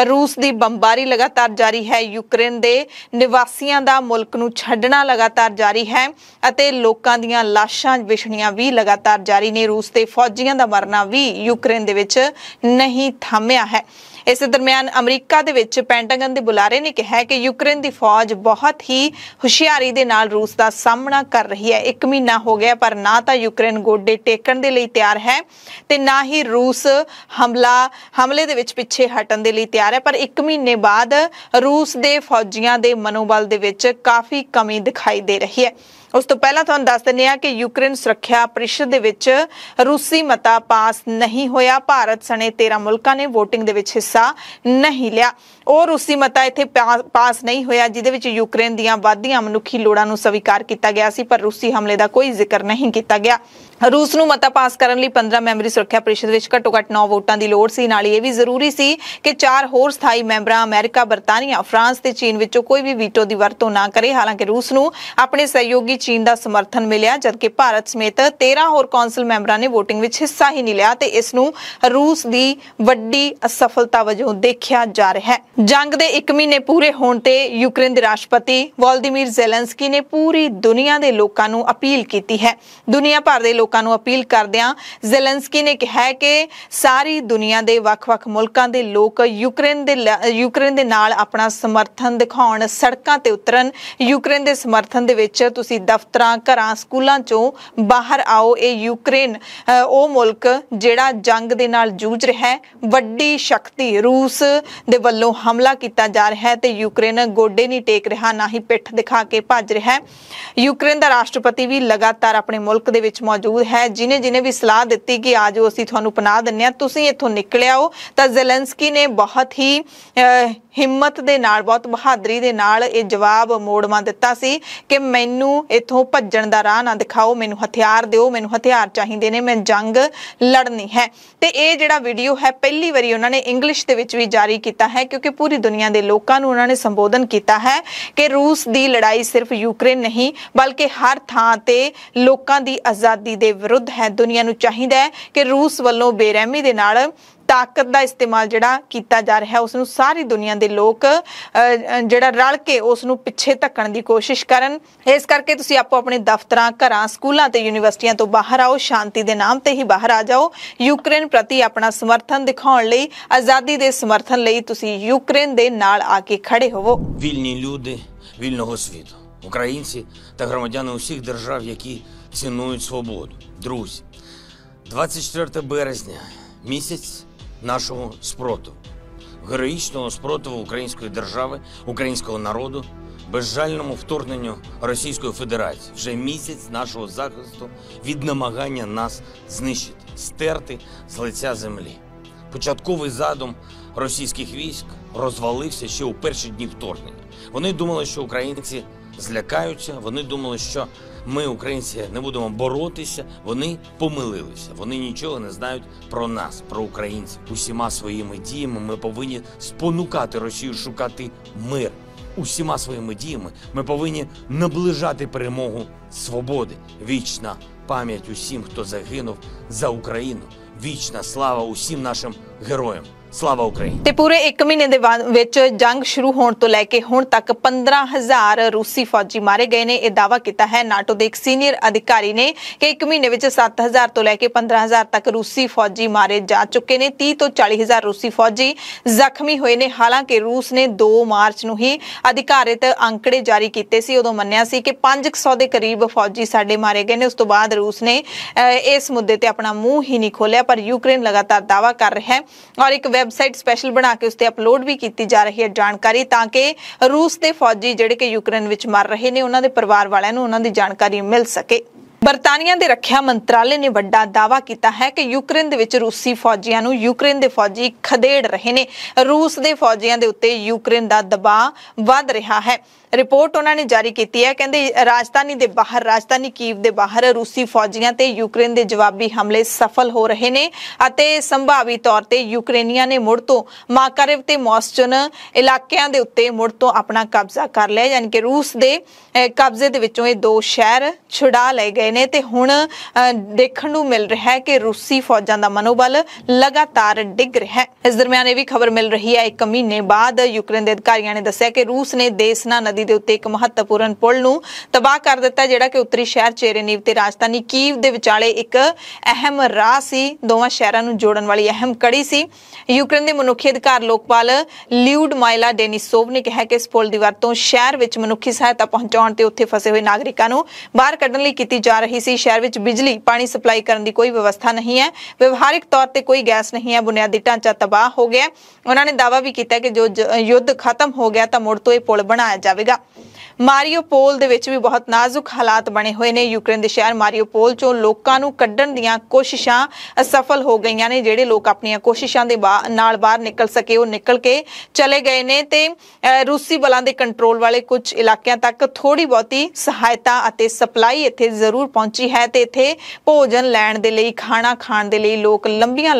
ਰੂਸ ਦੀ ਬੰਬਾਰੀ ਲਗਾਤਾਰ ਜਾਰੀ ਹੈ। ਯੂਕਰੇਨ ਦੇ ਨਿਵਾਸੀਆਂ ਦਾ ਮੁਲਕ ਨੂੰ ਛੱਡਣਾ ਲਗਾਤਾਰ ਜਾਰੀ ਹੈ ਅਤੇ ਲੋਕਾਂ ਦੀਆਂ ਲਾਸ਼ਾਂ ਵਿਛਣੀਆਂ ਵੀ ਲਗਾਤਾਰ ਜਾਰੀ ਨੇ। ਰੂਸ ਦੇ ਫੌਜੀਆਂ ਦਾ ਮਰਨਾ ਵੀ ਯੂਕਰੇਨ ਦੇ ਵਿੱਚ ਨਹੀਂ ਥੰਮਿਆ ਹੈ। ਇਸ ਦਰਮਿਆਨ ਅਮਰੀਕਾ ਦੇ ਵਿੱਚ ਪੈਂਟਾਗਨ ਦੇ ਬੁਲਾਰੇ ਨੇ ਕਿਹਾ ਕਿ ਯੂਕਰੇਨ ਦੀ ਫੌਜ ਬਹੁਤ ਹੀ ਹੁਸ਼ਿਆਰੀ ਦੇ ਨਾਲ ਰੂਸ ਦਾ ਸਾਹਮਣਾ ਕਰ ਰਹੀ ਹੈ। 1 ਮਹੀਨਾ ਹੋ ਗਿਆ ਪਰ ਨਾ ਤਾਂ ਯੂਕਰੇਨ ਗੋਡੇ ਟੇਕਣ ਦੇ ਲਈ ਤਿਆਰ ਹੈ ਤੇ ਨਾ ਹੀ ਰੂਸ ਹਮਲੇ ਦੇ ਵਿੱਚ ਪਿੱਛੇ ਹਟਣ ਦੇ ਲਈ ਤਿਆਰ ਹੈ। ਪਰ 1 ਮਹੀਨੇ ਬਾਅਦ ਰੂਸ ਦੇ ਫੌਜੀਆਂ ਦੇ ਮਨੋਬਲ ਦੇ ਵਿੱਚ ਕਾਫੀ ਕਮੀ ਦਿਖਾਈ ਦੇ ਰਹੀ ਹੈ। ਉਸ ਤੋਂ ਪਹਿਲਾਂ ਤੁਹਾਨੂੰ ਦੱਸ ਦਿੰਦੇ ਹਾਂ ਕਿ ਯੂਕਰੇਨ ਸੁਰੱਖਿਆ ਪਰਿਸ਼ਦ ਦੇ ਵਿੱਚ ਰੂਸੀ ਮਤਾ ਪਾਸ ਨਹੀਂ ਹੋਇਆ। ਭਾਰਤ ਸਣੇ 13 ਮੁਲਕਾਂ ਨੇ VOTING ਦੇ ਵਿੱਚ ਹਿੱਸਾ ਨਹੀਂ ਲਿਆ। ਉਹ ਰੂਸੀ ਮਤਾ ਇੱਥੇ ਪਾਸ ਨਹੀਂ ਹੋਇਆ ਜਿਹਦੇ ਵਿੱਚ ਯੂਕਰੇਨ ਦੀਆਂ ਵੱਧਦੀਆਂ ਮਨੁੱਖੀ ਲੋੜਾਂ ਨੂੰ ਸਵੀਕਾਰ ਕੀਤਾ ਗਿਆ ਸੀ ਪਰ ਰੂਸੀ ਹਮਲੇ ਦਾ ਕੋਈ ਜ਼ਿਕਰ ਨਹੀਂ ਕੀਤਾ ਗਿਆ। ਰੂਸ ਨੂੰ ਮਤਾ ਪਾਸ ਕਰਨ ਲਈ 15 ਮੈਂਬਰੀ ਸੁਰੱਖਿਆ ਪਰਿਸ਼ਦ ਵਿੱਚ ਘੱਟੋ-ਘੱਟ 9 ਵੋਟਾਂ ਦੀ ਲੋੜ ਸੀ। ਨਾਲ ਇਹ ਵੀ ਜ਼ਰੂਰੀ ਸੀ ਕਿ 4 ਹੋਰ ਸਥਾਈ ਮੈਂਬਰਾਂ ਅਮਰੀਕਾ, ਬਰਤਾਨੀਆ, ਫਰਾਂਸ ਤੇ ਚੀਨ ਵਿੱਚੋਂ ਕੋਈ ਵੀ ਵੀਟੋ ਦੀ ਵਰਤੋਂ ਨਾ ਕਰੇ। ਹਾਲਾਂਕਿ ਰੂਸ ਨੂੰ ਆਪਣੇ ਸਹਿਯੋਗੀ ਚੀਨ ਦਾ ਸਮਰਥਨ ਮਿਲਿਆ ਜਦਕਿ ਭਾਰਤ ਸਮੇਤ 13 ਹੋਰ ਕੌਂਸਲ ਮੈਂਬਰਾਂ ਨੇ VOTING ਵਿੱਚ ਹਿੱਸਾ ਹੀ ਨਹੀਂ ਲਿਆ ਤੇ ਇਸ ਨੂੰ ਰੂਸ ਦੀ ਵੱਡੀ ਅਸਫਲਤਾ ਵਜੋਂ ਦੇਖਿਆ ਜਾ ਰਿਹਾ ਹੈ। ਜੰਗ ਦੇ 1 ਮਹੀਨੇ ਪੂਰੇ ਹੋਣ ਤੇ ਯੂਕਰੇਨ ਦੇ ਰਾਸ਼ਟਰਪਤੀ ਵੋਲੋਦੀਮੀਰ ਜ਼ੈਲੈਂਸਕੀ ਨੇ ਪੂਰੀ ਦੁਨੀਆ ਦੇ ਲੋਕਾਂ ਨੂੰ ਅਪੀਲ ਕੀਤੀ ਹੈ। ਦੁਨੀਆ ਭਰ ਦੇ ਲੋਕਾਂ ਨੂੰ ਅਪੀਲ ਕਰਦਿਆਂ ਜ਼ੈਲੈਂਸਕੀ ਨੇ ਕਿਹਾ ਹੈ ਕਿ ਸਾਰੀ ਦੁਨੀਆ ਦੇ ਵੱਖ-ਵੱਖ ਮੁਲਕਾਂ ਦੇ ਲੋਕ ਯੂਕਰੇਨ ਦੇ ਨਾਲ ਆਪਣਾ ਸਮਰਥਨ ਦਿਖਾਉਣ, ਸੜਕਾਂ ਤੇ ਉਤਰਨ। ਯੂਕਰੇਨ ਦੇ ਸਮਰਥਨ ਦੇ ਵਿੱਚ ਤੁਸੀਂ ਦਫ਼ਤਰਾਂ, ਘਰਾਂ, ਸਕੂਲਾਂ ਚੋਂ ਬਾਹਰ ਆਓ। ਇਹ ਯੂਕਰੇਨ ਉਹ ਮੁਲਕ ਜਿਹੜਾ ਜੰਗ ਦੇ ਨਾਲ ਜੂਝ ਰਿਹਾ ਹੈ। ਵੱਡੀ ਸ਼ਕਤੀ ਰੂਸ ਦੇ ਵੱਲੋਂ ਹਮਲਾ ਕੀਤਾ ਜਾ ਰਿਹਾ ਹੈ ਤੇ ਯੂਕਰੇਨ ਗੋਡੇ ਨਹੀਂ ਟੇਕ ਰਿਹਾ, ਨਾ ਹੀ ਪਿੱਠ ਦਿਖਾ ਕੇ ਭੱਜ ਰਿਹਾ ਹੈ। ਯੂਕਰੇਨ ਦਾ ਰਾਸ਼ਟਰਪਤੀ ਵੀ ਲਗਾਤਾਰ ਆਪਣੇ ਮੁਲਕ ਦੇ ਵਿੱਚ ਮੌਜੂਦ ਹੈ। ਜਿਹਨੇ ਵੀ ਸਲਾਹ ਦਿੱਤੀ ਕਿ ਆ ਜਾਓ ਅਸੀਂ ਤੁਹਾਨੂੰ ਪਨਾਹ ਦਿੰਦੇ ਹਾਂ, ਤੁਸੀਂ ਇੱਥੋਂ ਨਿਕਲ ਆਓ, ਤਾਂ ਜ਼ੈਲੈਂਸਕੀ ਨੇ ਬਹੁਤ ਹੀ ਹਿੰਮਤ ਦੇ ਨਾਲ, ਬਹੁਤ ਬਹਾਦਰੀ ਦੇ ਨਾਲ ਇਹ ਜਵਾਬ ਮੋੜਵਾ ਦਿੱਤਾ ਸੀ ਕਿ ਮੈਨੂੰ ਇੱਥੋਂ ਭੱਜਣ ਦਾ ਰਾਹ ਨਾ ਦਿਖਾਓ, ਮੈਨੂੰ ਹਥਿਆਰ ਦਿਓ, ਮੈਨੂੰ ਹਥਿਆਰ ਚਾਹੀਦੇ ਨੇ, ਮੈਂ ਜੰਗ ਲੜਨੀ ਹੈ। ਤੇ ਇਹ ਜਿਹੜਾ ਵੀਡੀਓ ਹੈ ਪਹਿਲੀ ਵਾਰੀ ਉਹਨਾਂ ਨੇ ਇੰਗਲਿਸ਼ ਦੇ ਵਿੱਚ ਵੀ ਜਾਰੀ ਕੀਤਾ ਹੈ ਕਿਉਂਕਿ ਪੂਰੀ ਦੁਨੀਆ ਦੇ ਲੋਕਾਂ ਨੂੰ ਉਹਨਾਂ ਨੇ ਸੰਬੋਧਨ ਕੀਤਾ ਹੈ ਕਿ ਰੂਸ ਦੀ ਲੜਾਈ ਸਿਰਫ ਯੂਕਰੇਨ ਨਹੀਂ ਬਲਕਿ ਹਰ ਥਾਂ ਤੇ ਲੋਕਾਂ ਦੀ ਆਜ਼ਾਦੀ ਦੇ ਵਿਰੁੱਧ ਹੈ। ਦੁਨੀਆ ਨੂੰ ਚਾਹੀਦਾ ਹੈ ਕਿ ਰੂਸ ਵੱਲੋਂ ਬੇਰਹਿਮੀ ਦੇ ਨਾਲ ਤਾਕਤ ਦਾ ਇਸਤੇਮਾਲ ਜਿਹੜਾ ਕੀਤਾ ਜਾ ਰਿਹਾ ਉਸ ਨੂੰ ਸਾਰੀ ਦੁਨੀਆ ਦੇ ਲੋਕ ਜਿਹੜਾ ਰਲ ਕੇ ਉਸ ਨੂੰ ਪਿੱਛੇ ਧੱਕਣ ਦੀ ਕੋਸ਼ਿਸ਼ ਕਰਨ। ਇਸ ਕਰਕੇ ਤੁਸੀਂ ਆਪੋ ਆਪਣੇ ਦਫ਼ਤਰਾਂ, ਘਰਾਂ, ਸਕੂਲਾਂ ਤੇ ਯੂਨੀਵਰਸਿਟੀਆਂ ਤੋਂ ਬਾਹਰ ਆਓ, ਸ਼ਾਂਤੀ ਦੇ ਨਾਮ ਤੇ ਹੀ ਬਾਹਰ ਆ ਜਾਓ। ਯੂਕਰੇਨ ਪ੍ਰਤੀ ਆਪਣਾ ਸਮਰਥਨ ਦਿਖਾਉਣ ਲਈ, ਆਜ਼ਾਦੀ ਦੇ ਸਮਰਥਨ ਲਈ ਤੁਸੀਂ ਯੂਕਰੇਨ ਦੇ ਨਾਲ ਆ ਕੇ ਖੜੇ ਹੋਵੋ। Вільні люди вільного світу, українці та громадяни усіх держав, які цінують свободу. Друзі, 24 березня – місяць нашого спротиву, героїчного спротиву української держави, українського народу, безжальному вторгненню Російської Федерації. Вже місяць нашого захисту від намагання нас знищити, стерти з лиця землі. Початковий задум російських військ розвалився ще у перші дні вторгнення. Вони думали, що українці злякаються, вони думали, що ми, українці, не будемо боротися. Вони помилилися. Вони нічого не знають про нас, про українців. Усіма своїми діями ми повинні спонукати Росію шукати мир. Усіма своїми діями ми повинні наближати перемогу свободи. Вічна пам'ять усім, хто загинув за Україну. Вічна слава усім нашим героям. ਸਲਾਵਾ ਉਕਰਾਈਨ। ਤੇ ਪੂਰੇ 1 ਮਹੀਨੇ ਦੇ ਵਿੱਚ ਜੰਗ ਸ਼ੁਰੂ ਹੋਣ ਤੋਂ ਲੈ ਕੇ ਹੁਣ ਤੱਕ 15,000 ਰੂਸੀ ਫੌਜੀ ਮਾਰੇ ਗਏ ਨੇ। ਇਹ ਦਾਅਵਾ ਕੀਤਾ ਹੈ ਨਾਟੋ ਦੇ ਇੱਕ ਸੀਨੀਅਰ ਅਧਿਕਾਰੀ ਨੇ ਕਿ 1 ਮਹੀਨੇ ਵਿੱਚ 7,000 ਤੋਂ ਲੈ ਕੇ 15,000 ਤੱਕ ਰੂਸੀ ਫੌਜੀ ਮਾਰੇ ਜਾ ਚੁੱਕੇ ਨੇ। 30 ਤੋਂ 40,000 ਰੂਸੀ ਫੌਜੀ ਜ਼ਖਮੀ ਹੋਏ ਨੇ। ਹਾਲਾਂਕਿ ਰੂਸ ਨੇ 2 ਮਾਰਚ ਨੂੰ ਹੀ ਅਧਿਕਾਰਿਤ ਅੰਕੜੇ ਜਾਰੀ ਕੀਤੇ ਸੀ। ਉਦੋਂ ਮੰਨਿਆ ਸੀ ਕਿ 500 ਦੇ ਕਰੀਬ ਫੌਜੀ ਸਾਡੇ ਮਾਰੇ ਗਏ ਨੇ। ਉਸ ਤੋਂ ਬਾਅਦ ਰੂਸ ਨੇ ਇਸ ਮੁੱਦੇ ਤੇ ਆਪਣਾ ਮੂੰਹ ਹੀ ਨਹੀਂ ਖੋਲਿਆ। ਪਰ ਯੂਕਰੇਨ ਲਗਾਤਾਰ ਦਾਅਵਾ ਕਰ ਰਿਹਾ ਹੈ ਔਰ ਇੱਕ ਵੈਬਸਾਈਟ ਸਪੈਸ਼ਲ ਬਣਾ ਕੇ ਉਸ ਤੇ ਅਪਲੋਡ ਵੀ ਕੀਤੀ ਜਾ ਰਹੀ ਹੈ ਜਾਣਕਾਰੀ, ਤਾਂ ਕਿ ਰੂਸ ਦੇ ਫੌਜੀ ਜਿਹੜੇ ਕਿ ਯੂਕਰੇਨ ਵਿੱਚ ਮਰ ਰਹੇ ਨੇ ਉਹਨਾਂ ਦੇ ਪਰਿਵਾਰ ਵਾਲਿਆਂ ਨੂੰ ਉਹਨਾਂ ਦੀ ਜਾਣਕਾਰੀ ਮਿਲ ਸਕੇ। ਬਰਤਾਨੀਆ ਦੇ ਰੱਖਿਆ ਮੰਤਰਾਲੇ ਨੇ ਵੱਡਾ ਦਾਅਵਾ ਕੀਤਾ ਹੈ ਕਿ ਯੂਕਰੇਨ ਦੇ ਵਿੱਚ ਰੂਸੀ ਫੌਜੀਆਂ ਨੂੰ ਯੂਕਰੇਨ ਦੇ ਫੌਜੀ ਖਦੇੜ ਰਹੇ ਨੇ। ਰੂਸ ਦੇ ਫੌਜੀਆਂ ਦੇ ਉੱਤੇ ਯੂਕਰੇਨ ਦਾ ਦਬਾਅ ਵੱਧ ਰਿਹਾ ਹੈ। ਰਿਪੋਰਟ ਉਹਨਾਂ ਨੇ ਜਾਰੀ ਕੀਤੀ ਹੈ। ਕਹਿੰਦੇ ਰਾਜਧਾਨੀ ਕੀਵ ਦੇ ਬਾਹਰ ਰੂਸੀ ਫੌਜੀਆਂ ਤੇ ਯੂਕਰੇਨ ਦੇ ਜਵਾਬੀ ਹਮਲੇ ਸਫਲ ਹੋ ਰਹੇ ਨੇ ਅਤੇ ਸੰਭਾਵੀ ਤੌਰ ਤੇ ਯੂਕਰੇਨੀਆਂ ਨੇ ਮੁੜ ਤੋਂ ਮਾਕਾਰਿਵ ਤੇ ਮੋਸਚਨ ਇਲਾਕਿਆਂ ਦੇ ਉੱਤੇ ਮੁੜ ਤੋਂ ਆਪਣਾ ਕਬਜ਼ਾ ਕਰ ਲਿਆ। ਯਾਨੀ ਕਿ ਰੂਸ ਦੇ ਕਬਜ਼ੇ ਦੇ ਵਿੱਚੋਂ ਇਹ 2 ਸ਼ਹਿਰ ਛੁਡਾ ਲਏ ਗਏ ਨੇ ਤੇ ਹੁਣ ਦੇਖਣ ਨੂੰ ਮਿਲ ਰਿਹਾ ਹੈ ਕਿ ਰੂਸੀ ਫੌਜਾਂ ਦਾ ਮਨੋਬਲ ਲਗਾਤਾਰ ਡਿੱਗ ਰਿਹਾ ਹੈ। ਇਸ ਦਰਮਿਆਨ ਇਹ ਵੀ ਖਬਰ ਮਿਲ ਰਹੀ ਹੈ 1 ਮਹੀਨੇ ਬਾਅਦ ਯੂਕਰੇਨ ਦੇ ਅਧਿਕਾਰੀਆਂ ਨੇ ਦੱਸਿਆ ਕਿ ਰੂਸ ਨੇ ਦੇਸਨਾ ਨਦੀ ਦੇ ਉੱਤੇ ਇੱਕ ਮਹੱਤਵਪੂਰਨ ਪੁਲ ਨੂੰ ਤਬਾਹ ਕਰ ਦਿੱਤਾ, ਜਿਹੜਾ ਕਿ ਉੱਤਰੀ ਸ਼ਹਿਰ ਚੇਰੇਨੀਵ ਤੇ ਰਾਜਧਾਨੀ ਕੀਵ ਦੇ ਵਿਚਾਲੇ ਇੱਕ ਅਹਿਮ ਰਾਹ ਸੀ। ਦੋਵਾਂ ਸ਼ਹਿਰਾਂ ਨੂੰ ਜੋੜਨ ਵਾਲੀ ਅਹਿਮ ਕੜੀ ਸੀ। ਯੂਕਰੇਨ ਦੇ ਮਨੁੱਖੀ ਅਧਿਕਾਰ ਲੋਕਪਾਲ ਲਿਊਡਮਾਈਲਾ ਡੇਨਿਸੋਵ ਨੇ ਕਿਹਾ ਕਿ ਇਸ ਪੁਲ ਦੀ ਵਰਤੋਂ ਸ਼ਹਿਰ ਵਿੱਚ ਮਨੁੱਖੀ ਸਹਾਇਤਾ ਪਹੁੰਚਾਉਣ ਤੇ ਉੱਥੇ ਫਸੇ ਹੋਏ ਨਾਗਰਿਕਾਂ ਨੂੰ ਬਾਹਰ ਕੱਢਣ ਲਈ ਕੀਤੀ ਜਾ ਰਹੀ ਸੀ। ਸ਼ਹਿਰ ਵਿੱਚ ਬਿਜਲੀ ਪਾਣੀ ਸਪਲਾਈ ਕਰਨ ਦੀ ਕੋਈ ਵਿਵਸਥਾ ਨਹੀਂ ਹੈ, ਵਿਵਹਾਰਿਕ ਤੌਰ ਤੇ ਕੋਈ ਗੈਸ ਨਹੀਂ ਹੈ, ਬੁਨਿਆਦੀ ਢਾਂਚਾ ਤਬਾਹ ਹੋ ਗਿਆ। ਉਹਨਾਂ ਨੇ ਦਾਅਵਾ ਵੀ ਕੀਤਾ ਕਿ ਜੋ ਯੁੱਧ ਖਤਮ ਹੋ ਗਿਆ ਤਾਂ ਮੁੜ ਤੋਂ ਇਹ ਪੁਲ ਬਣਾਇਆ ਜਾਵੇਗਾ। ਮਾਰੀਓਪੋਲ ਦੇ ਵਿੱਚ ਵੀ ਬਹੁਤ ਨਾਜ਼ੁਕ ਹਾਲਾਤ ਬਣੇ ਹੋਏ ਨੇ। ਯੂਕਰੇਨ ਦੇ ਸ਼ਹਿਰ ਮਾਰੀਓਪੋਲ ਚੋਂ ਲੋਕਾਂ ਨੂੰ ਕੱਢਣ ਦੀਆਂ ਕੋਸ਼ਿਸ਼ਾਂ ਅਸਫਲ ਹੋ ਗਈਆਂ ਨੇ। ਜਿਹੜੇ ਲੋਕ ਆਪਣੀਆਂ ਕੋਸ਼ਿਸ਼ਾਂ ਦੇ ਨਾਲ ਬਾਹਰ ਨਿਕਲ ਸਕੇ ਉਹ ਨਿਕਲ ਕੇ ਚਲੇ ਗਏ ਨੇ ਤੇ ਰੂਸੀ ਬਲਾਂ ਦੇ ਕੰਟਰੋਲ ਵਾਲੇ ਕੁਝ ਇਲਾਕਿਆਂ ਤੱਕ ਥੋੜੀ ਬਹੁਤੀ ਸਹਾਇਤਾ ਅਤੇ ਸਪਲਾਈ ਇੱਥੇ ਜ਼ਰੂਰ ਪਹੁੰਚੀ ਹੈ ਤੇ ਇੱਥੇ ਭੋਜਨ ਲੈਣ ਦੇ ਲਈ, ਖਾਣਾ ਖਾਣ ਦੇ ਲਈ ਲੋਕ ਲੰਬੀਆਂ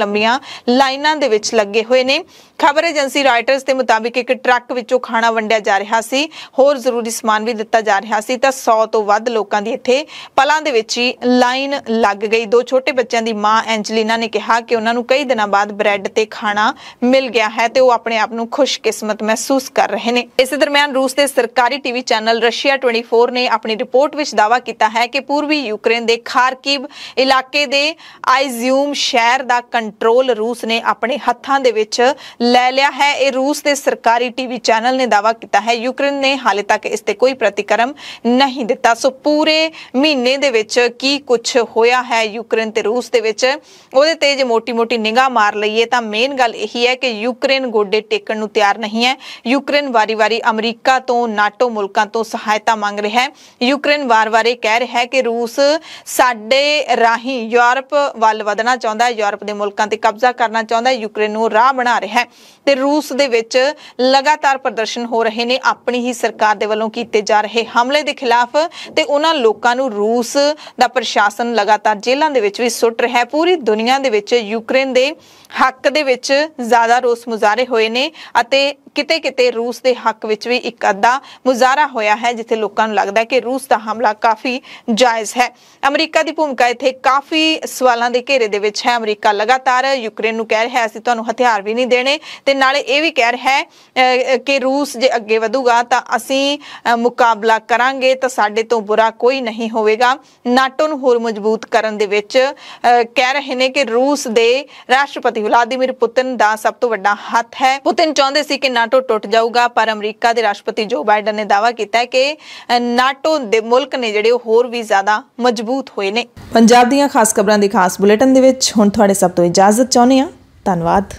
ਲਾਈਨਾਂ ਦੇ ਵਿੱਚ ਲੱਗੇ ਹੋਏ ਨੇ। ਖਬਰ ਏਜੰਸੀ ਰਾਇਟਰਸ ਦੇ ਮੁਤਾਬਿਕ ਇੱਕ ਟਰੱਕ ਵਿੱਚੋਂ ਖਾਣਾ ਵੰਡਿਆ ਜਾ ਰਿਹਾ ਸੀ, ਹੋਰ ਜ਼ਰੂਰੀ ਸਮਾਨ ਵੀ ਦਿੱਤਾ ਜਾ ਰਿਹਾ ਸੀ ਤਾਂ 100 ਤੋਂ ਵੱਧ ਲੋਕਾਂ ਦੀ ਇੱਥੇ ਪਲਾਂ ਦੇ ਵਿੱਚ ਹੀ ਲਾਈਨ ਲੱਗ ਗਈ। 2 ਛੋਟੇ ਬੱਚਿਆਂ ਦੀ ਮਾਂ ਐਂਜਲੀਨਾ ਨੇ ਕਿਹਾ ਕਿ ਉਹਨਾਂ ਨੂੰ ਕਈ ਦਿਨਾਂ ਬਾਅਦ ਬ੍ਰੈਡ ਤੇ ਖਾਣਾ ਮਿਲ ਗਿਆ ਹੈ ਤੇ ਉਹ ਆਪਣੇ ਆਪ ਨੂੰ ਖੁਸ਼ਕਿਸਮਤ ਮਹਿਸੂਸ ਕਰ ਰਹੇ ਨੇ। ਇਸੇ ਦਰਮਿਆਨ ਰੂਸ ਦੇ ਸਰਕਾਰੀ ਟੀਵੀ ਚੈਨਲ ਰਸ਼ੀਆ 24 ਨੇ ਆਪਣੀ ਰਿਪੋਰਟ ਵਿੱਚ ਦਾਅਵਾ ਕੀਤਾ ਹੈ ਕਿ ਪੂਰਬੀ ਯੂਕਰੇਨ ਦੇ ਖਾਰਕਿਵ ਇਲਾਕੇ ਦੇ ਆਈਜ਼ਿਊਮ ਸ਼ਹਿਰ ਦਾ ਕੰਟਰੋਲ ਰੂਸ ਨੇ ਆਪਣੇ ਹੱਥਾਂ ਦੇ ਵਿੱਚ ਲੈ ਲਿਆ ਹੈ। ਇਹ ਰੂਸ ਦੇ ਸਰਕਾਰੀ ਟੀਵੀ ਚੈਨਲ ਨੇ ਦਾਅਵਾ ਕੀਤਾ ਹੈ। ਯੂਕਰੇਨ ਨੇ ਹਾਲੇ ਤੱਕ ਇਸ ਤੇ ਕੋਈ ਪ੍ਰਤੀਕਰਮ ਨਹੀਂ ਦਿੱਤਾ। ਸੋ ਪੂਰੇ ਮਹੀਨੇ ਦੇ ਵਿੱਚ ਕੀ ਕੁਝ ਹੋਇਆ ਹੈ ਯੂਕਰੇਨ ਤੇ ਰੂਸ ਦੇ ਵਿੱਚ, ਉਹਦੇ ਤੇ ਜੇ ਮੋਟੀ ਨਿਗਾਹ ਮਾਰ ਲਈਏ ਤਾਂ ਮੇਨ ਗੱਲ ਇਹੀ ਹੈ ਕਿ ਯੂਕਰੇਨ ਗੋਡੇ ਟੇਕਣ ਨੂੰ ਤਿਆਰ ਨਹੀਂ ਹੈ। ਯੂਕਰੇਨ ਵਾਰੀ-ਵਾਰੀ ਅਮਰੀਕਾ ਤੋਂ, ਨਾਟੋ ਮੁਲਕਾਂ ਤੋਂ ਸਹਾਇਤਾ ਮੰਗ ਰਿਹਾ ਹੈ। ਯੂਕਰੇਨ ਵਾਰ-ਵਾਰ ਇਹ ਕਹਿ ਰਿਹਾ ਹੈ ਕਿ ਰੂਸ ਸਾਡੇ ਰਾਹੀਂ ਯੂਰਪ ਵੱਲ ਵਧਣਾ ਚਾਹੁੰਦਾ ਹੈ, ਯੂਰਪ ਦੇ ਮੁਲਕਾਂ ਤੇ ਕਬਜ਼ਾ ਕਰਨਾ ਚਾਹੁੰਦਾ ਹੈ, ਯੂਕਰੇਨ ਨੂੰ ਰਾਹ ਬਣਾ ਰਿਹਾ ਹੈ ਤੇ ਰੂਸ ਦੇ ਵਿੱਚ ਲਗਾਤਾਰ ਪ੍ਰਦਰਸ਼ਨ ਹੋ ਰਹੇ ਨੇ ਆਪਣੀ ਹੀ ਸਰਕਾਰ ਦੇ ਵੱਲੋਂ ਕੀਤੇ ਜਾ ਰਹੇ ਹਮਲੇ ਦੇ ਖਿਲਾਫ ਤੇ ਉਹਨਾਂ ਲੋਕਾਂ ਨੂੰ ਰੂਸ ਦਾ ਪ੍ਰਸ਼ਾਸਨ ਲਗਾਤਾਰ ਜੇਲ੍ਹਾਂ ਦੇ ਵਿੱਚ ਵੀ ਸੁੱਟ ਰਿਹਾ ਹੈ। ਪੂਰੀ ਦੁਨੀਆ ਦੇ ਵਿੱਚ ਯੂਕਰੇਨ ਦੇ ਹੱਕ ਦੇ ਵਿੱਚ ਜ਼ਿਆਦਾ ਰੋਸ ਮੁਜ਼ਾਹਰੇ ਹੋਏ ਨੇ ਅਤੇ ਕਿਤੇ ਰੂਸ ਦੇ ਹੱਕ ਵਿੱਚ ਵੀ ਇੱਕ ਅੱਧਾ ਮੁਜ਼ਾਹਰਾ ਹੋਇਆ ਹੈ ਜਿੱਥੇ ਲੋਕਾਂ ਨੂੰ ਲੱਗਦਾ ਹੈ ਕਿ ਰੂਸ ਦਾ ਹਮਲਾ ਕਾਫੀ ਜਾਇਜ਼ ਹੈ। ਅਮਰੀਕਾ ਦੀ ਭੂਮਿਕਾ ਇੱਥੇ ਕਾਫੀ ਸਵਾਲਾਂ ਦੇ ਘੇਰੇ ਦੇ ਵਿੱਚ ਹੈ। ਅਮਰੀਕਾ ਲਗਾਤਾਰ ਯੂਕਰੇਨ ਨੂੰ ਕਹਿ ਰਿਹਾ ਹੈ ਅਸੀਂ ਤੁਹਾਨੂੰ ਹਥਿਆਰ ਵੀ ਨਹੀਂ ਦੇਣੇ ਤੇ ਨਾਲੇ ਇਹ ਵੀ ਕਹਿ ਰਿਹਾ ਹੈ ਕਿ ਰੂਸ ਜੇ ਅੱਗੇ ਵਧੂਗਾ ਤਾਂ ਅਸੀਂ ਮੁਕਾਬਲਾ ਕਰਾਂਗੇ ਤਾਂ ਸਾਡੇ ਤੋਂ ਬੁਰਾ ਕੋਈ ਨਹੀਂ ਹੋਵੇਗਾ। ਨਾਟੋ ਨੂੰ ਹੋਰ ਮਜ਼ਬੂਤ ਕਰਨ ਦੇ ਵਿੱਚ ਕਹਿ ਰਹੇ ਨੇ ਕਿ ਰੂਸ ਦੇ ਰਾਸ਼ਟਰਪਤੀ ਵਲਾਦੀਮੀਰ ਪੁਤਿਨ ਦਾ ਸਭ ਤੋਂ ਵੱਡਾ ਹੱਥ ਹੈ। ਪੁਤਿਨ ਚਾਹੁੰਦੇ ਸੀ ਕਿ ਨਾਟੋ ਟੁੱਟ ਜਾਊਗਾ ਪਰ ਅਮਰੀਕਾ ਦੇ ਰਾਸ਼ਟਰਪਤੀ ਜੋ ਬਾਈਡਨ ਨੇ ਦਾਅਵਾ ਕੀਤਾ ਹੈ ਕਿ ਨਾਟੋ ਦੇ ਮੁਲਕ ਨੇ ਜਿਹੜੇ ਉਹ ਹੋਰ ਵੀ ਜ਼ਿਆਦਾ ਮਜ਼ਬੂਤ ਹੋਏ ਨੇ। ਪੰਜਾਬ ਦੀਆਂ ਖਾਸ ਖਬਰਾਂ ਦੇ ਖਾਸ ਬੁਲੇਟਿਨ ਦੇ ਵਿੱਚ ਹੁਣ ਤੁਹਾਡੇ ਸਭ ਤੋਂ ਇਜਾਜ਼ਤ ਚਾਹੁੰਦੇ ਹਾਂ। ਧੰਨਵਾਦ।